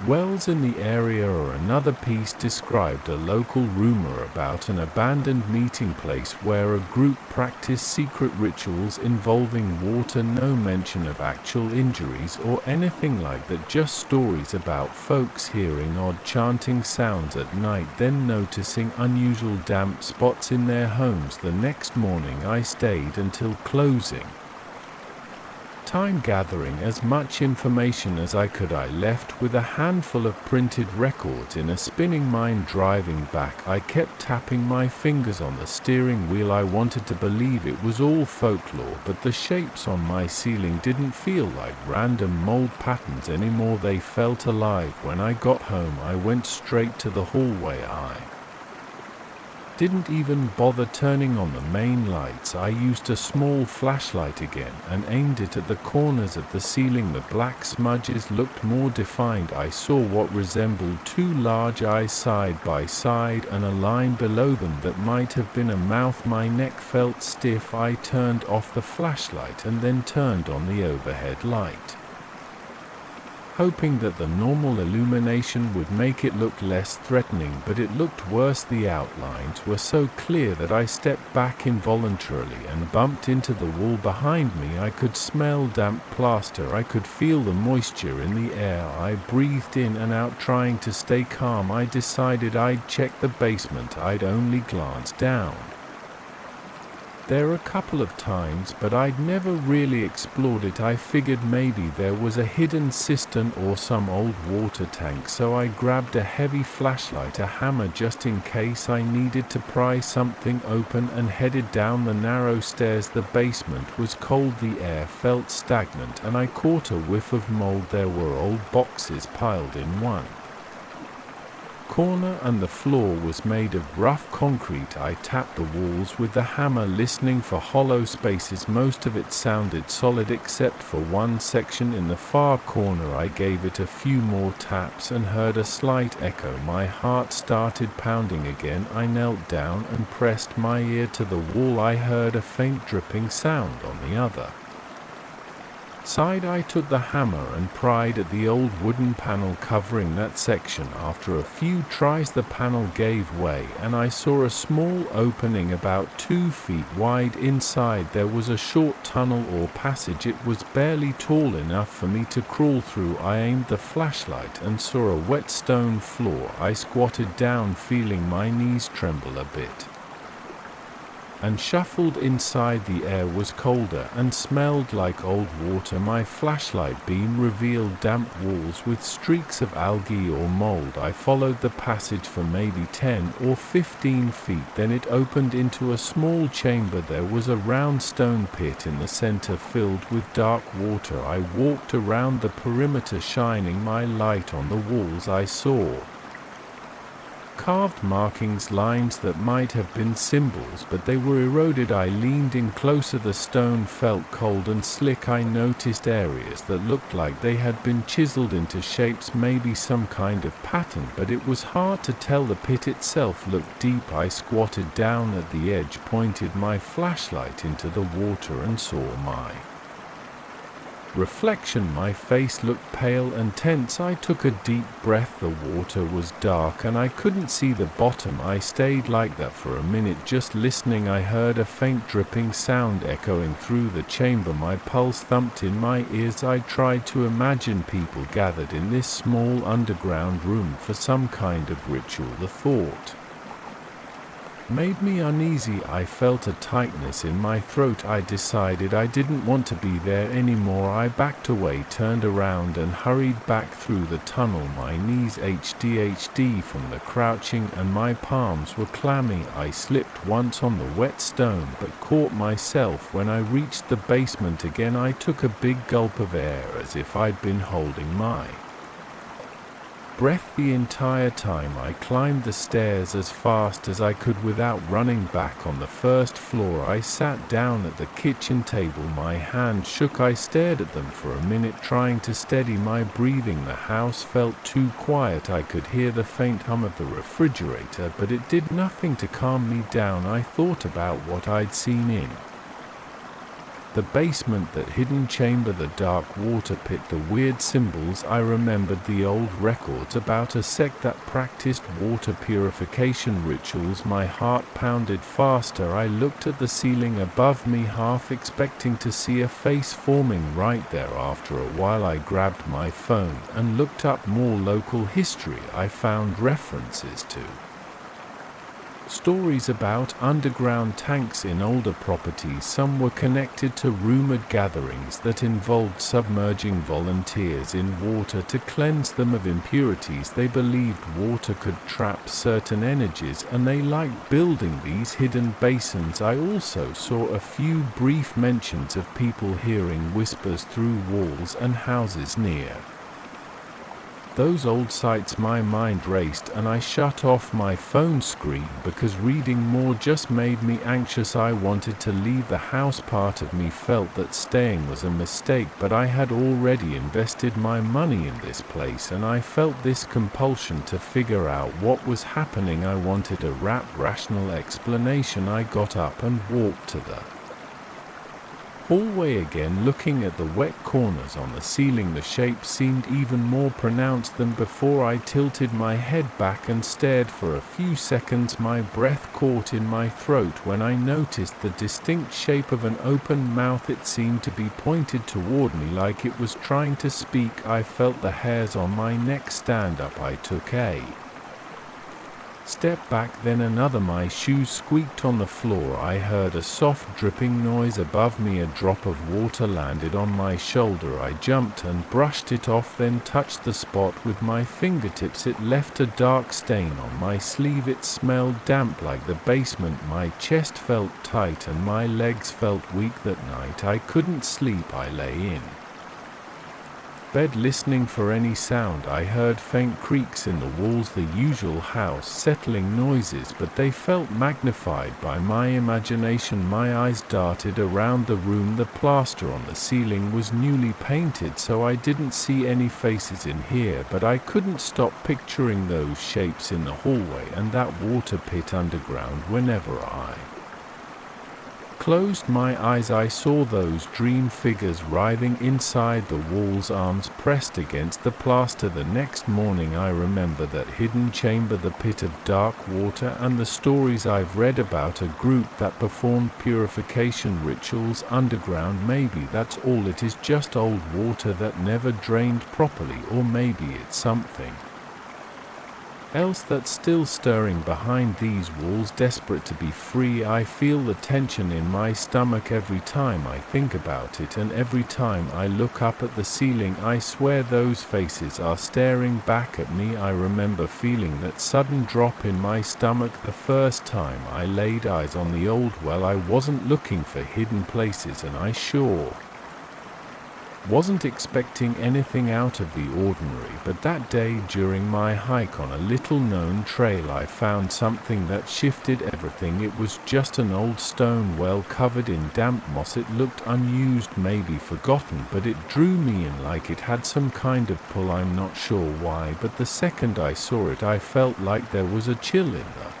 wells in the area, or another piece described a local rumor about an abandoned meeting place where a group practiced secret rituals involving water. No mention of actual injuries or anything like that, just stories about folks hearing odd chanting sounds at night, then noticing unusual damp spots in their homes. The next morning I stayed until closing time gathering as much information as I could. I left with a handful of printed records in a spinning mind. Driving back, I kept tapping my fingers on the steering wheel. I wanted to believe it was all folklore, but the shapes on my ceiling didn't feel like random mold patterns anymore. They felt alive. When I got home, I went straight to the hallway. I didn't even bother turning on the main lights. I used a small flashlight again and aimed it at the corners of the ceiling. The black smudges looked more defined. I saw what resembled two large eyes side by side and a line below them that might have been a mouth. My neck felt stiff. I turned off the flashlight and then turned on the overhead light, hoping that the normal illumination would make it look less threatening, but it looked worse. The outlines were so clear that I stepped back involuntarily and bumped into the wall behind me. I could smell damp plaster. I could feel the moisture in the air. I breathed in and out, trying to stay calm. I decided I'd check the basement. I'd only glanced down there a couple of times, but I'd never really explored it. I figured maybe there was a hidden cistern or some old water tank, so I grabbed a heavy flashlight, a hammer just in case I needed to pry something open, and headed down the narrow stairs. The basement was cold, the air felt stagnant, and I caught a whiff of mold. There were old boxes piled in one corner, and the floor was made of rough concrete. I tapped the walls with the hammer, listening for hollow spaces. Most of it sounded solid except for one section in the far corner. I gave it a few more taps and heard a slight echo. My heart started pounding again. I knelt down and pressed my ear to the wall. I heard a faint dripping sound on the other side. I took the hammer and pried at the old wooden panel covering that section. After a few tries, the panel gave way, and I saw a small opening about 2 feet wide. Inside there was a short tunnel or passage. It was barely tall enough for me to crawl through. I aimed the flashlight and saw a wet stone floor. I squatted down, feeling my knees tremble a bit, and shuffled inside. The air was colder and smelled like old water. My flashlight beam revealed damp walls with streaks of algae or mold. I followed the passage for maybe 10 or 15 feet, then it opened into a small chamber. There was a round stone pit in the center filled with dark water. I walked around the perimeter, shining my light on the walls. I saw carved markings, lines that might have been symbols, but they were eroded. I leaned in closer. The stone felt cold and slick. I noticed areas that looked like they had been chiseled into shapes, maybe some kind of pattern, but it was hard to tell. The pit itself looked deep. I squatted down at the edge, pointed my flashlight into the water, and saw my reflection. My face looked pale and tense. I took a deep breath. The water was dark and I couldn't see the bottom. I stayed like that for a minute, just listening. I heard a faint dripping sound echoing through the chamber. My pulse thumped in my ears. I tried to imagine people gathered in this small underground room for some kind of ritual. The thought made me uneasy. I felt a tightness in my throat. I decided I didn't want to be there anymore. I backed away, turned around and hurried back through the tunnel. My knees HD from the crouching and my palms were clammy. I slipped once on the wet stone but caught myself when I reached the basement again. I took a big gulp of air as if I'd been holding my breath the entire time. I climbed the stairs as fast as I could without running back. On the first floor, I sat down at the kitchen table. My hands shook. I stared at them for a minute, trying to steady my breathing. The house felt too quiet. I could hear the faint hum of the refrigerator, but it did nothing to calm me down. I thought about what I'd seen in the basement, that hidden chamber, the dark water pit, the weird symbols. I remembered the old records about a sect that practiced water purification rituals. My heart pounded faster. I looked at the ceiling above me, half expecting to see a face forming right there. After a while, I grabbed my phone and looked up more local history. I found references to stories about underground tanks in older properties. Some were connected to rumored gatherings that involved submerging volunteers in water to cleanse them of impurities. They believed water could trap certain energies, and they liked building these hidden basins. I also saw a few brief mentions of people hearing whispers through walls and houses near those old sites. My mind raced and I shut off my phone screen because reading more just made me anxious. I wanted to leave the house. Part of me felt that staying was a mistake, but I had already invested my money in this place and I felt this compulsion to figure out what was happening. I wanted a rational explanation. I got up and walked to the hallway again, looking at the wet corners on the ceiling. The shapes seemed even more pronounced than before. I tilted my head back and stared for a few seconds. My breath caught in my throat when I noticed the distinct shape of an open mouth. It seemed to be pointed toward me like it was trying to speak. I felt the hairs on my neck stand up. I took a step back, then another. My shoes squeaked on the floor. I heard a soft dripping noise above me. A drop of water landed on my shoulder. I jumped and brushed it off, then touched the spot with my fingertips. It left a dark stain on my sleeve. It smelled damp like the basement. My chest felt tight and my legs felt weak. That night I couldn't sleep. I lay in bed listening for any sound. I heard faint creaks in the walls, the usual house settling noises, but they felt magnified by my imagination. My eyes darted around the room. The plaster on the ceiling was newly painted, so I didn't see any faces in here, but I couldn't stop picturing those shapes in the hallway and that water pit underground. Whenever I closed my eyes, I saw those dream figures writhing inside the walls, arms pressed against the plaster. The next morning I remember that hidden chamber, the pit of dark water, and the stories I've read about a group that performed purification rituals underground. Maybe that's all it is, just old water that never drained properly, or maybe it's something else that's still stirring behind these walls, desperate to be free. I feel the tension in my stomach every time I think about it, and every time I look up at the ceiling. I swear those faces are staring back at me. I remember feeling that sudden drop in my stomach the first time I laid eyes on the old well. I wasn't looking for hidden places, and I sure wasn't expecting anything out of the ordinary, but that day during my hike on a little-known trail I found something that shifted everything. It was just an old stone well covered in damp moss. It looked unused, maybe forgotten, but it drew me in like it had some kind of pull. I'm not sure why, but the second I saw it I felt like there was a chill in the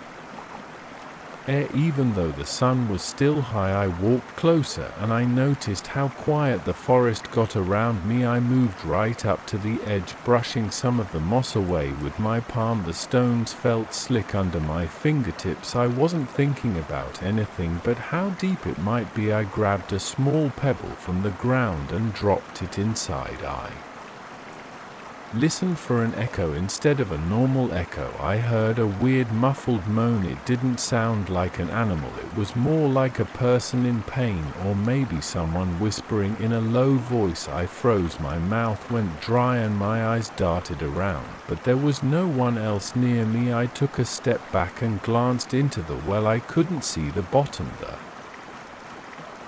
air. Even though the sun was still high, I walked closer and I noticed how quiet the forest got around me. I moved right up to the edge, brushing some of the moss away with my palm. The stones felt slick under my fingertips. I wasn't thinking about anything but how deep it might be. I grabbed a small pebble from the ground and dropped it inside. I listened for an echo instead of a normal echo. I heard a weird muffled moan. It didn't sound like an animal, it was more like a person in pain, or maybe someone whispering in a low voice. I froze, my mouth went dry and my eyes darted around, but there was no one else near me. I took a step back and glanced into the well. I couldn't see the bottom. The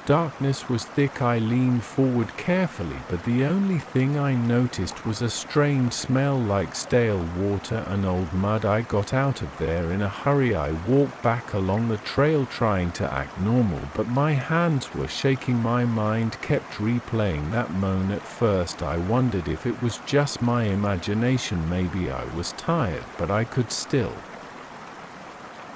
darkness was thick. I leaned forward carefully, but the only thing I noticed was a strange smell like stale water and old mud. I got out of there in a hurry. I walked back along the trail trying to act normal, but my hands were shaking. My mind kept replaying that moan. At first I wondered if it was just my imagination. Maybe I was tired, but I could still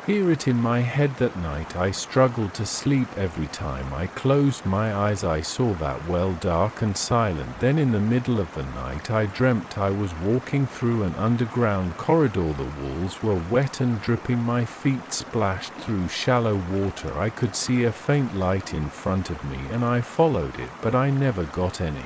hear it in my head. That night I struggled to sleep. Every time I closed my eyes I saw that well, dark and silent. Then in the middle of the night I dreamt I was walking through an underground corridor. The walls were wet and dripping. My feet splashed through shallow water. I could see a faint light in front of me and I followed it, but I never got any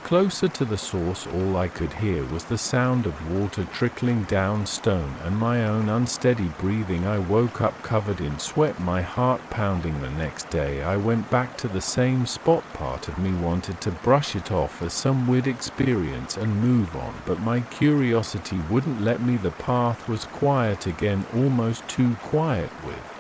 closer to the source. All I could hear was the sound of water trickling down stone and my own unsteady breathing. I woke up covered in sweat, my heart pounding. The next day I went back to the same spot. Part of me wanted to brush it off as some weird experience and move on, but my curiosity wouldn't let me. The path was quiet again, almost too quiet, with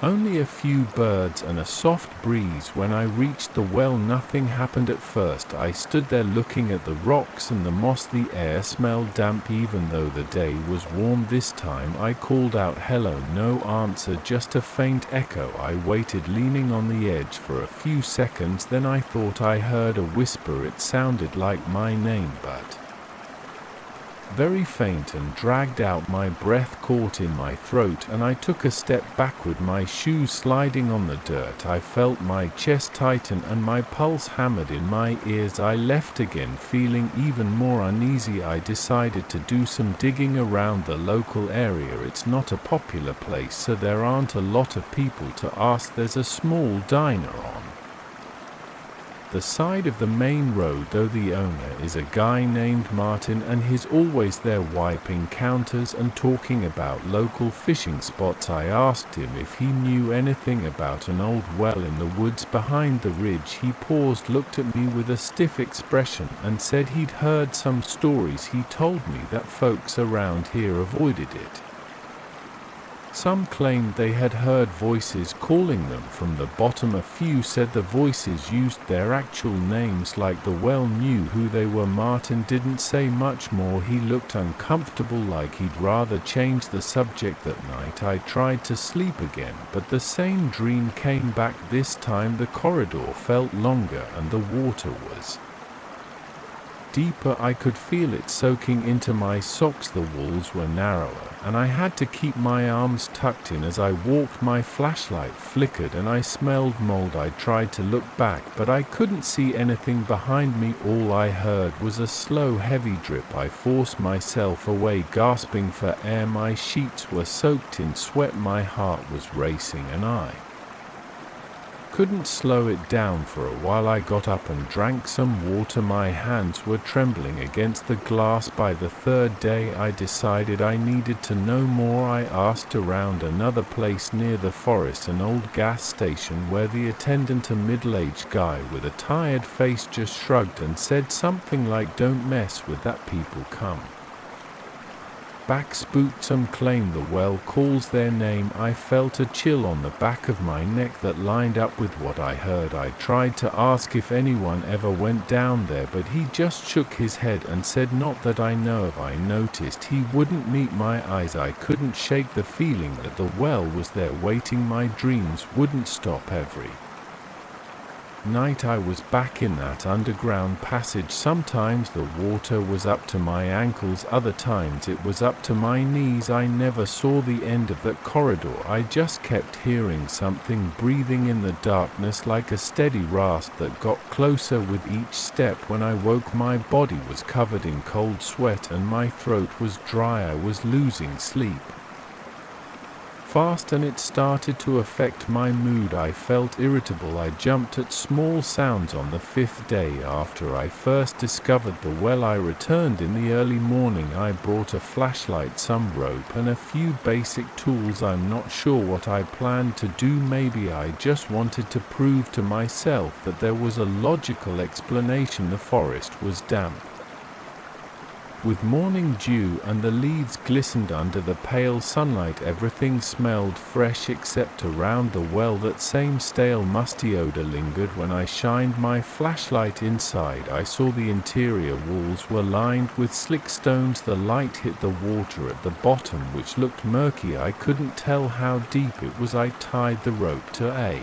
only a few birds and a soft breeze. When I reached the well, nothing happened at first. I stood there looking at the rocks and the moss. The air smelled damp even though the day was warm. This time I called out, "Hello." No answer, just a faint echo. I waited, leaning on the edge for a few seconds. Then I thought I heard a whisper. It sounded like my name, but very faint, and dragged out. My breath caught in my throat and I took a step backward, my shoes sliding on the dirt. I felt my chest tighten and my pulse hammered in my ears. I left again, feeling even more uneasy. I decided to do some digging around the local area. It's not a popular place, so there aren't a lot of people to ask. There's a small diner on the side of the main road, though the owner is a guy named Martin, and he's always there wiping counters and talking about local fishing spots. I asked him if he knew anything about an old well in the woods behind the ridge. He paused, looked at me with a stiff expression, and said he'd heard some stories. He told me that folks around here avoided it. Some claimed they had heard voices calling them from the bottom. A few said the voices used their actual names, like the well knew who they were. Martin didn't say much more. He looked uncomfortable, like he'd rather change the subject. That night I tried to sleep again, but the same dream came back. This time the corridor felt longer and the water was deeper. I could feel it soaking into my socks. The walls were narrower and I had to keep my arms tucked in. As I walked, my flashlight flickered and I smelled mold. I tried to look back, but I couldn't see anything behind me. All I heard was a slow, heavy drip. I forced myself away, gasping for air. My sheets were soaked in sweat. My heart was racing and I couldn't slow it down for a while. I got up and drank some water. My hands were trembling against the glass. By the third day I decided I needed to know more. I asked around another place near the forest, an old gas station, where the attendant, a middle-aged guy with a tired face, just shrugged and said something like, "Don't mess with that, people come back spooked." Some claim the well calls their name. I felt a chill on the back of my neck that lined up with what I heard. I tried to ask if anyone ever went down there, but he just shook his head and said, "Not that I know of." I noticed he wouldn't meet my eyes. I couldn't shake the feeling that the well was there waiting. My dreams wouldn't stop. Every night I was back in that underground passage. Sometimes the water was up to my ankles, other times it was up to my knees. I never saw the end of that corridor. I just kept hearing something breathing in the darkness, like a steady rasp that got closer with each step. When I woke, my body was covered in cold sweat and my throat was dry. I was losing sleep fast and it started to affect my mood. I felt irritable. I jumped at small sounds. On the 5th day after I first discovered the well, I returned in the early morning. I brought a flashlight, some rope and a few basic tools. I'm not sure what I planned to do. Maybe I just wanted to prove to myself that there was a logical explanation. The forest was damp with morning dew and the leaves glistened under the pale sunlight. Everything smelled fresh except around the well. That same stale, musty odor lingered when I shined my flashlight inside. I saw the interior walls were lined with slick stones. The light hit the water at the bottom, which looked murky. I couldn't tell how deep it was. I tied the rope to a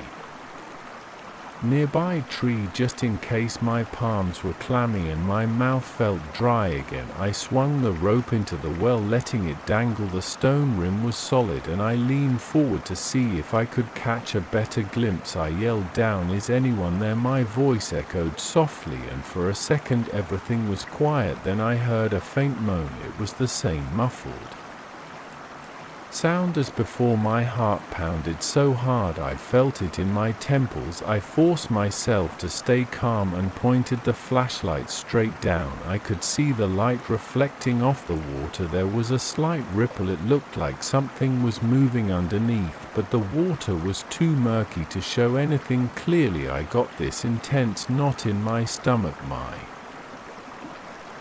nearby tree just in case. My palms were clammy and my mouth felt dry again. I swung the rope into the well, letting it dangle. The stone rim was solid and I leaned forward to see if I could catch a better glimpse. I yelled down, "Is anyone there?" My voice echoed softly and for a second everything was quiet. Then I heard a faint moan. It was the same muffled sound as before. My heart pounded so hard I felt it in my temples. I forced myself to stay calm and pointed the flashlight straight down. I could see the light reflecting off the water. There was a slight ripple. It looked like something was moving underneath, but the water was too murky to show anything clearly. I got this intense knot in my stomach. My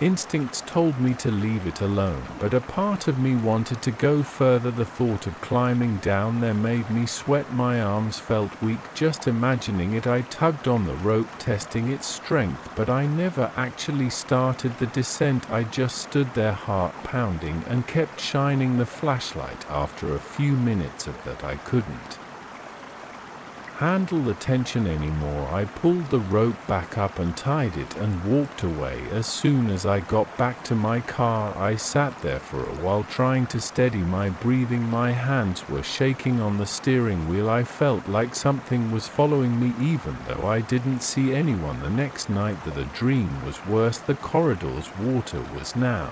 instincts told me to leave it alone, but a part of me wanted to go further. The thought of climbing down there made me sweat. My arms felt weak just imagining it. I tugged on the rope, testing its strength, but I never actually started the descent. I just stood there, heart pounding, and kept shining the flashlight. After a few minutes of that, I couldn't handle the tension anymore. I pulled the rope back up and tied it and walked away. As soon as I got back to my car, I sat there for a while trying to steady my breathing. My hands were shaking on the steering wheel. I felt like something was following me even though I didn't see anyone. The next night the dream was worse. The corridor's water was now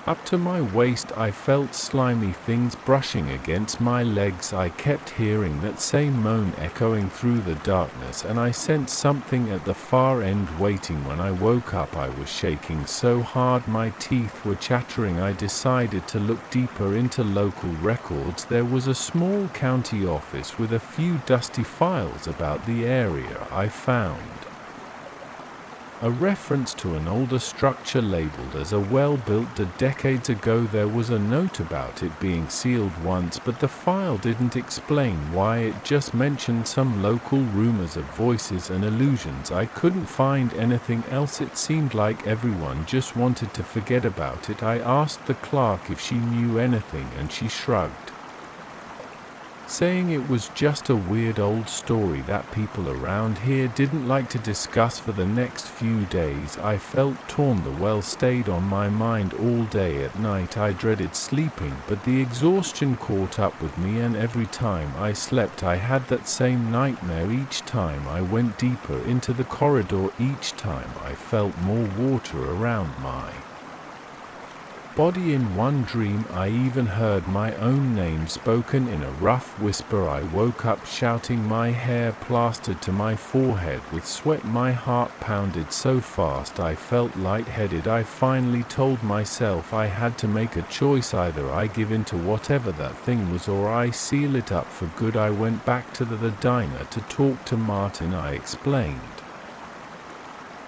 up to my waist. I felt slimy things brushing against my legs. I kept hearing that same moan echoing through the darkness, and I sensed something at the far end waiting. When I woke up, I was shaking so hard my teeth were chattering. I decided to look deeper into local records. There was a small county office with a few dusty files about the area. I found a reference to an older structure labeled as a well built decades ago. There was a note about it being sealed once, but the file didn't explain why. It just mentioned some local rumors of voices and illusions. I couldn't find anything else. It seemed like everyone just wanted to forget about it. I asked the clerk if she knew anything and she shrugged, saying it was just a weird old story that people around here didn't like to discuss. For the next few days I felt torn. The well stayed on my mind all day. At night I dreaded sleeping, but the exhaustion caught up with me, and every time I slept I had that same nightmare. Each time I went deeper into the corridor, each time I felt more water around my body. In one dream I even heard my own name spoken in a rough whisper. I woke up shouting, my hair plastered to my forehead with sweat. My heart pounded so fast I felt lightheaded. I finally told myself I had to make a choice. Either I give in to whatever that thing was or I seal it up for good. I went back to the diner to talk to Martin. I explained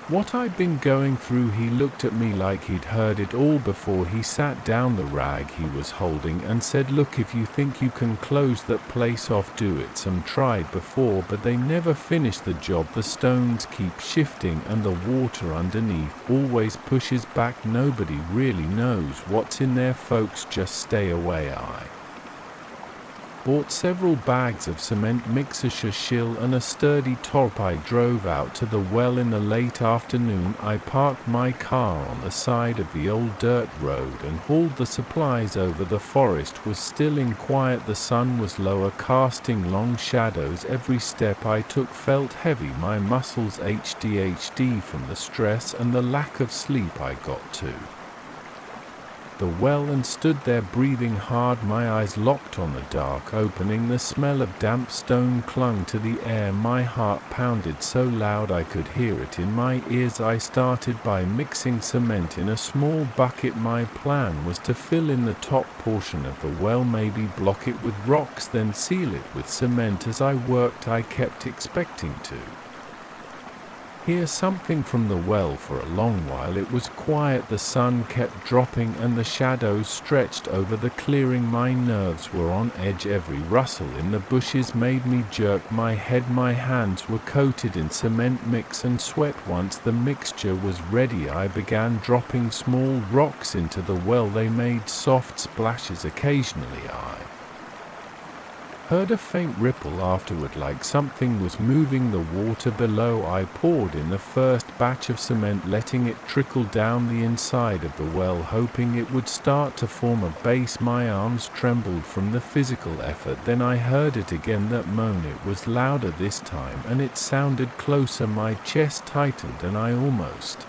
what I'd been going through. He looked at me like he'd heard it all before. He sat down the rag he was holding and said, look, if you think you can close that place off, do it. Some tried before, but they never finish the job. The stones keep shifting and the water underneath always pushes back. Nobody really knows what's in there, folks. Just stay away. I bought several bags of cement mixture, shill and a sturdy tarp. I drove out to the well in the late afternoon. I parked my car on the side of the old dirt road and hauled the supplies over. The forest was still and quiet. The sun was lower, casting long shadows. Every step I took felt heavy. My muscles ADHD from the stress and the lack of sleep I got to the well and stood there breathing hard, my eyes locked on the dark opening. The smell of damp stone clung to the air. My heart pounded so loud I could hear it in my ears. I started by mixing cement in a small bucket. My plan was to fill in the top portion of the well, maybe block it with rocks, then seal it with cement. As I worked, I kept expecting to hear something from the well. For a long while it was quiet. The sun kept dropping and the shadows stretched over the clearing. My nerves were on edge. Every rustle in the bushes made me jerk my head. My hands were coated in cement mix and sweat. Once the mixture was ready, I began dropping small rocks into the well. They made soft splashes. Occasionally I heard a faint ripple afterward, like something was moving the water below. I poured in the first batch of cement, letting it trickle down the inside of the well, hoping it would start to form a base. My arms trembled from the physical effort. Then I heard it again, that moan. It was louder this time, and it sounded closer. My chest tightened and I almost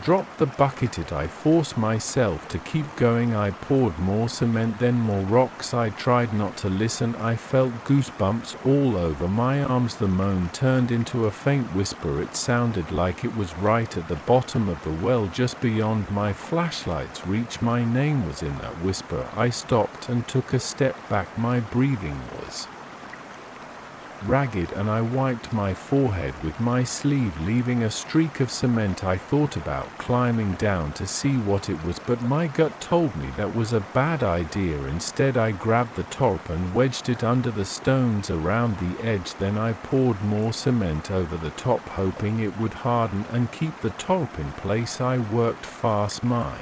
dropped the bucket. I forced myself to keep going. I poured more cement, then more rocks. I tried not to listen. I felt goosebumps all over my arms. The moan turned into a faint whisper. It sounded like it was right at the bottom of the well, just beyond my flashlight's reach. My name was in that whisper. I stopped and took a step back. My breathing was ragged and I wiped my forehead with my sleeve, leaving a streak of cement. I thought about climbing down to see what it was, but my gut told me that was a bad idea. Instead, I grabbed the top and wedged it under the stones around the edge. Then I poured more cement over the top, hoping it would harden and keep the top in place. I worked fast. My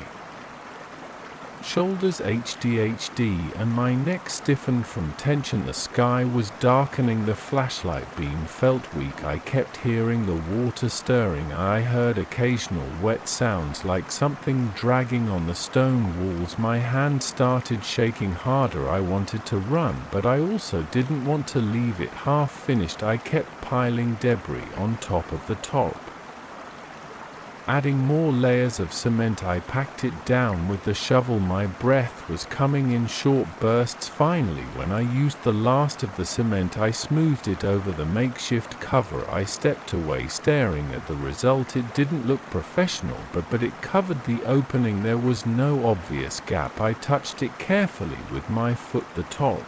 shoulders HD and my neck stiffened from tension. The sky was darkening. The flashlight beam felt weak. I kept hearing the water stirring. I heard occasional wet sounds, like something dragging on the stone walls. My hand started shaking harder. I wanted to run, but I also didn't want to leave it half finished. I kept piling debris on top of the top, adding more layers of cement. I packed it down with the shovel. My breath was coming in short bursts. Finally, when I used the last of the cement, I smoothed it over the makeshift cover. I stepped away, staring at the result. It didn't look professional, but it covered the opening. There was no obvious gap. I touched it carefully with my foot. The top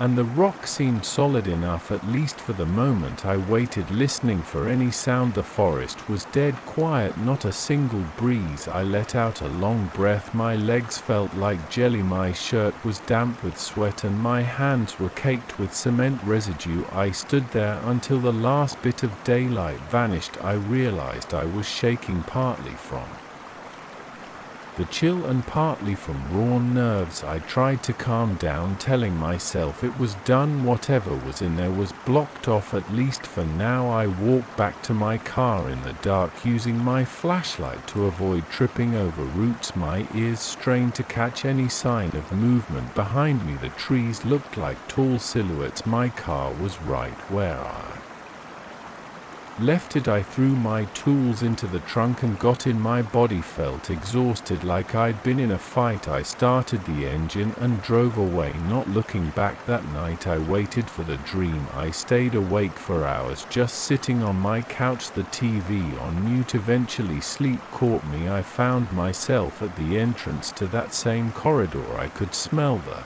and the rock seemed solid enough, at least for the moment. I waited, listening for any sound. The forest was dead quiet, not a single breeze. I let out a long breath. My legs felt like jelly. My shirt was damp with sweat and my hands were caked with cement residue. I stood there until the last bit of daylight vanished. I realized I was shaking, partly from the chill and partly from raw nerves. I tried to calm down, telling myself it was done. Whatever was in there was blocked off, at least for now. I walked back to my car in the dark, using my flashlight to avoid tripping over roots. My ears strained to catch any sign of movement behind me. The trees looked like tall silhouettes. My car was right where I left it. I threw my tools into the trunk and got in. My body felt exhausted, like I'd been in a fight. I started the engine and drove away, not looking back. That night I waited for the dream. I stayed awake for hours, just sitting on my couch, the TV on mute. Eventually sleep caught me. I found myself at the entrance to that same corridor. I could smell the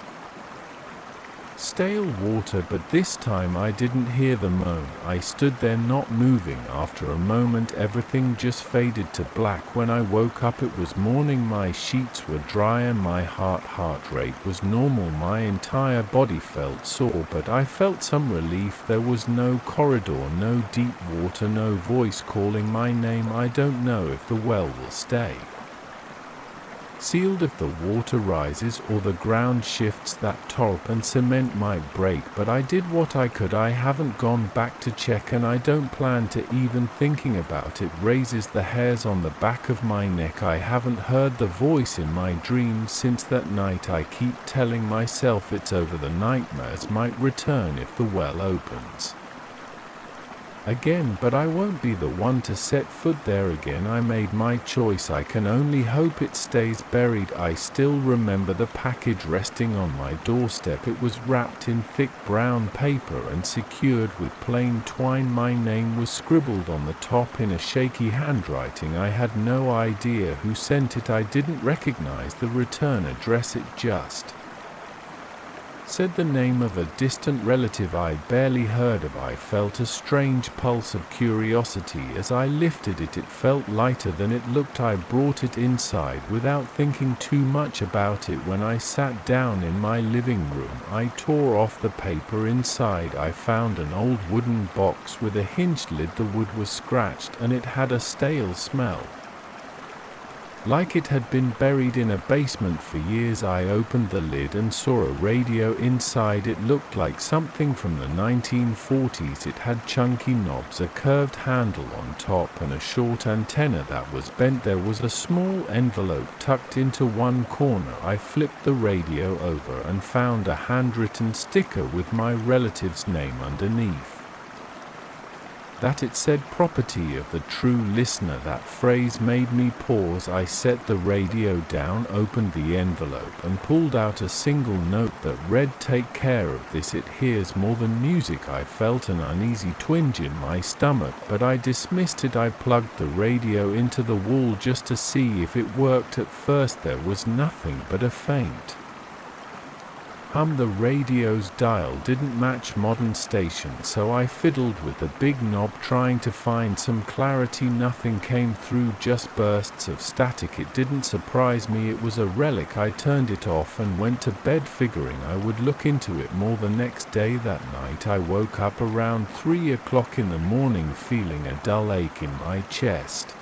stale water, but this time I didn't hear the moan. I stood there not moving. After a moment everything just faded to black. When I woke up it was morning. My sheets were dry and my heart rate was normal. My entire body felt sore, but I felt some relief. There was no corridor, no deep water, no voice calling my name. I don't know if the well will stay sealed if the water rises or the ground shifts. That top and cement might break, but I did what I could. I haven't gone back to check and I don't plan to. Even thinking about it raises the hairs on the back of my neck. I haven't heard the voice in my dreams since that night. I keep telling myself it's over. The nightmares might return if the well opens. again, but I won't be the one to set foot there again. I made my choice. I can only hope it stays buried. I still remember the package resting on my doorstep. It was wrapped in thick brown paper and secured with plain twine. My name was scribbled on the top in a shaky handwriting. I had no idea who sent it. I didn't recognize the return address. It just said the name of a distant relative I'd barely heard of. I felt a strange pulse of curiosity as I lifted it. It felt lighter than it looked. I brought it inside without thinking too much about it. When I sat down in my living room, I tore off the paper. Inside, I found an old wooden box with a hinged lid. The wood was scratched and it had a stale smell, like it had been buried in a basement for years. I opened the lid and saw a radio inside. It looked like something from the 1940s. It had chunky knobs, a curved handle on top, and a short antenna that was bent. There was a small envelope tucked into one corner. I flipped the radio over and found a handwritten sticker with my relative's name underneath. That it said property of the true listener. That phrase made me pause. I set the radio down, opened the envelope, and pulled out a single note that read, "Take care of this, it hears more than music." I felt an uneasy twinge in my stomach, but I dismissed it. I plugged the radio into the wall just to see if it worked. At first there was nothing but a faint hum. The radio's dial didn't match modern stations, so I fiddled with the big knob trying to find some clarity. Nothing came through, just bursts of static. It didn't surprise me. It was a relic. I turned it off and went to bed, figuring I would look into it more the next day. That night I woke up around 3 o'clock in the morning feeling a dull ache in my chest.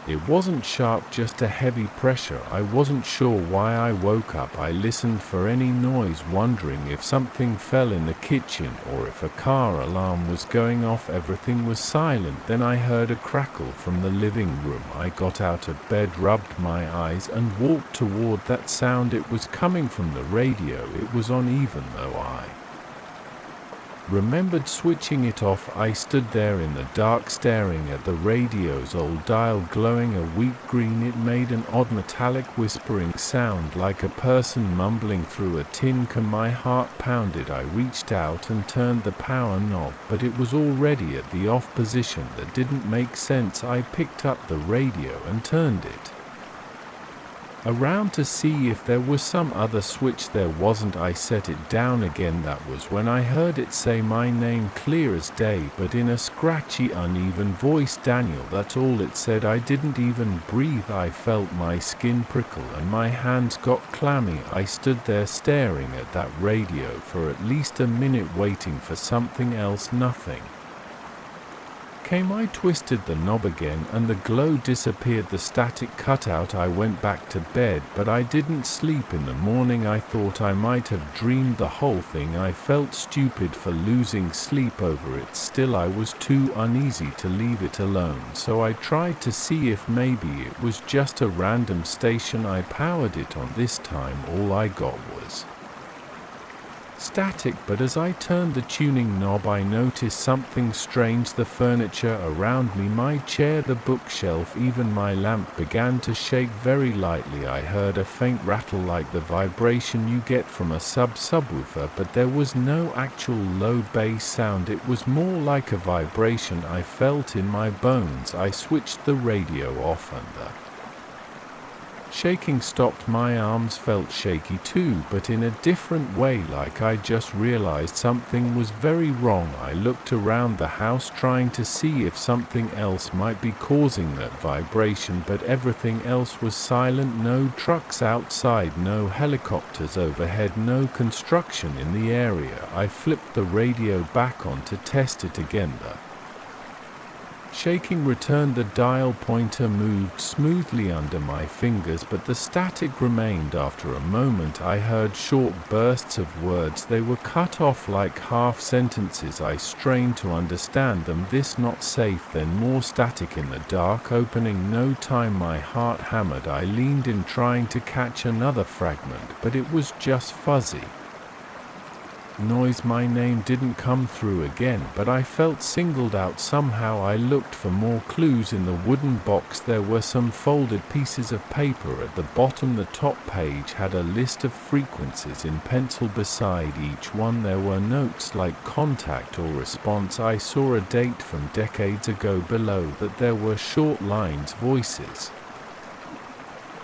It wasn't sharp, just a heavy pressure. I wasn't sure why I woke up. I listened for any noise, wondering if something fell in the kitchen or if a car alarm was going off. Everything was silent. Then I heard a crackle from the living room. I got out of bed, rubbed my eyes, and walked toward that sound. It was coming from the radio. It was on even though I remembered switching it off. I stood there in the dark staring at the radio's old dial glowing a weak green. It made an odd metallic whispering sound like a person mumbling through a tin can. My heart pounded. I reached out and turned the power knob, but it was already at the off position. That didn't make sense. I picked up the radio and turned it around to see if there was some other switch. There wasn't. I set it down again. That was when I heard it say my name clear as day, but in a scratchy, uneven voice. "Daniel." That's all it said. I didn't even breathe. I felt my skin prickle and my hands got clammy. I stood there staring at that radio for at least a minute, waiting for something else. Nothing came. I twisted the knob again and the glow disappeared. The static cut out. I went back to bed, but I didn't sleep. In the morning I thought I might have dreamed the whole thing. I felt stupid for losing sleep over it. Still, I was too uneasy to leave it alone, so I tried to see if maybe it was just a random station. I powered it on. This time all I got was static, but as I turned the tuning knob I noticed something strange. The furniture around me, my chair, the bookshelf, even my lamp began to shake very lightly. I heard a faint rattle like the vibration you get from a subwoofer, but there was no actual low bass sound. It was more like a vibration I felt in my bones. I switched the radio off and the shaking stopped. My arms felt shaky too, but in a different way, like I just realized something was very wrong. I looked around the house trying to see if something else might be causing that vibration, but everything else was silent. No trucks outside, no helicopters overhead, no construction in the area. I flipped the radio back on to test it again. The shaking returned. The dial pointer moved smoothly under my fingers, but the static remained. After a moment I heard short bursts of words. They were cut off like half sentences. I strained to understand them. "This not safe." Then more static in the dark. Opening no time. My heart hammered. I leaned in trying to catch another fragment, but it was just fuzzy noise. My name didn't come through again, but I felt singled out somehow. I looked for more clues in the wooden box. There were some folded pieces of paper at the bottom. The top page had a list of frequencies in pencil. Beside each one there were notes like contact or response. I saw a date from decades ago. Below that there were short lines, voices.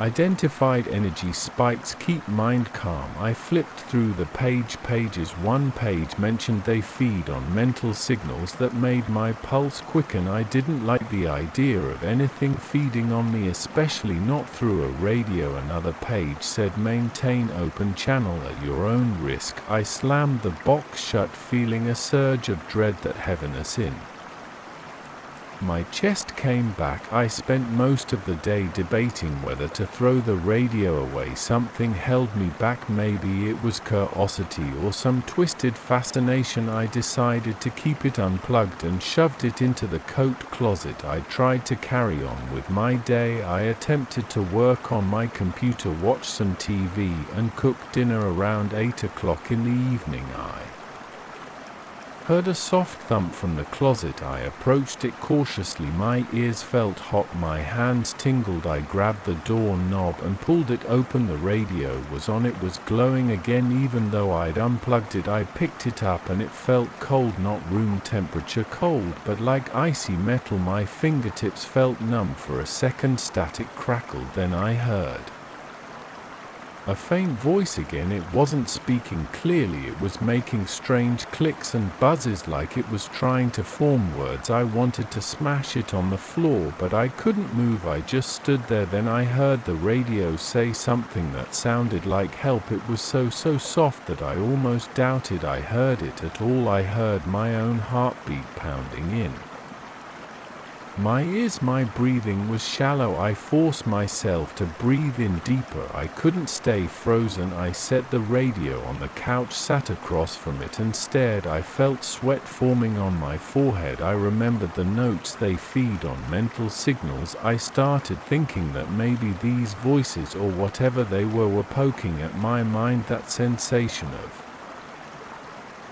Identified energy spikes, keep mind calm. I flipped through the pages. One page mentioned they feed on mental signals that made my pulse quicken. I didn't like the idea of anything feeding on me, especially not through a radio. Another page said maintain open channel at your own risk. I slammed the box shut, feeling a surge of dread that heaviness in my chest came back. I spent most of the day debating whether to throw the radio away. Something held me back. Maybe it was curiosity or some twisted fascination. I decided to keep it unplugged and shoved it into the coat closet. I tried to carry on with my day. I attempted to work on my computer, watch some TV, and cook dinner. Around 8 o'clock in the evening, I heard a soft thump from the closet. I approached it cautiously. My ears felt hot, my hands tingled. I grabbed the door knob and pulled it open. The radio was on. It was glowing again. Even though I'd unplugged it, I picked it up and it felt cold, not room temperature cold, but like icy metal. My fingertips felt numb for a second. Static crackled. Then I heard a faint voice again. It wasn't speaking clearly. It was making strange clicks and buzzes like it was trying to form words. I wanted to smash it on the floor, but I couldn't move. I just stood there. Then I heard the radio say something that sounded like help. It was so soft that I almost doubted I heard it at all. I heard my own heartbeat pounding in my ears. My breathing was shallow. I forced myself to breathe in deeper. I couldn't stay frozen. I set the radio on the couch, sat across from it, and stared. I felt sweat forming on my forehead. I remembered the notes. They feed on mental signals. I started thinking that maybe these voices, or whatever they were poking at my mind. That sensation of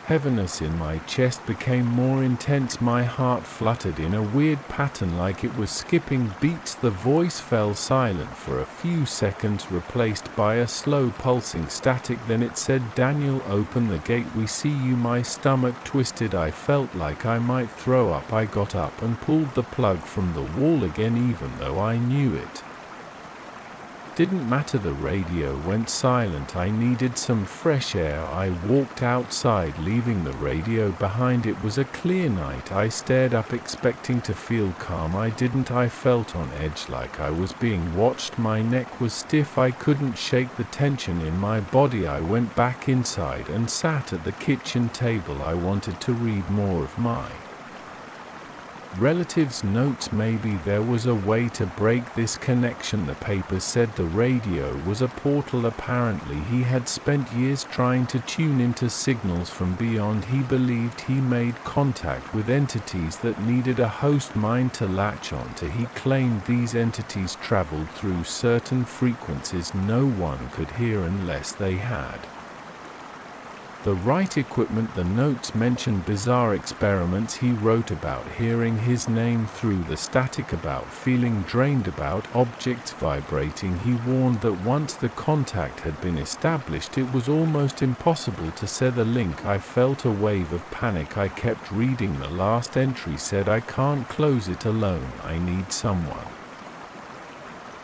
heaviness in my chest became more intense. My heart fluttered in a weird pattern like it was skipping beats. The voice fell silent for a few seconds, replaced by a slow pulsing static. Then it said, "Daniel, open the gate. We see you." My stomach twisted. I felt like I might throw up. I got up and pulled the plug from the wall again, even though I knew it didn't matter. The radio went silent. I needed some fresh air. I walked outside, leaving the radio behind. It was a clear night. I stared up, expecting to feel calm. I didn't. I felt on edge, like I was being watched. My neck was stiff. I couldn't shake the tension in my body. I went back inside and sat at the kitchen table. I wanted to read more of my relatives' notes. Maybe there was a way to break this connection. The paper said the radio was a portal. Apparently he had spent years trying to tune into signals from beyond. He believed he made contact with entities that needed a host mind to latch onto. He claimed these entities traveled through certain frequencies no one could hear unless they had the right equipment. The notes mentioned bizarre experiments he wrote about hearing his name through the static, about feeling drained, about objects vibrating. He warned that once the contact had been established, it was almost impossible to sever the link. I felt a wave of panic. I kept reading. The last entry said, "I can't close it alone. I need someone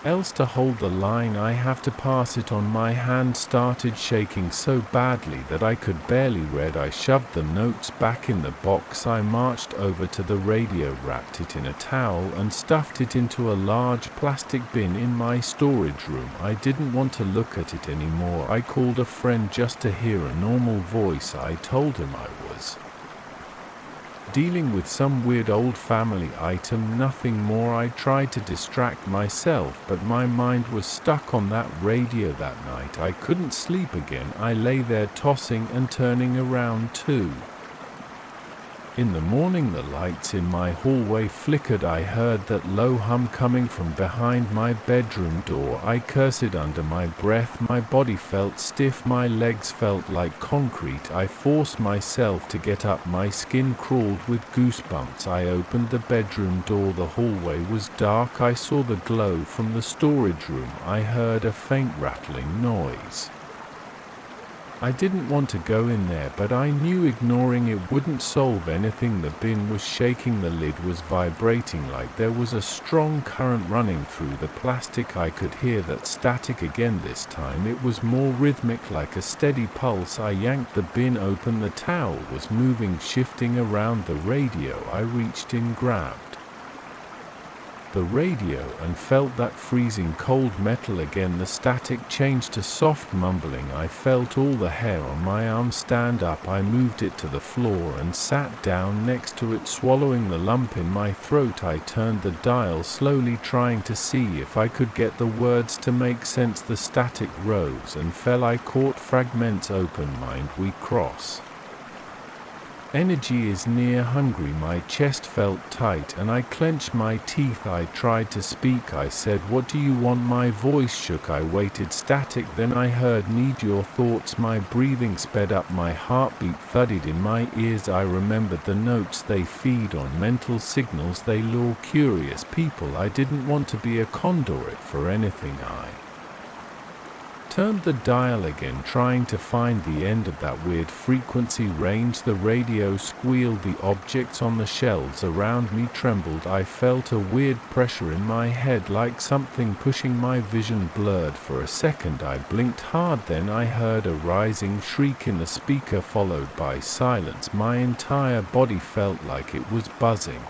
else to hold the line. I have to pass it on." My hand started shaking so badly that I could barely read. I shoved the notes back in the box. I marched over to the radio, wrapped it in a towel, and stuffed it into a large plastic bin in my storage room. I didn't want to look at it anymore. I called a friend just to hear a normal voice. I told him I was dealing with some weird old family item, nothing more. I tried to distract myself, but my mind was stuck on that radio that night. I couldn't sleep again. I lay there tossing and turning around too In the morning the lights in my hallway flickered. I heard that low hum coming from behind my bedroom door. I cursed under my breath. My body felt stiff. My legs felt like concrete. I forced myself to get up. My skin crawled with goosebumps. I opened the bedroom door. The hallway was dark. I saw the glow from the storage room. I heard a faint rattling noise. I didn't want to go in there, but I knew ignoring it wouldn't solve anything. The bin was shaking, the lid was vibrating like there was a strong current running through the plastic. I could hear that static again. This time it was more rhythmic, like a steady pulse. I yanked the bin open. The towel was moving, shifting around the radio. I reached in, grabbed the radio, and felt that freezing cold metal again. The static changed to soft mumbling. I felt all the hair on my arm stand up. I moved it to the floor and sat down next to it, swallowing the lump in my throat. I turned the dial slowly, trying to see if I could get the words to make sense. The static rose and fell. I caught fragments. Open mind, we cross. Energy is near. Hungry. My chest felt tight and I clenched my teeth. I tried to speak. I said, "What do you want?" My voice shook. I waited. Static. Then I heard, "Need your thoughts." My breathing sped up. My heartbeat thudded in my ears. I remembered the notes. They feed on mental signals. They lure curious people. I didn't want to be a conduit for anything. I turned the dial again, trying to find the end of that weird frequency range. The radio squealed. The objects on the shelves around me trembled. I felt a weird pressure in my head, like something pushing. My vision blurred for a second. I blinked hard. Then I heard a rising shriek in the speaker, followed by silence. My entire body felt like it was buzzing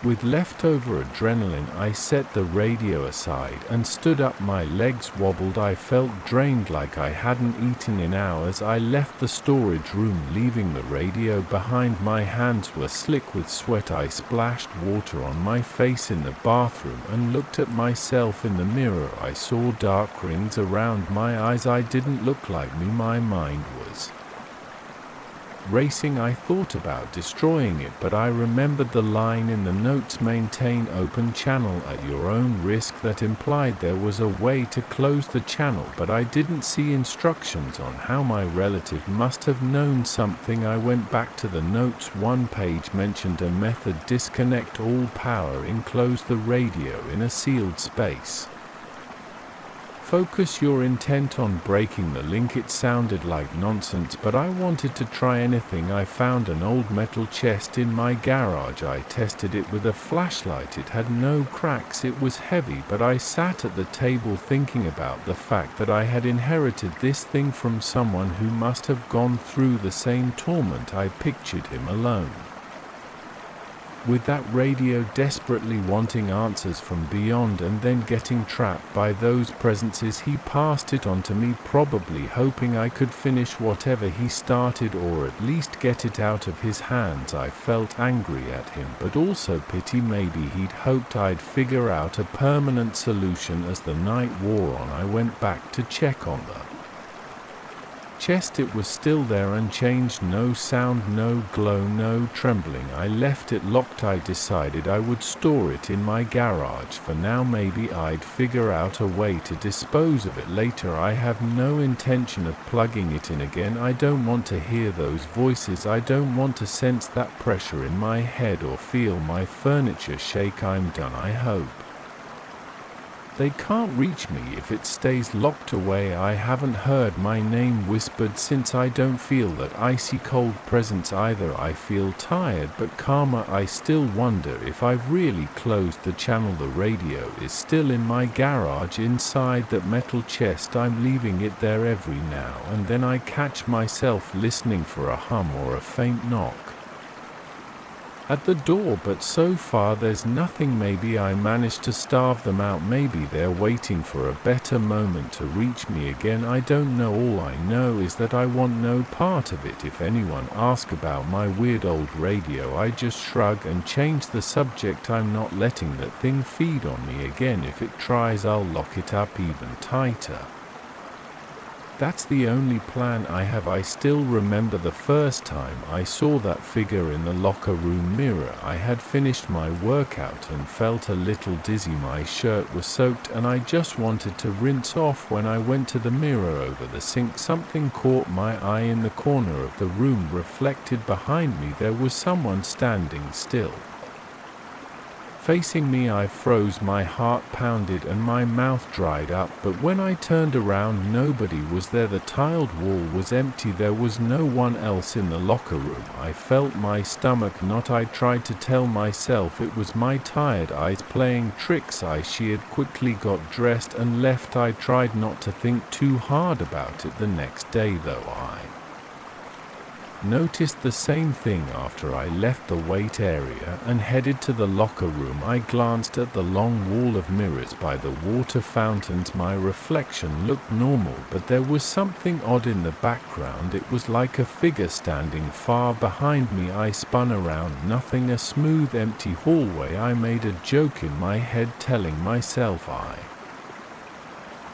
with leftover adrenaline. I set the radio aside and stood up. My legs wobbled. I felt drained, like I hadn't eaten in hours. I left the storage room, leaving the radio behind. My hands were slick with sweat. I splashed water on my face in the bathroom and looked at myself in the mirror. I saw dark rings around my eyes. I didn't look like me. My mind was racing. I thought about destroying it, but I remembered the line in the notes, "Maintain open channel at your own risk." That implied there was a way to close the channel, but I didn't see instructions on how. My relative must have known something. I went back to the notes. One page mentioned a method: disconnect all power, enclose the radio in a sealed space. Focus your intent on breaking the link. It sounded like nonsense, but I wanted to try anything. I found an old metal chest in my garage. I tested it with a flashlight. It had no cracks. It was heavy, but I sat at the table thinking about the fact that I had inherited this thing from someone who must have gone through the same torment. I pictured him alone with that radio, desperately wanting answers from beyond, and then getting trapped by those presences. He passed it on to me, probably hoping I could finish whatever he started, or at least get it out of his hands. I felt angry at him, but also pity. Maybe he'd hoped I'd figure out a permanent solution. As the night wore on, I went back to check on the chest. It was still there, unchanged. No sound, no glow, no trembling. I left it locked. I decided I would store it in my garage for now. Maybe I'd figure out a way to dispose of it later. I have no intention of plugging it in again. I don't want to hear those voices. I don't want to sense that pressure in my head or feel my furniture shake. I'm done. I hope they can't reach me if it stays locked away. I haven't heard my name whispered since. I don't feel that icy cold presence either. I feel tired but calmer. I still wonder if I've really closed the channel. The radio is still in my garage inside that metal chest. I'm leaving it there every now and then. I catch myself listening for a hum or a faint knock at the door, but so far there's nothing. Maybe I managed to starve them out. Maybe they're waiting for a better moment to reach me again. I don't know. All I know is that I want no part of it. If anyone asks about my weird old radio, I just shrug and change the subject. I'm not letting that thing feed on me again. If it tries, I'll lock it up even tighter. That's the only plan I have. I still remember the first time I saw that figure in the locker room mirror. I had finished my workout and felt a little dizzy. My shirt was soaked and I just wanted to rinse off. When I went to the mirror over the sink, something caught my eye. In the corner of the room, reflected behind me, there was someone standing still. Facing me, I froze, my heart pounded and my mouth dried up, but when I turned around, nobody was there. The tiled wall was empty. There was no one else in the locker room. I felt my stomach knot. I tried to tell myself it was my tired eyes playing tricks. She had quickly got dressed and left. I tried not to think too hard about it. The next day, though, I noticed the same thing after I left the wait area and headed to the locker room. I glanced at the long wall of mirrors by the water fountains. My reflection looked normal, but there was something odd in the background. It was like a figure standing far behind me. I spun around. Nothing. A smooth, empty hallway. I made a joke in my head, telling myself I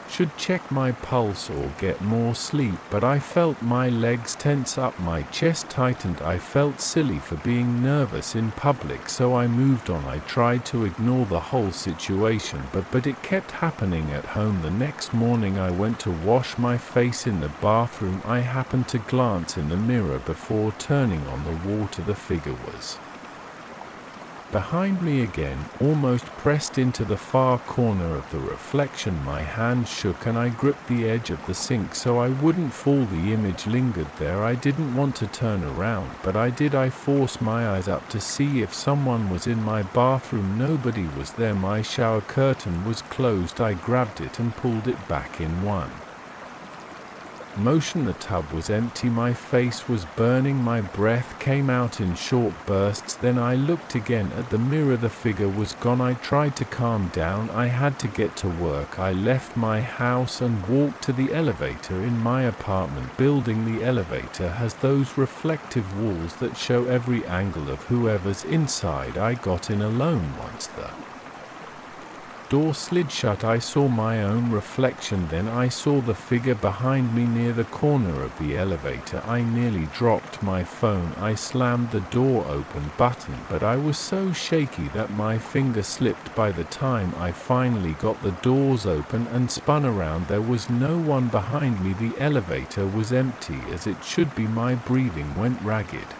should check my pulse or get more sleep, but I felt my legs tense up, my chest tightened. I felt silly for being nervous in public, so I moved on. I tried to ignore the whole situation, but it kept happening at home. The next morning I went to wash my face in the bathroom. I happened to glance in the mirror before turning on the water. The figure was behind me again, almost pressed into the far corner of the reflection. My hand shook and I gripped the edge of the sink so I wouldn't fall. The image lingered there. I didn't want to turn around, but I did. I forced my eyes up to see if someone was in my bathroom. Nobody was there. My shower curtain was closed. I grabbed it and pulled it back in one motion. The tub was empty. My face was burning. My breath came out in short bursts. Then I looked again at the mirror. The figure was gone. I tried to calm down. I had to get to work. I left my house and walked to the elevator in my apartment building. The elevator has those reflective walls that show every angle of whoever's inside. I got in alone once the door slid shut. I saw my own reflection. Then I saw the figure behind me near the corner of the elevator. I nearly dropped my phone. I slammed the door open button, but I was so shaky that my finger slipped. By the time I finally got the doors open and spun around, there was no one behind me. The elevator was empty, as it should be. My breathing went ragged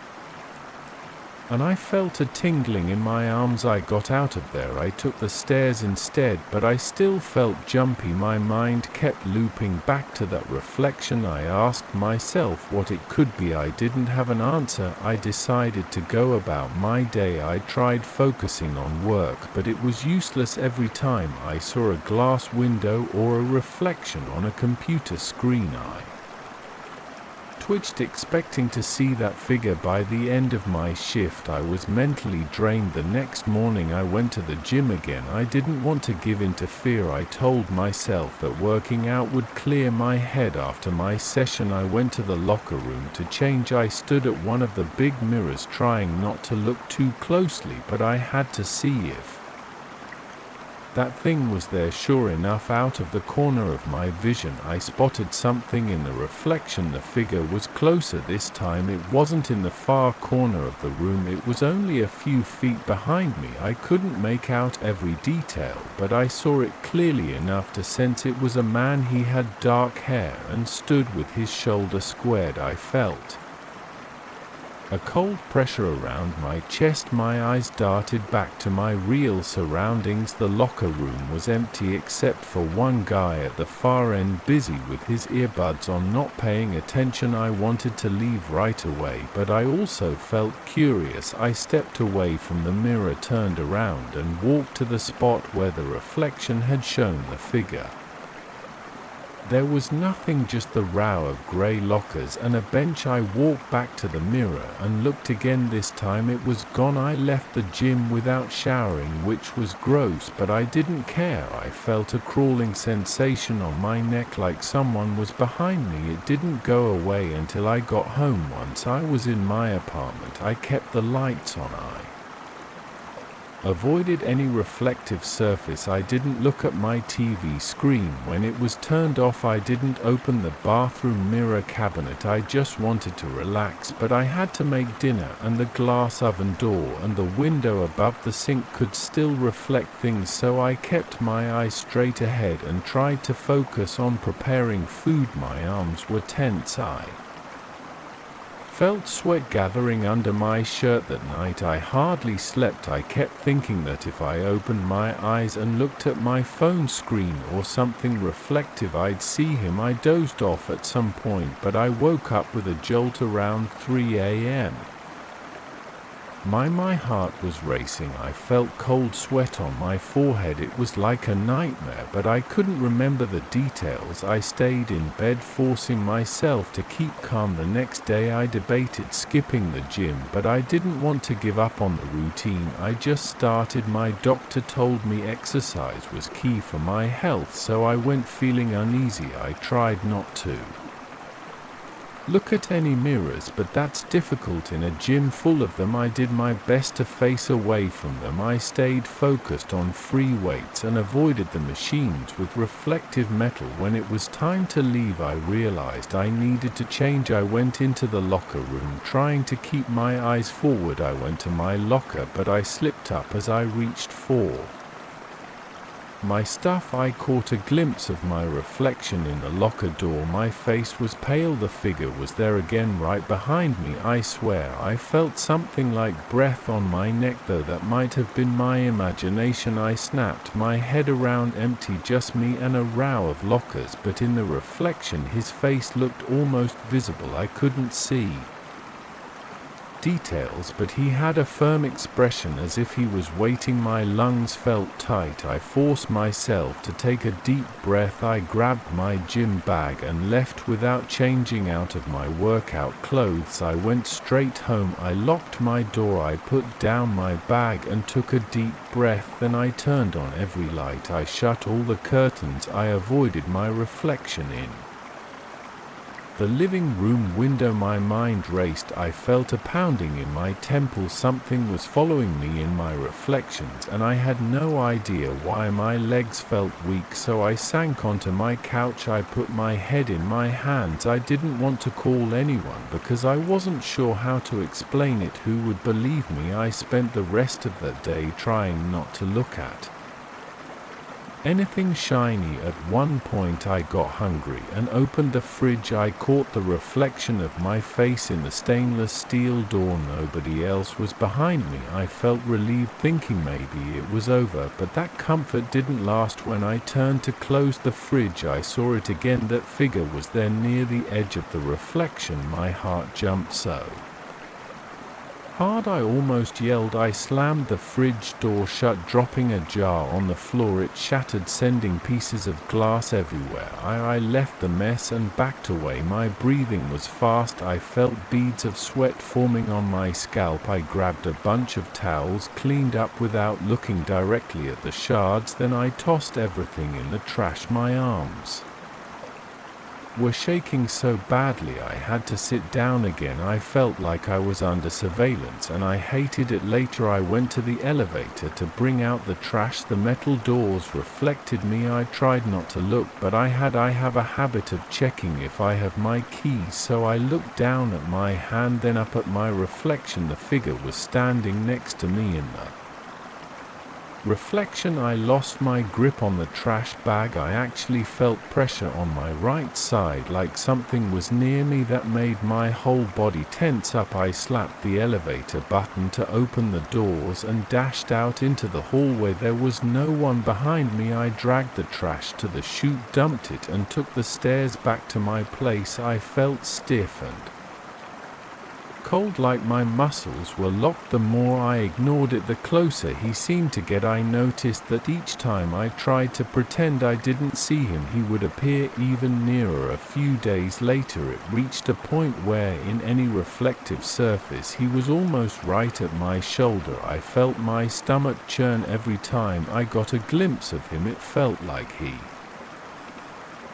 and I felt a tingling in my arms. I got out of there. I took the stairs instead, but I still felt jumpy. My mind kept looping back to that reflection. I asked myself what it could be. I didn't have an answer. I decided to go about my day. I tried focusing on work, but it was useless. Every time I saw a glass window or a reflection on a computer screen, I twitched, expecting to see that figure. By the end of my shift, I was mentally drained. The next morning I went to the gym again. I didn't want to give in to fear. I told myself that working out would clear my head. After my session, I went to the locker room to change. I stood at one of the big mirrors trying not to look too closely, but I had to see if that thing was there. Sure enough, out of the corner of my vision, I spotted something in the reflection. The figure was closer this time. It wasn't in the far corner of the room. It was only a few feet behind me. I couldn't make out every detail, but I saw it clearly enough to sense it was a man. He had dark hair and stood with his shoulder squared. I felt a cold pressure around my chest. My eyes darted back to my real surroundings. The locker room was empty except for one guy at the far end, busy with his earbuds on, not paying attention. I wanted to leave right away, but I also felt curious. I stepped away from the mirror, turned around, and walked to the spot where the reflection had shown the figure. There was nothing, just the row of grey lockers and a bench. I walked back to the mirror and looked again. This time it was gone. I left the gym without showering, which was gross, but I didn't care. I felt a crawling sensation on my neck, like someone was behind me. It didn't go away until I got home. Once I was in my apartment, I kept the lights on. I Avoided any reflective surface. I didn't look at my TV screen when it was turned off. I didn't open the bathroom mirror cabinet. I just wanted to relax, but I had to make dinner, and the glass oven door and the window above the sink could still reflect things, so I kept my eyes straight ahead and tried to focus on preparing food. My arms were tense. I felt sweat gathering under my shirt. That night I hardly slept. I kept thinking that if I opened my eyes and looked at my phone screen or something reflective, I'd see him. I dozed off at some point, but I woke up with a jolt around 3 a.m. My heart was racing. I felt cold sweat on my forehead. It was like a nightmare, but I couldn't remember the details. I stayed in bed, forcing myself to keep calm. The next day I debated skipping the gym, but I didn't want to give up on the routine. I just started. My doctor told me exercise was key for my health, so I went. Feeling uneasy, I tried not to look at any mirrors, but that's difficult in a gym full of them. I did my best to face away from them. I stayed focused on free weights and avoided the machines with reflective metal. When it was time to leave, I realized I needed to change. I went into the locker room, trying to keep my eyes forward. I went to my locker, but I slipped up as I reached for my stuff. I caught a glimpse of my reflection in the locker door. My face was pale. The figure was there again, right behind me. I swear I felt something like breath on my neck, though that might have been my imagination. I snapped my head around. Empty, just me and a row of lockers, but in the reflection his face looked almost visible. I couldn't see details, but he had a firm expression as if he was waiting. My lungs felt tight. I forced myself to take a deep breath. I grabbed my gym bag and left without changing out of my workout clothes. I went straight home. I locked my door. I put down my bag and took a deep breath. Then I turned on every light. I shut all the curtains. I avoided my reflection in the living room window. My mind raced. I felt a pounding in my temples. Something was following me in my reflections, and I had no idea why. My legs felt weak, so I sank onto my couch. I put my head in my hands. I didn't want to call anyone because I wasn't sure how to explain it. Who would believe me? I spent the rest of the day trying not to look at anything shiny. At one point I got hungry and opened the fridge. I caught the reflection of my face in the stainless steel door. Nobody else was behind me. I felt relieved, thinking maybe it was over, but that comfort didn't last. When I turned to close the fridge, I saw it again. That figure was there near the edge of the reflection. My heart jumped so hard I almost yelled. I slammed the fridge door shut, dropping a jar on the floor. It shattered, sending pieces of glass everywhere. I left the mess and backed away. My breathing was fast. I felt beads of sweat forming on my scalp. I grabbed a bunch of towels, cleaned up without looking directly at the shards. Then I tossed everything in the trash. My arms were shaking so badly I had to sit down again. I felt like I was under surveillance, and I hated it. Later I went to the elevator to bring out the trash. The metal doors reflected me. I tried not to look, but I have a habit of checking if I have my keys, so I looked down at my hand, then up at my reflection. The figure was standing next to me in the reflection. I lost my grip on the trash bag. I actually felt pressure on my right side, like something was near me. That made my whole body tense up. I slapped the elevator button to open the doors and dashed out into the hallway. There was no one behind me. I dragged the trash to the chute, dumped it, and took the stairs back to my place. I felt stiff and cold, like my muscles were locked. The more I ignored it, the closer he seemed to get. I noticed that each time I tried to pretend I didn't see him, he would appear even nearer. A few days later it reached a point where, in any reflective surface, he was almost right at my shoulder. I felt my stomach churn every time I got a glimpse of him. It felt like he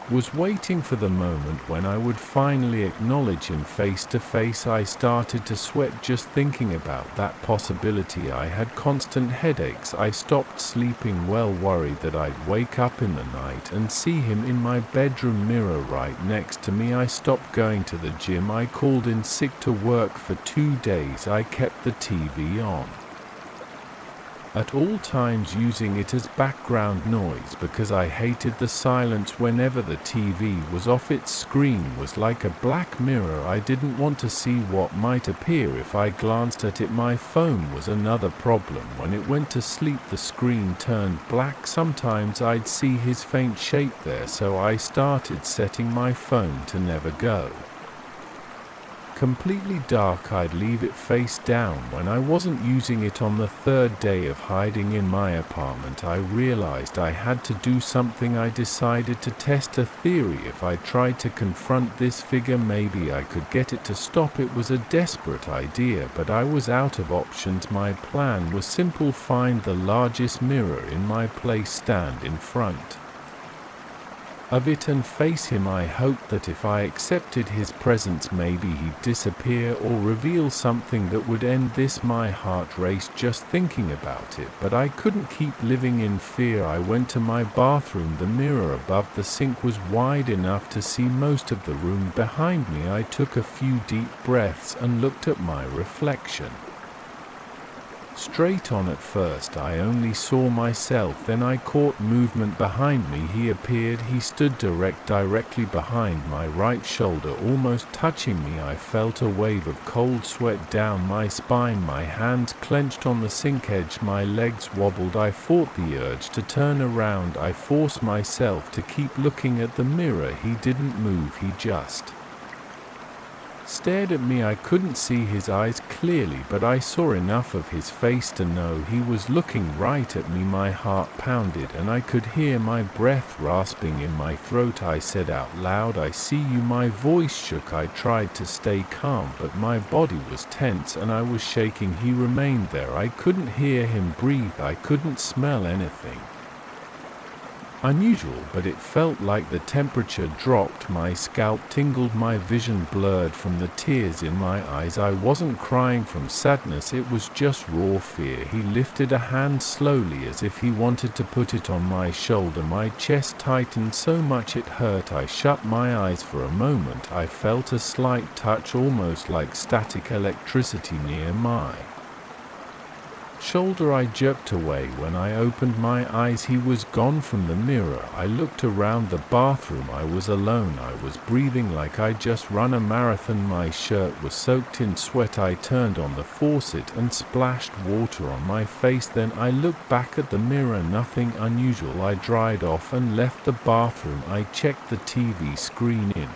Was waiting for the moment when I would finally acknowledge him face to face. I started to sweat just thinking about that possibility. I had constant headaches. I stopped sleeping well, worried that I'd wake up in the night and see him in my bedroom mirror right next to me. I stopped going to the gym. I called in sick to work for 2 days. I kept the TV on at all times, using it as background noise because I hated the silence whenever the TV was off. Its screen was like a black mirror. I didn't want to see what might appear if I glanced at it. My phone was another problem. When it went to sleep, the screen turned black. Sometimes I'd see his faint shape there, so I started setting my phone to never go completely dark. I'd leave it face down when I wasn't using it. On the 3rd day of hiding in my apartment, I realized I had to do something. I decided to test a theory. If I tried to confront this figure, maybe I could get it to stop. It was a desperate idea, but I was out of options. My plan was simple: find the largest mirror in my place, stand in front of it and face him. I hoped that if I accepted his presence, maybe he'd disappear or reveal something that would end this. My heart raced just thinking about it, but I couldn't keep living in fear. I went to my bathroom. The mirror above the sink was wide enough to see most of the room behind me. I took a few deep breaths and looked at my reflection straight on. At first I only saw myself, then I caught movement behind me. He appeared. He stood directly behind my right shoulder, almost touching me. I felt a wave of cold sweat down my spine. My hands clenched on the sink edge. My legs wobbled. I fought the urge to turn around. I forced myself to keep looking at the mirror. He didn't move. He just stared at me. I couldn't see his eyes clearly, but I saw enough of his face to know he was looking right at me. My heart pounded and I could hear my breath rasping in my throat. I said out loud, "I see you." My voice shook. I tried to stay calm, but my body was tense and I was shaking. He remained there. I couldn't hear him breathe. I couldn't smell anything unusual, but it felt like the temperature dropped. My scalp tingled, my vision blurred from the tears in my eyes. I wasn't crying from sadness, it was just raw fear. He lifted a hand slowly as if he wanted to put it on my shoulder. My chest tightened so much it hurt. I shut my eyes for a moment. I felt a slight touch, almost like static electricity near my shoulder. I jerked away. When I opened my eyes, he was gone from the mirror. I looked around the bathroom. I was alone. I was breathing like I'd just run a marathon. My shirt was soaked in sweat. I turned on the faucet and splashed water on my face. Then I looked back at the mirror. Nothing unusual. I dried off and left the bathroom. I checked the TV screen in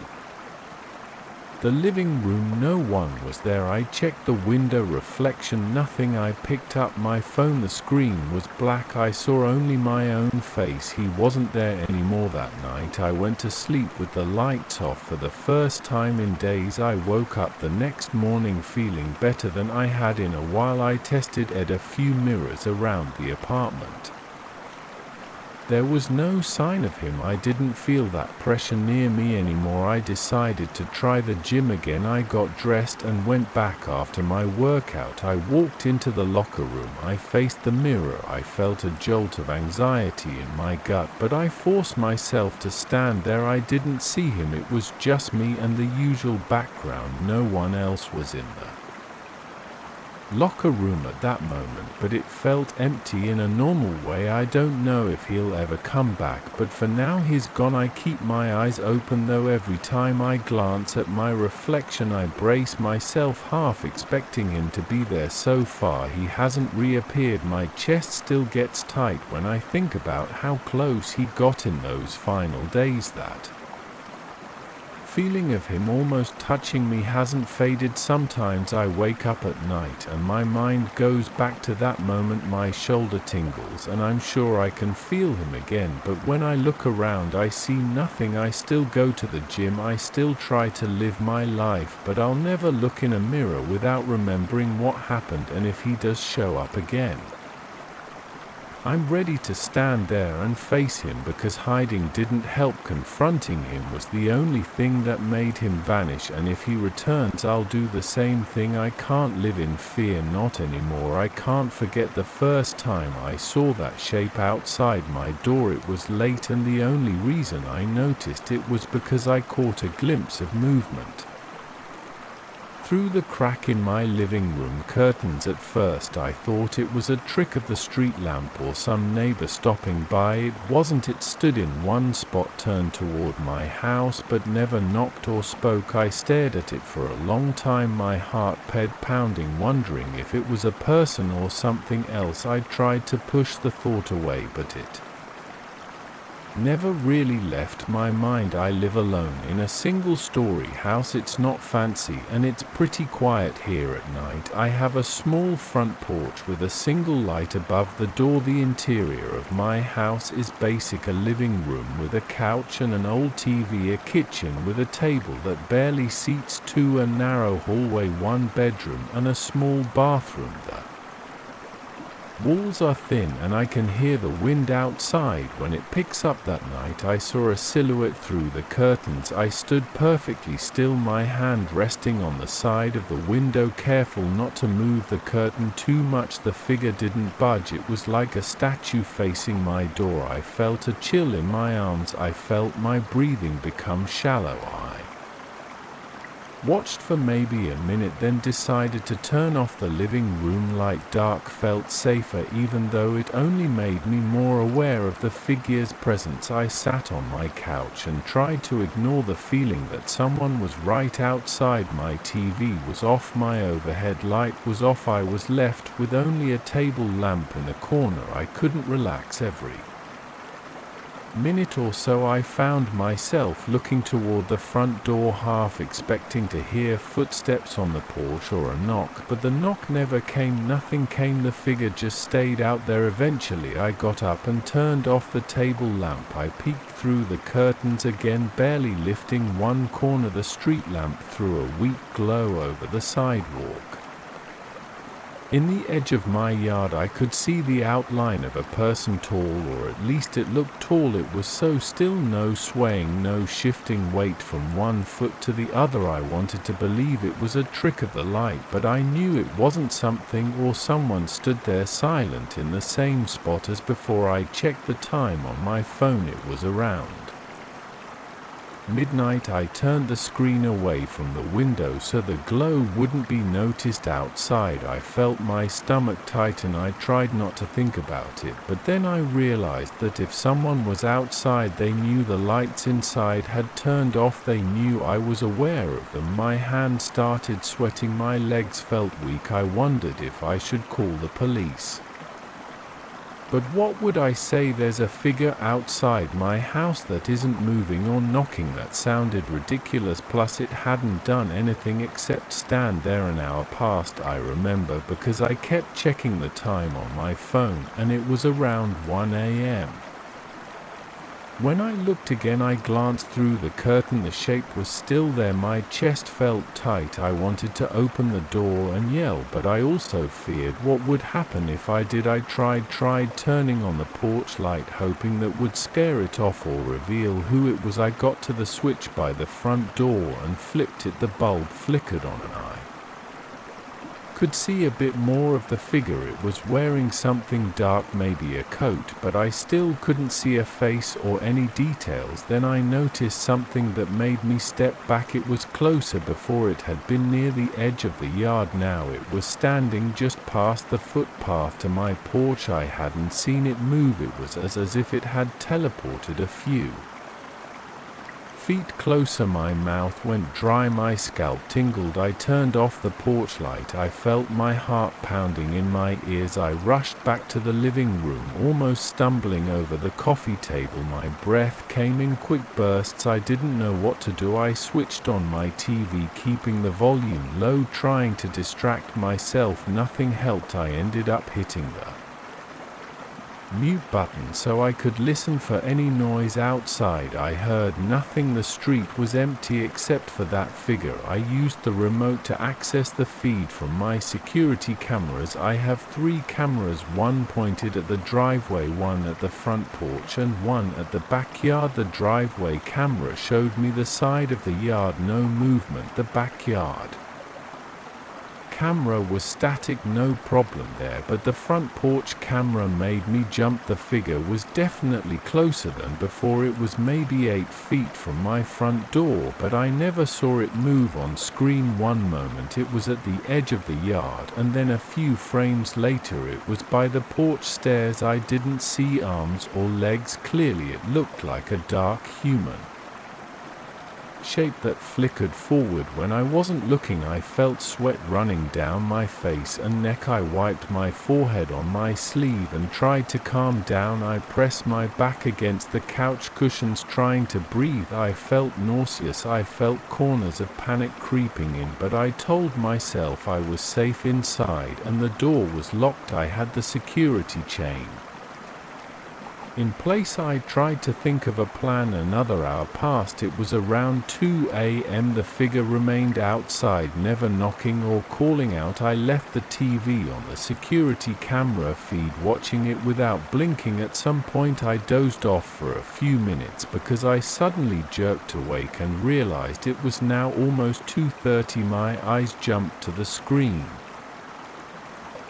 the living room. No one was there. I checked the window reflection. Nothing. I picked up my phone. The screen was black. I saw only my own face. He wasn't there anymore that night. I went to sleep with the lights off for the first time in days. I woke up the next morning feeling better than I had in a while. I tested a few mirrors around the apartment. There was no sign of him. I didn't feel that pressure near me anymore. I decided to try the gym again. I got dressed and went back after my workout. I walked into the locker room. I faced the mirror. I felt a jolt of anxiety in my gut, but I forced myself to stand there. I didn't see him. It was just me and the usual background. No one else was in the locker room at that moment, but it felt empty in a normal way. I don't know if he'll ever come back, but for now he's gone. I keep my eyes open though. Every time I glance at my reflection, I brace myself, half expecting him to be there. So far he hasn't reappeared. My chest still gets tight when I think about how close he got in those final days. That feeling of him almost touching me hasn't faded. Sometimes I wake up at night and my mind goes back to that moment. My shoulder tingles and I'm sure I can feel him again, but when I look around I see nothing. I still go to the gym, I still try to live my life, but I'll never look in a mirror without remembering what happened. And if he does show up again, I'm ready to stand there and face him because hiding didn't help. Confronting him was the only thing that made him vanish, and if he returns I'll do the same thing. I can't live in fear, not anymore. I can't forget the first time I saw that shape outside my door. It was late, and the only reason I noticed it was because I caught a glimpse of movement through the crack in my living room curtains. At first I thought it was a trick of the street lamp or some neighbor stopping by. It wasn't. It stood in one spot, turned toward my house, but never knocked or spoke. I stared at it for a long time, my heart pounding, wondering if it was a person or something else. I tried to push the thought away, but it never really left my mind. I live alone in a single-story house. It's not fancy, and it's pretty quiet here at night. I have a small front porch with a single light above the door. The interior of my house is basic: a living room with a couch and an old TV, a kitchen with a table that barely seats two, a narrow hallway, one bedroom, and a small bathroom. The walls are thin, and I can hear the wind outside when it picks up. That night I saw a silhouette through the curtains. I stood perfectly still, my hand resting on the side of the window, careful not to move the curtain too much. The figure didn't budge. It was like a statue facing my door. I felt a chill in my arms. I felt my breathing become shallow. I watched for maybe a minute, then decided to turn off the living room light. Dark felt safer, even though it only made me more aware of the figure's presence. I sat on my couch and tried to ignore the feeling that someone was right outside. My TV was off, my overhead light was off. I was left with only a table lamp in a corner. I couldn't relax. Every minute or so I found myself looking toward the front door, half expecting to hear footsteps on the porch or a knock, but the knock never came. Nothing came. The figure just stayed out there. Eventually I got up and turned off the table lamp. I peeked through the curtains again, barely lifting one corner. The street lamp threw a weak glow over the sidewalk. In the edge of my yard I could see the outline of a person, tall, or at least it looked tall. It was so still, no swaying, no shifting weight from one foot to the other. I wanted to believe it was a trick of the light, but I knew it wasn't. Something or someone stood there silent in the same spot as before. I checked the time on my phone. It was around midnight. I turned the screen away from the window so the glow wouldn't be noticed outside. I felt my stomach tighten. I tried not to think about it, but then I realized that if someone was outside, they knew the lights inside had turned off. They knew I was aware of them. My hand started sweating. My legs felt weak. I wondered if I should call the police. But what would I say? There's a figure outside my house that isn't moving or knocking. That sounded ridiculous. Plus it hadn't done anything except stand there. An hour passed, I remember, because I kept checking the time on my phone, and it was around 1 a.m. When I looked again, I glanced through the curtain. The shape was still there. My chest felt tight. I wanted to open the door and yell, but I also feared what would happen if I did. I tried turning on the porch light, hoping that would scare it off or reveal who it was. I got to the switch by the front door and flipped it. The bulb flickered on, and I could see a bit more of the figure. It was wearing something dark, maybe a coat, but I still couldn't see a face or any details. Then I noticed something that made me step back. It was closer. Before it had been near the edge of the yard. Now it was standing just past the footpath to my porch. I hadn't seen it move. It was as if it had teleported a few feet closer. My mouth went dry, my scalp tingled. I turned off the porch light. I felt my heart pounding in my ears. I rushed back to the living room, almost stumbling over the coffee table. My breath came in quick bursts. I didn't know what to do. I switched on my TV, keeping the volume low, trying to distract myself. Nothing helped. I ended up hitting the mute button so I could listen for any noise outside. I heard nothing. The street was empty except for that figure. I used the remote to access the feed from my security cameras. I have 3 cameras, one pointed at the driveway, one at the front porch, and one at the backyard. The driveway camera showed me the side of the yard, no movement. The backyard camera was static, no problem there, but the front porch camera made me jump. The figure was definitely closer than before. It was maybe 8 feet from my front door, but I never saw it move on screen. One moment it was at the edge of the yard, and then a few frames later it was by the porch stairs. I didn't see arms or legs clearly. It looked like a dark human shape that flickered forward when I wasn't looking. I felt sweat running down my face and neck. I wiped my forehead on my sleeve and tried to calm down. I pressed my back against the couch cushions trying to breathe. I felt nauseous. I felt corners of panic creeping in, but I told myself I was safe inside and the door was locked. I had the security chain in place. I tried to think of a plan. Another hour passed. It was around 2 a.m. The figure remained outside, never knocking or calling out. I left the TV on the security camera feed, watching it without blinking. At some point I dozed off for a few minutes because I suddenly jerked awake and realized it was now almost 2:30. My eyes jumped to the screen,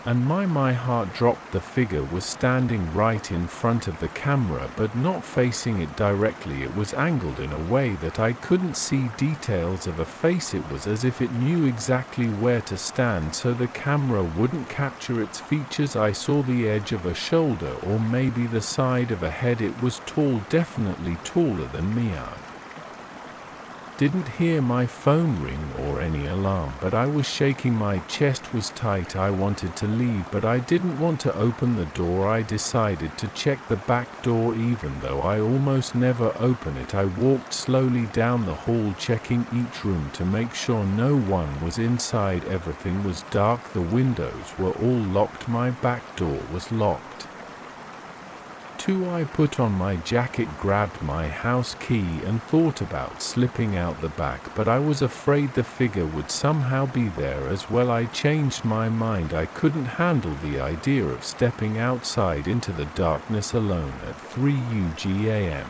and my heart dropped. The figure was standing right in front of the camera, but not facing it directly. It was angled in a way that I couldn't see details of a face. It was as if it knew exactly where to stand so the camera wouldn't capture its features. I saw the edge of a shoulder or maybe the side of a head. It was tall, definitely taller than me. I didn't hear my phone ring or any alarm, but I was shaking. My chest was tight. I wanted to leave, but I didn't want to open the door. I decided to check the back door, even though I almost never open it. I walked slowly down the hall, checking each room to make sure no one was inside. Everything was dark. The windows were all locked. My back door was locked. I put on my jacket, grabbed my house key, and thought about slipping out the back, but I was afraid the figure would somehow be there as well. I changed my mind. I couldn't handle the idea of stepping outside into the darkness alone at 3 a.m.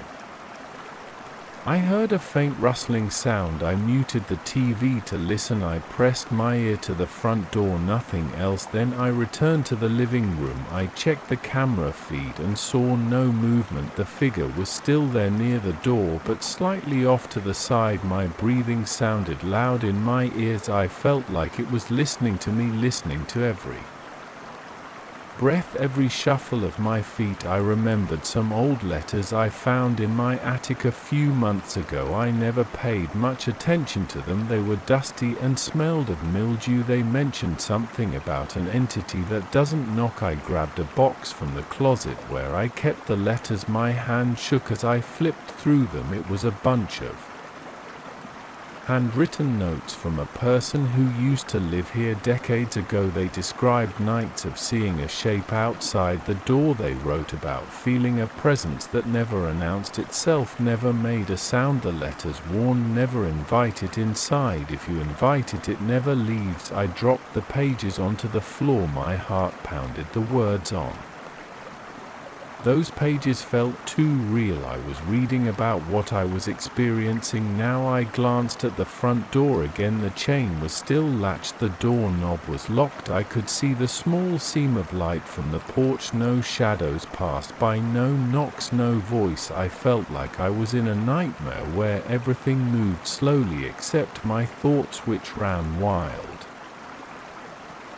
I heard a faint rustling sound. I muted the TV to listen. I pressed my ear to the front door, nothing else. Then I returned to the living room. I checked the camera feed and saw no movement. The figure was still there near the door, but slightly off to the side. My breathing sounded loud in my ears. I felt like it was listening to me, listening to every breath, every shuffle of my feet. I remembered some old letters I found in my attic a few months ago. I never paid much attention to them. They were dusty and smelled of mildew. They mentioned something about an entity that doesn't knock. I grabbed a box from the closet where I kept the letters. My hand shook as I flipped through them. It was a bunch of handwritten notes from a person who used to live here decades ago. They described nights of seeing a shape outside the door. They wrote about feeling a presence that never announced itself, never made a sound. The letters warned, never invite it inside. If you invite it, it never leaves. I dropped the pages onto the floor. My heart pounded. The words on those pages felt too real. I was reading about what I was experiencing now. I glanced at the front door again. The chain was still latched. The doorknob was locked. I could see the small seam of light from the porch. No shadows passed by, no knocks, no voice. I felt like I was in a nightmare where everything moved slowly except my thoughts, which ran wild.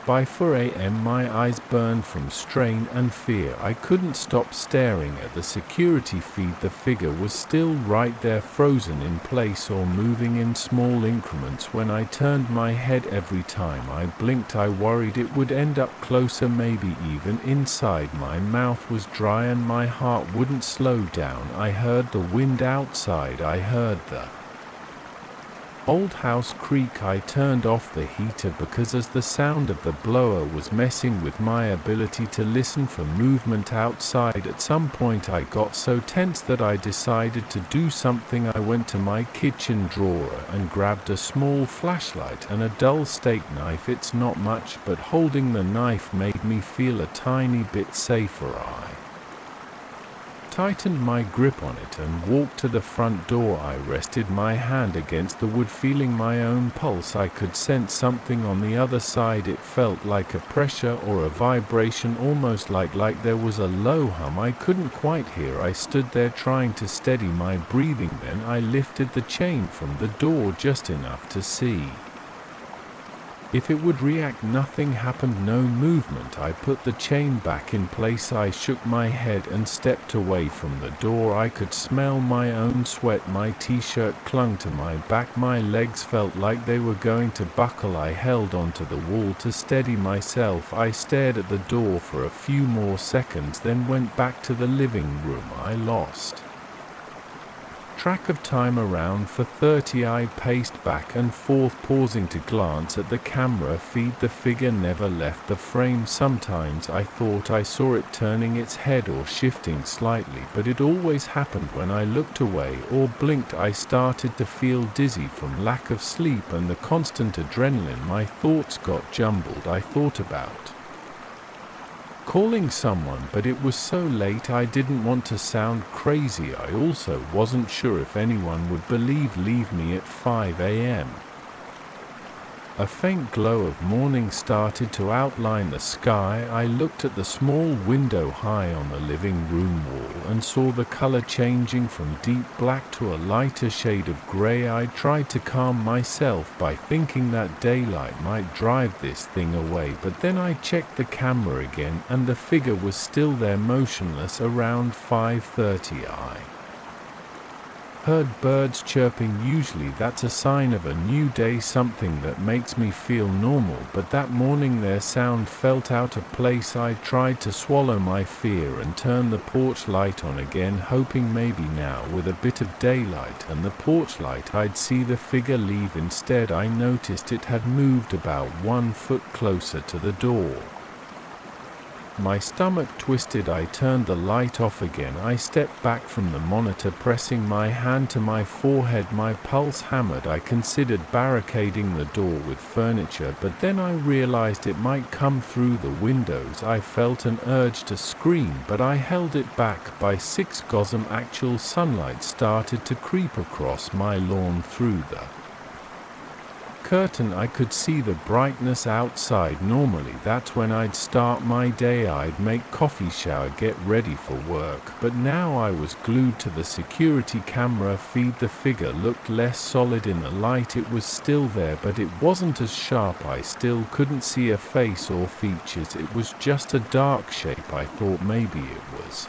By 4 a.m. my eyes burned from strain and fear. I couldn't stop staring at the security feed. The figure was still right there, frozen in place or moving in small increments. When I turned my head, every time I blinked, I worried it would end up closer, maybe even inside. My mouth was dry and my heart wouldn't slow down. I heard the wind outside. I heard the Old house creak. I turned off the heater because as the sound of the blower was messing with my ability to listen for movement outside. At some point I got so tense that I decided to do something. I went to my kitchen drawer and grabbed a small flashlight and a dull steak knife. It's not much, but holding the knife made me feel a tiny bit safer. I tightened my grip on it and walked to the front door. I rested my hand against the wood, feeling my own pulse. I could sense something on the other side. It felt like a pressure or a vibration, almost like there was a low hum I couldn't quite hear. I stood there trying to steady my breathing. Then I lifted the chain from the door just enough to see if it would react. Nothing happened, no movement. I put the chain back in place. I shook my head and stepped away from the door. I could smell my own sweat. My t-shirt clung to my back. My legs felt like they were going to buckle. I held onto the wall to steady myself. I stared at the door for a few more seconds, then went back to the living room. I lost track of time. Around 4:30 I paced back and forth, pausing to glance at the camera feed. The figure never left the frame. Sometimes I thought I saw it turning its head or shifting slightly, but it always happened when I looked away or blinked. I started to feel dizzy from lack of sleep and the constant adrenaline. My thoughts got jumbled. I thought about calling someone, but it was so late. I didn't want to sound crazy. I also wasn't sure if anyone would leave me at 5 a.m. A faint glow of morning started to outline the sky. I looked at the small window high on the living room wall and saw the color changing from deep black to a lighter shade of gray. I tried to calm myself by thinking that daylight might drive this thing away, but then I checked the camera again and the figure was still there, motionless. Around 5:30 I heard birds chirping. Usually that's a sign of a new day, something that makes me feel normal, but that morning their sound felt out of place. I tried to swallow my fear and turn the porch light on again, hoping maybe now with a bit of daylight and the porch light I'd see the figure leave. Instead I noticed it had moved about 1 foot closer to the door. My stomach twisted. I turned the light off again. I stepped back from the monitor, pressing my hand to my forehead. My pulse hammered. I considered barricading the door with furniture, but then I realized it might come through the windows. I felt an urge to scream, but I held it back. By 6 GOSM actual sunlight started to creep across my lawn through the curtain. I could see the brightness outside. Normally that's when I'd start my day. I'd make coffee, shower, get ready for work, but now I was glued to the security camera feed. The figure looked less solid in the light. It was still there, but it wasn't as sharp. I still couldn't see a face or features. It was just a dark shape. I thought maybe it was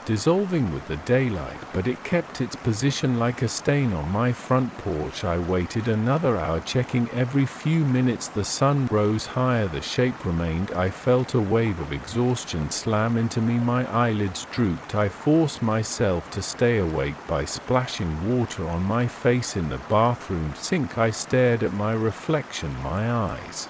dissolving with the daylight, but it kept its position like a stain on my front porch. I waited another hour, checking every few minutes. The sun rose higher, the shape remained. I felt a wave of exhaustion slam into me. My eyelids drooped. I forced myself to stay awake by splashing water on my face in the bathroom sink. I stared at my reflection. My eyes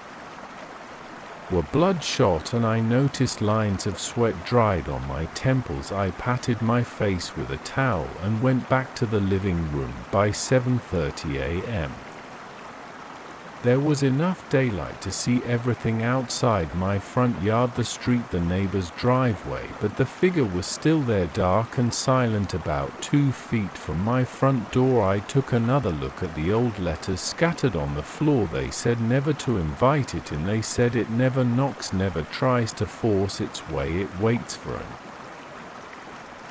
were bloodshot and I noticed lines of sweat dried on my temples. I patted my face with a towel and went back to the living room. By 7:30 a.m. there was enough daylight to see everything outside: my front yard, the street, the neighbor's driveway, but the figure was still there, dark and silent. About 2 feet from my front door I took another look at the old letters scattered on the floor. They said never to invite it in. They said it never knocks, never tries to force its way, it waits for an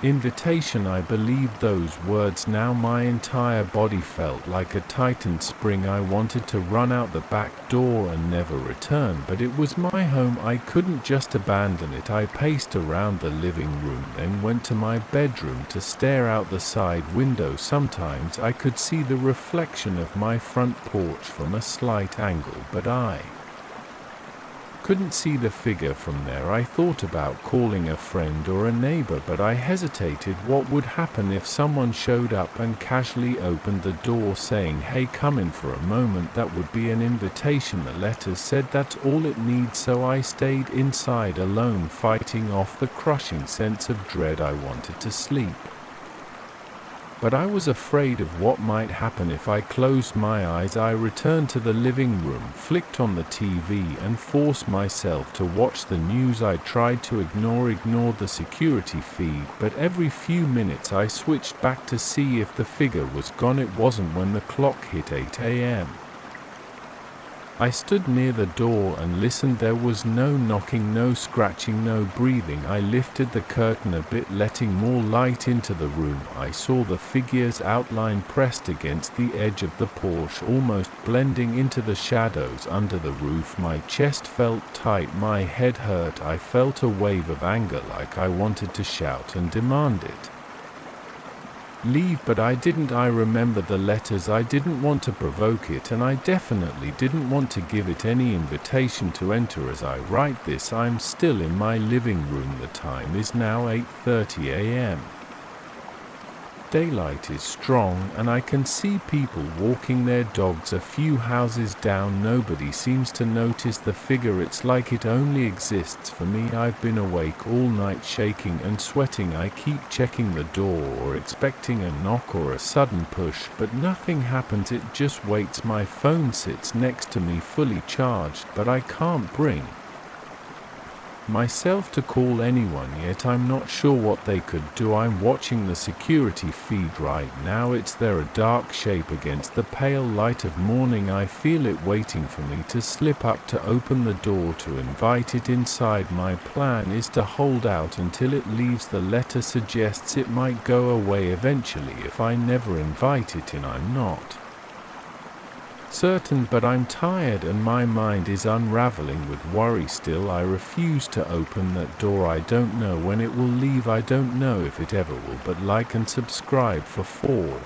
invitation. I believed those words now. My entire body felt like a tightened spring. I wanted to run out the back door and never return, but it was my home. I couldn't just abandon it. I paced around the living room, then went to my bedroom to stare out the side window. Sometimes I could see the reflection of my front porch from a slight angle, but I couldn't see the figure from there. I thought about calling a friend or a neighbor, but I hesitated. What would happen if someone showed up and casually opened the door saying, "Hey, come in for a moment"? That would be an invitation. The letters said that's all it needs, so I stayed inside alone, fighting off the crushing sense of dread. I wanted to sleep, but I was afraid of what might happen if I closed my eyes. I returned to the living room, flicked on the TV, and forced myself to watch the news. I tried to ignore the security feed, but every few minutes I switched back to see if the figure was gone. It wasn't. When the clock hit 8 a.m., I stood near the door and listened. There was no knocking, no scratching, no breathing. I lifted the curtain a bit, letting more light into the room. I saw the figure's outline pressed against the edge of the porch, almost blending into the shadows under the roof. My chest felt tight, my head hurt. I felt a wave of anger, like I wanted to shout and demand it. Leave, but I didn't. I remember the letters. I didn't want to provoke it, and I definitely didn't want to give it any invitation to enter. As I write this, I'm still in my living room. The time is now 8:30 a.m. Daylight is strong, and I can see people walking their dogs a few houses down. Nobody seems to notice the figure. It's like it only exists for me. I've been awake all night, shaking and sweating. I keep checking the door or expecting a knock or a sudden push, but nothing happens. It just waits. My phone sits next to me, fully charged, but I can't bring myself to call anyone yet. I'm not sure what they could do. I'm watching the security feed right now. It's there, a dark shape against the pale light of morning. I feel it waiting for me to slip up to open the door, to invite it inside. My plan is to hold out until it leaves. The letter suggests it might go away eventually if I never invite it in. I'm not certain, but I'm tired and my mind is unraveling with worry. Still, I refuse to open that door. I don't know when it will leave. I don't know if it ever will, but like and subscribe for 4